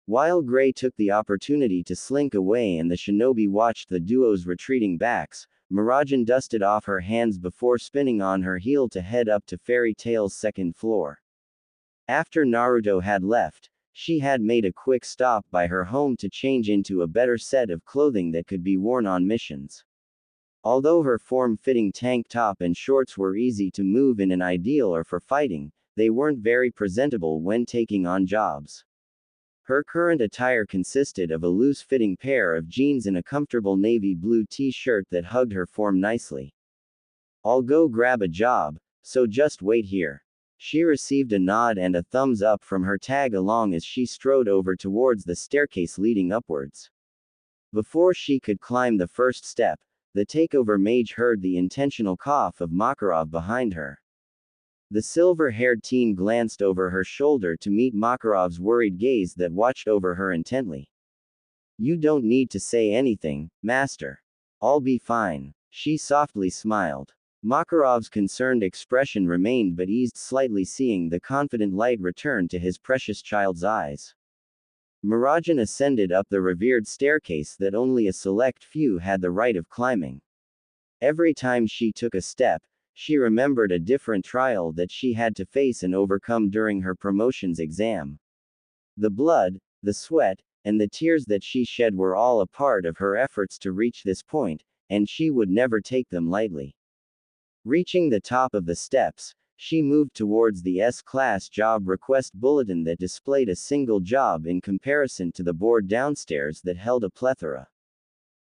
While Gray took the opportunity to slink away and the shinobi watched the duo's retreating backs, Miragen dusted off her hands before spinning on her heel to head up to Fairy Tail's second floor. After Naruto had left, she had made a quick stop by her home to change into a better set of clothing that could be worn on missions. Although her form-fitting tank top and shorts were easy to move in an ideal or for fighting, they weren't very presentable when taking on jobs. Her current attire consisted of a loose-fitting pair of jeans and a comfortable navy blue t-shirt that hugged her form nicely. I'll go grab a job, so just wait here. She received a nod and a thumbs up from her tag along as she strode over towards the staircase leading upwards. Before she could climb the first step, the takeover mage heard the intentional cough of Makarov behind her. The silver-haired teen glanced over her shoulder to meet Makarov's worried gaze that watched over her intently. You don't need to say anything, master. I'll be fine. She softly smiled. Makarov's concerned expression remained but eased slightly, seeing the confident light return to his precious child's eyes. Miragen ascended up the revered staircase that only a select few had the right of climbing. Every time she took a step, she remembered a different trial that she had to face and overcome during her promotions exam. The blood, the sweat, and the tears that she shed were all a part of her efforts to reach this point, and she would never take them lightly. Reaching the top of the steps, she moved towards the S-Class job request bulletin that displayed a single job in comparison to the board downstairs that held a plethora.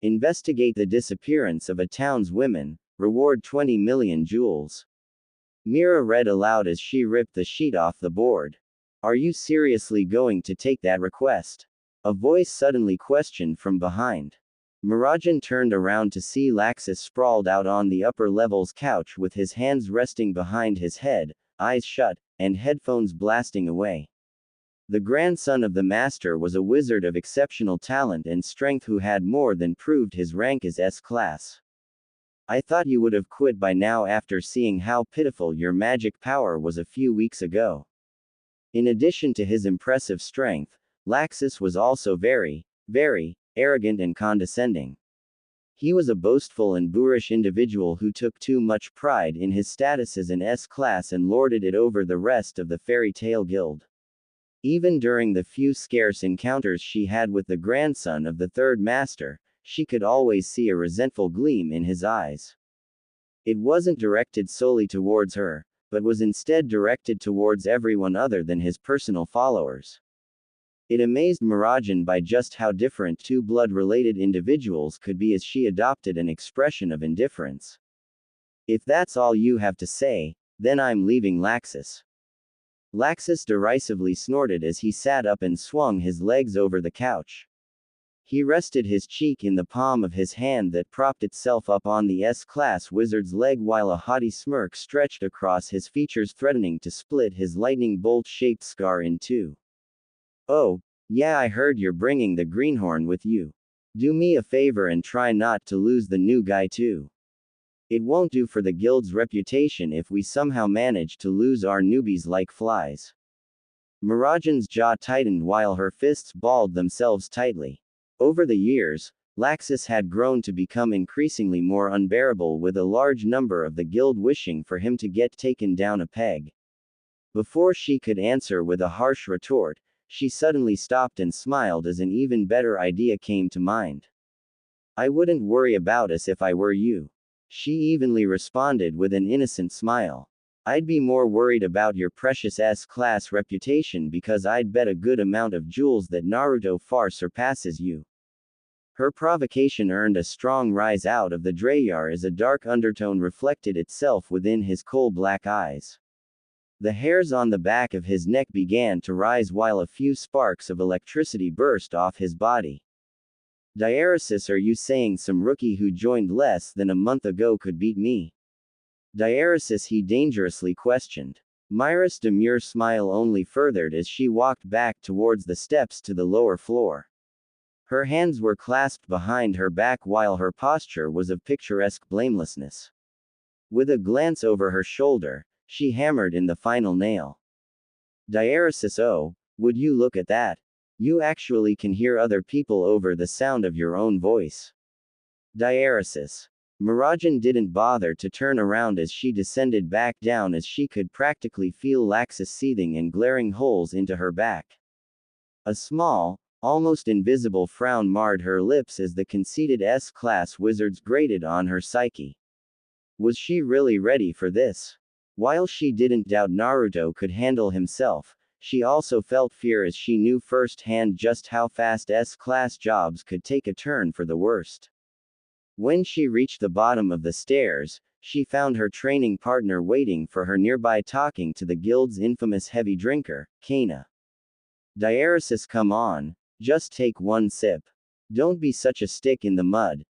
Investigate the disappearance of a town's women, reward 20 million jewels. Mira read aloud as she ripped the sheet off the board. Are you seriously going to take that request? A voice suddenly questioned from behind. Miragen turned around to see Laxus sprawled out on the upper level's couch with his hands resting behind his head, eyes shut, and headphones blasting away. The grandson of the master was a wizard of exceptional talent and strength who had more than proved his rank as S-Class. I thought you would have quit by now after seeing how pitiful your magic power was a few weeks ago. In addition to his impressive strength, Laxus was also very arrogant and condescending. He was a boastful and boorish individual who took too much pride in his status as an S-Class and lorded it over the rest of the Fairy Tail Guild. Even during the few scarce encounters she had with the grandson of the third master, she could always see a resentful gleam in his eyes. It wasn't directed solely towards her, but was instead directed towards everyone other than his personal followers. It amazed Miragen by just how different two blood-related individuals could be as she adopted an expression of indifference. If that's all you have to say, then I'm leaving Laxus. Laxus derisively snorted as he sat up and swung his legs over the couch. He rested his cheek in the palm of his hand that propped itself up on the S-Class wizard's leg while a haughty smirk stretched across his features, threatening to split his lightning bolt-shaped scar in two. Oh, yeah, I heard you're bringing the greenhorn with you. Do me a favor and try not to lose the new guy too. It won't do for the guild's reputation if we somehow manage to lose our newbies like flies. Miragen's jaw tightened while her fists balled themselves tightly. Over the years, Laxus had grown to become increasingly more unbearable, with a large number of the guild wishing for him to get taken down a peg. Before she could answer with a harsh retort, she suddenly stopped and smiled as an even better idea came to mind. "I wouldn't worry about us if I were you," she evenly responded with an innocent smile. "I'd be more worried about your precious S-class reputation, because I'd bet a good amount of jewels that Naruto far surpasses you." Her provocation earned a strong rise out of the Drayar as a dark undertone reflected itself within his coal-black eyes. The hairs on the back of his neck began to rise while a few sparks of electricity burst off his body. "Diaresis, are you saying some rookie who joined less than a month ago could beat me?" "Diaresis?" he dangerously questioned. Myra's demure smile only furthered as she walked back towards the steps to the lower floor. Her hands were clasped behind her back while her posture was of picturesque blamelessness. With a glance over her shoulder, she hammered in the final nail. "Diaresis, oh, would you look at that? You actually can hear other people over the sound of your own voice." "Diaresis." Mirajan didn't bother to turn around as she descended back down, as she could practically feel Laxus seething and glaring holes into her back. A small, almost invisible frown marred her lips as the conceited S-class wizards grated on her psyche. Was she really ready for this? While she didn't doubt Naruto could handle himself, she also felt fear, as she knew firsthand just how fast S-class jobs could take a turn for the worst. When she reached the bottom of the stairs, she found her training partner waiting for her nearby, talking to the guild's infamous heavy drinker, Kana. "Diaresis, come on. Just take one sip. Don't be such a stick in the mud."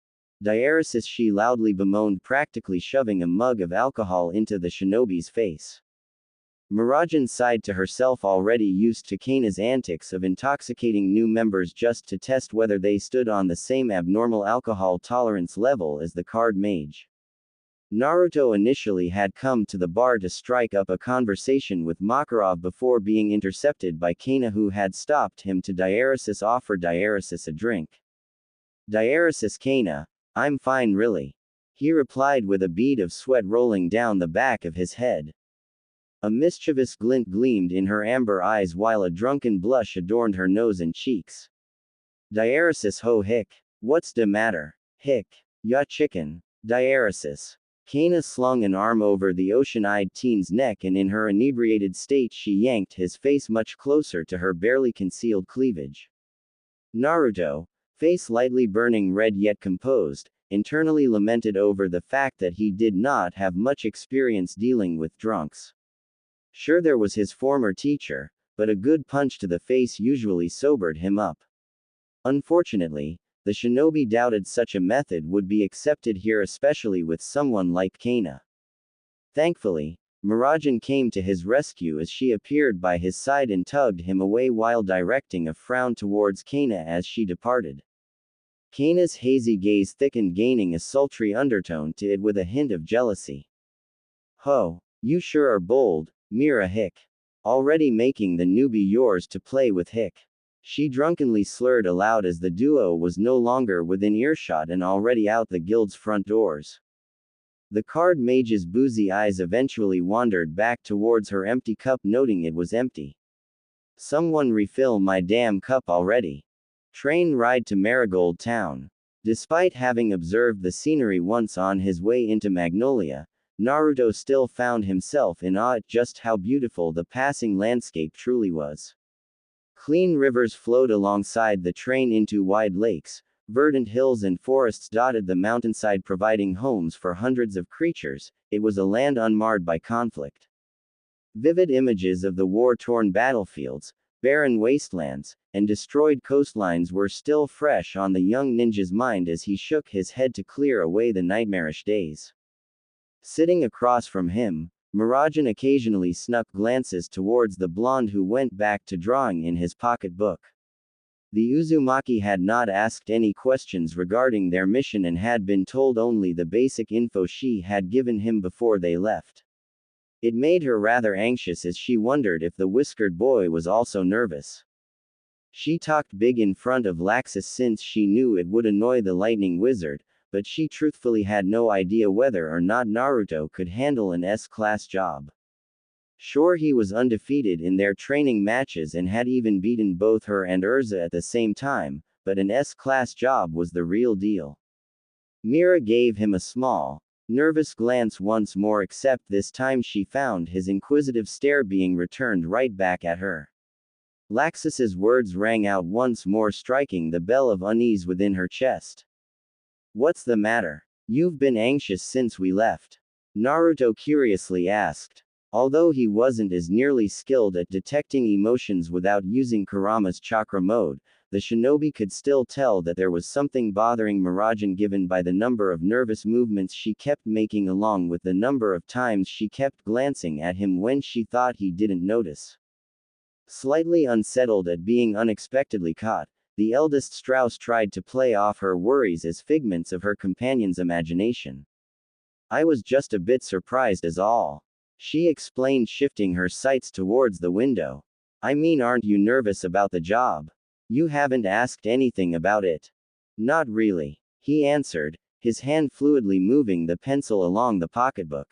"Diaresis," she loudly bemoaned, practically shoving a mug of alcohol into the shinobi's face. Mirajan sighed to herself, already used to Kana's antics of intoxicating new members just to test whether they stood on the same abnormal alcohol tolerance level as the card mage. Naruto initially had come to the bar to strike up a conversation with Makarov before being intercepted by Kana, who had stopped him to Diaresis offer Diaresis a drink. "Diaresis, Kana, I'm fine really," he replied with a bead of sweat rolling down the back of his head. A mischievous glint gleamed in her amber eyes while a drunken blush adorned her nose and cheeks. "Diaresis, ho hick. What's the matter? Hick. Ya chicken." "Diaresis." Kana slung an arm over the ocean-eyed teen's neck, and in her inebriated state she yanked his face much closer to her barely concealed cleavage. Naruto, face lightly burning red yet composed, internally lamented over the fact that he did not have much experience dealing with drunks. Sure, there was his former teacher, but a good punch to the face usually sobered him up. Unfortunately, the shinobi doubted such a method would be accepted here, especially with someone like Kana. Thankfully, Mirajan came to his rescue as she appeared by his side and tugged him away while directing a frown towards Kana as she departed. Kana's hazy gaze thickened, gaining a sultry undertone to it with a hint of jealousy. "Ho, you sure are bold, Mira hick. Already making the newbie yours to play with hick." She drunkenly slurred aloud as the duo was no longer within earshot and already out the guild's front doors. The card mage's boozy eyes eventually wandered back towards her empty cup, noting it was empty. "Someone refill my damn cup already." Train ride to Marigold Town. Despite having observed the scenery once on his way into Magnolia, Naruto still found himself in awe at just how beautiful the passing landscape truly was. Clean rivers flowed alongside the train into wide lakes, verdant hills and forests dotted the mountainside, providing homes for hundreds of creatures. It was a land unmarred by conflict. Vivid images of the war-torn battlefields, barren wastelands, and destroyed coastlines were still fresh on the young ninja's mind as he shook his head to clear away the nightmarish days. Sitting across from him, Mirajan occasionally snuck glances towards the blonde, who went back to drawing in his pocketbook. The Uzumaki had not asked any questions regarding their mission and had been told only the basic info she had given him before they left. It made her rather anxious as she wondered if the whiskered boy was also nervous. She talked big in front of Laxus since she knew it would annoy the lightning wizard, but she truthfully had no idea whether or not Naruto could handle an S-class job. Sure, he was undefeated in their training matches and had even beaten both her and Urza at the same time, but an S-class job was the real deal. Mira gave him a small, nervous glance once more, except this time she found his inquisitive stare being returned right back at her. Laxus's words rang out once more, striking the bell of unease within her chest. "What's the matter? You've been anxious since we left?" Naruto curiously asked. Although he wasn't as nearly skilled at detecting emotions without using Kurama's chakra mode, the shinobi could still tell that there was something bothering Miragen, given by the number of nervous movements she kept making along with the number of times she kept glancing at him when she thought he didn't notice. Slightly unsettled at being unexpectedly caught, the eldest Strauss tried to play off her worries as figments of her companion's imagination. "I was just a bit surprised is all," she explained, shifting her sights towards the window. "I mean, aren't you nervous about the job? You haven't asked anything about it." "Not really," he answered, his hand fluidly moving the pencil along the pocketbook.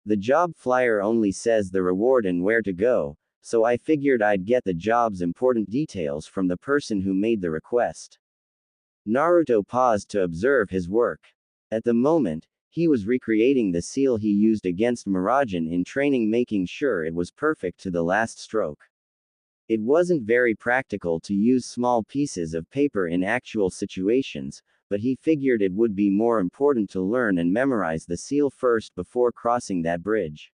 "The job flyer only says the reward and where to go, so I figured I'd get the job's important details from the person who made the request." Naruto paused to observe his work. At the moment, he was recreating the seal he used against Miragen in training, making sure it was perfect to the last stroke. It wasn't very practical to use small pieces of paper in actual situations, but he figured it would be more important to learn and memorize the seal first before crossing that bridge.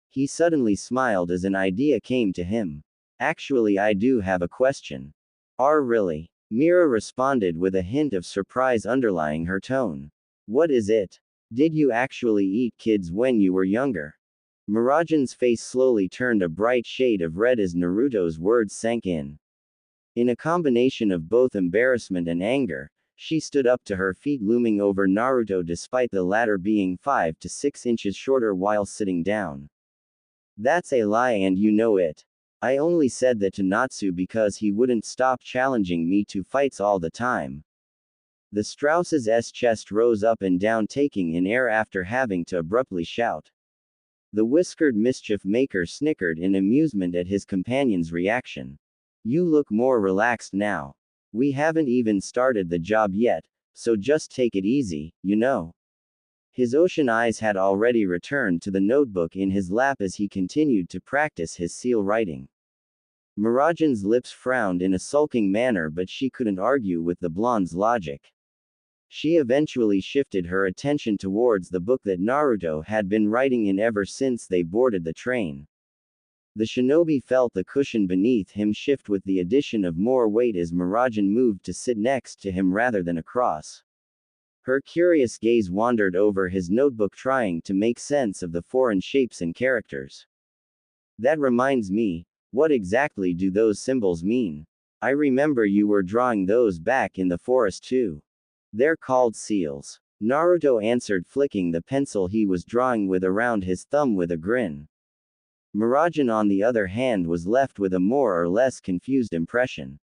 He suddenly smiled as an idea came to him. "Actually, I do have a question." Really?" Mira responded with a hint of surprise underlying her tone. "What is it? Did you actually eat kids when you were younger?" Miragen's face slowly turned a bright shade of red as Naruto's words sank in. In a combination of both embarrassment and anger, she stood up to her feet, looming over Naruto despite the latter being 5 to 6 inches shorter while sitting down. "That's a lie and you know it. I only said that to Natsu because he wouldn't stop challenging me to fights all the time." The Strauss's chest rose up and down, taking in air after having to abruptly shout. The whiskered mischief maker snickered in amusement at his companion's reaction. "You look more relaxed now. We haven't even started the job yet, so just take it easy, you know." His ocean eyes had already returned to the notebook in his lap as he continued to practice his seal writing. Miragen's lips frowned in a sulking manner, but she couldn't argue with the blonde's logic. She eventually shifted her attention towards the book that Naruto had been writing in ever since they boarded the train. The shinobi felt the cushion beneath him shift with the addition of more weight as Miragen moved to sit next to him rather than across. Her curious gaze wandered over his notebook, trying to make sense of the foreign shapes and characters. "That reminds me, what exactly do those symbols mean? I remember you were drawing those back in the forest too." "They're called seals," Naruto answered, flicking the pencil he was drawing with around his thumb with a grin. Miragen, on the other hand, was left with a more or less confused impression.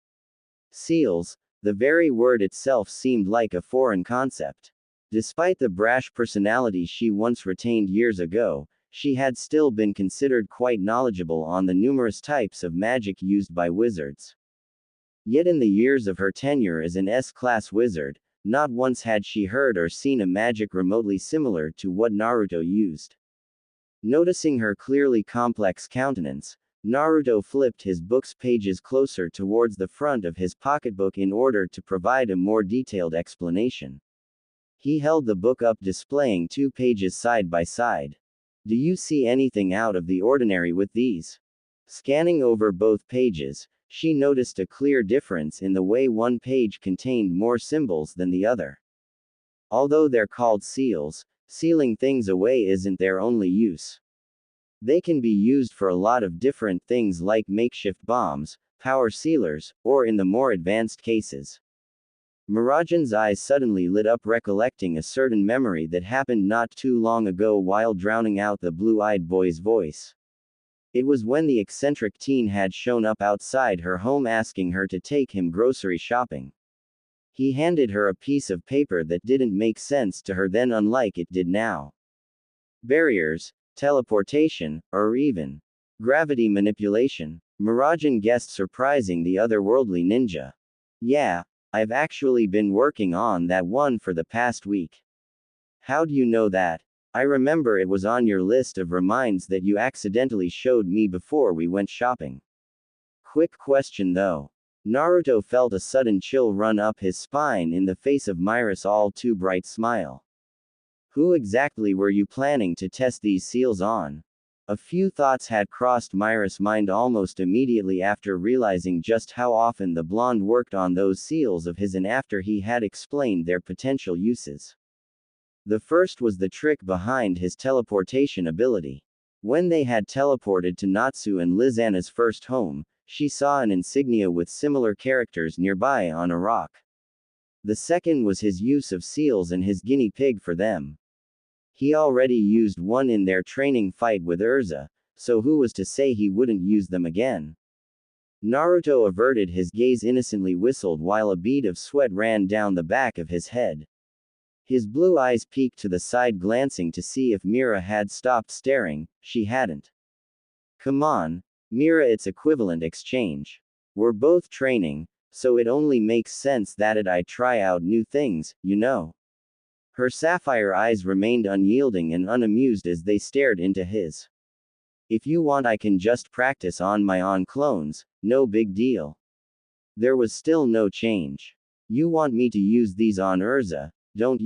Seals, the very word itself seemed like a foreign concept. Despite the brash personality she once retained years ago, she had still been considered quite knowledgeable on the numerous types of magic used by wizards. Yet in the years of her tenure as an S-class wizard, not once had she heard or seen a magic remotely similar to what Naruto used. Noticing her clearly complex countenance, Naruto flipped his book's pages closer towards the front of his pocketbook in order to provide a more detailed explanation. He held the book up, displaying 2 pages side by side. "Do you see anything out of the ordinary with these?" Scanning over both pages, she noticed a clear difference in the way one page contained more symbols than the other. Although they're called seals, sealing things away isn't their only use. They can be used for a lot of different things, like makeshift bombs, power sealers, or in the more advanced cases. Miragen's eyes suddenly lit up, recollecting a certain memory that happened not too long ago while drowning out the blue-eyed boy's voice. It was when the eccentric teen had shown up outside her home asking her to take him grocery shopping. He handed her a piece of paper that didn't make sense to her then, unlike it did now. Barriers, teleportation, or even gravity manipulation. Mirajan guessed, surprising the otherworldly ninja. Yeah, I've actually been working on that one for the past week. How do you know that? I remember it was on your list of reminds that you accidentally showed me before we went shopping. Quick question though. Naruto felt a sudden chill run up his spine in the face of Myra's all too bright smile. Who exactly were you planning to test these seals on? A few thoughts had crossed Myra's mind almost immediately after realizing just how often the blonde worked on those seals of his and after he had explained their potential uses. The first was the trick behind his teleportation ability. When they had teleported to Natsu and Lizana's first home, she saw an insignia with similar characters nearby on a rock. The second was his use of seals and his guinea pig for them. He already used one in their training fight with Urza, so who was to say he wouldn't use them again? Naruto averted his gaze, innocently whistled while a bead of sweat ran down the back of his head. His blue eyes peeked to the side, glancing to see if Mira had stopped staring. She hadn't. Come on, Mira, it's equivalent exchange. We're both training, so it only makes sense that I try out new things, you know. Her sapphire eyes remained unyielding and unamused as they stared into his. If you want, I can just practice on my own clones, no big deal. There was still no change. You want me to use these on Urza, don't you?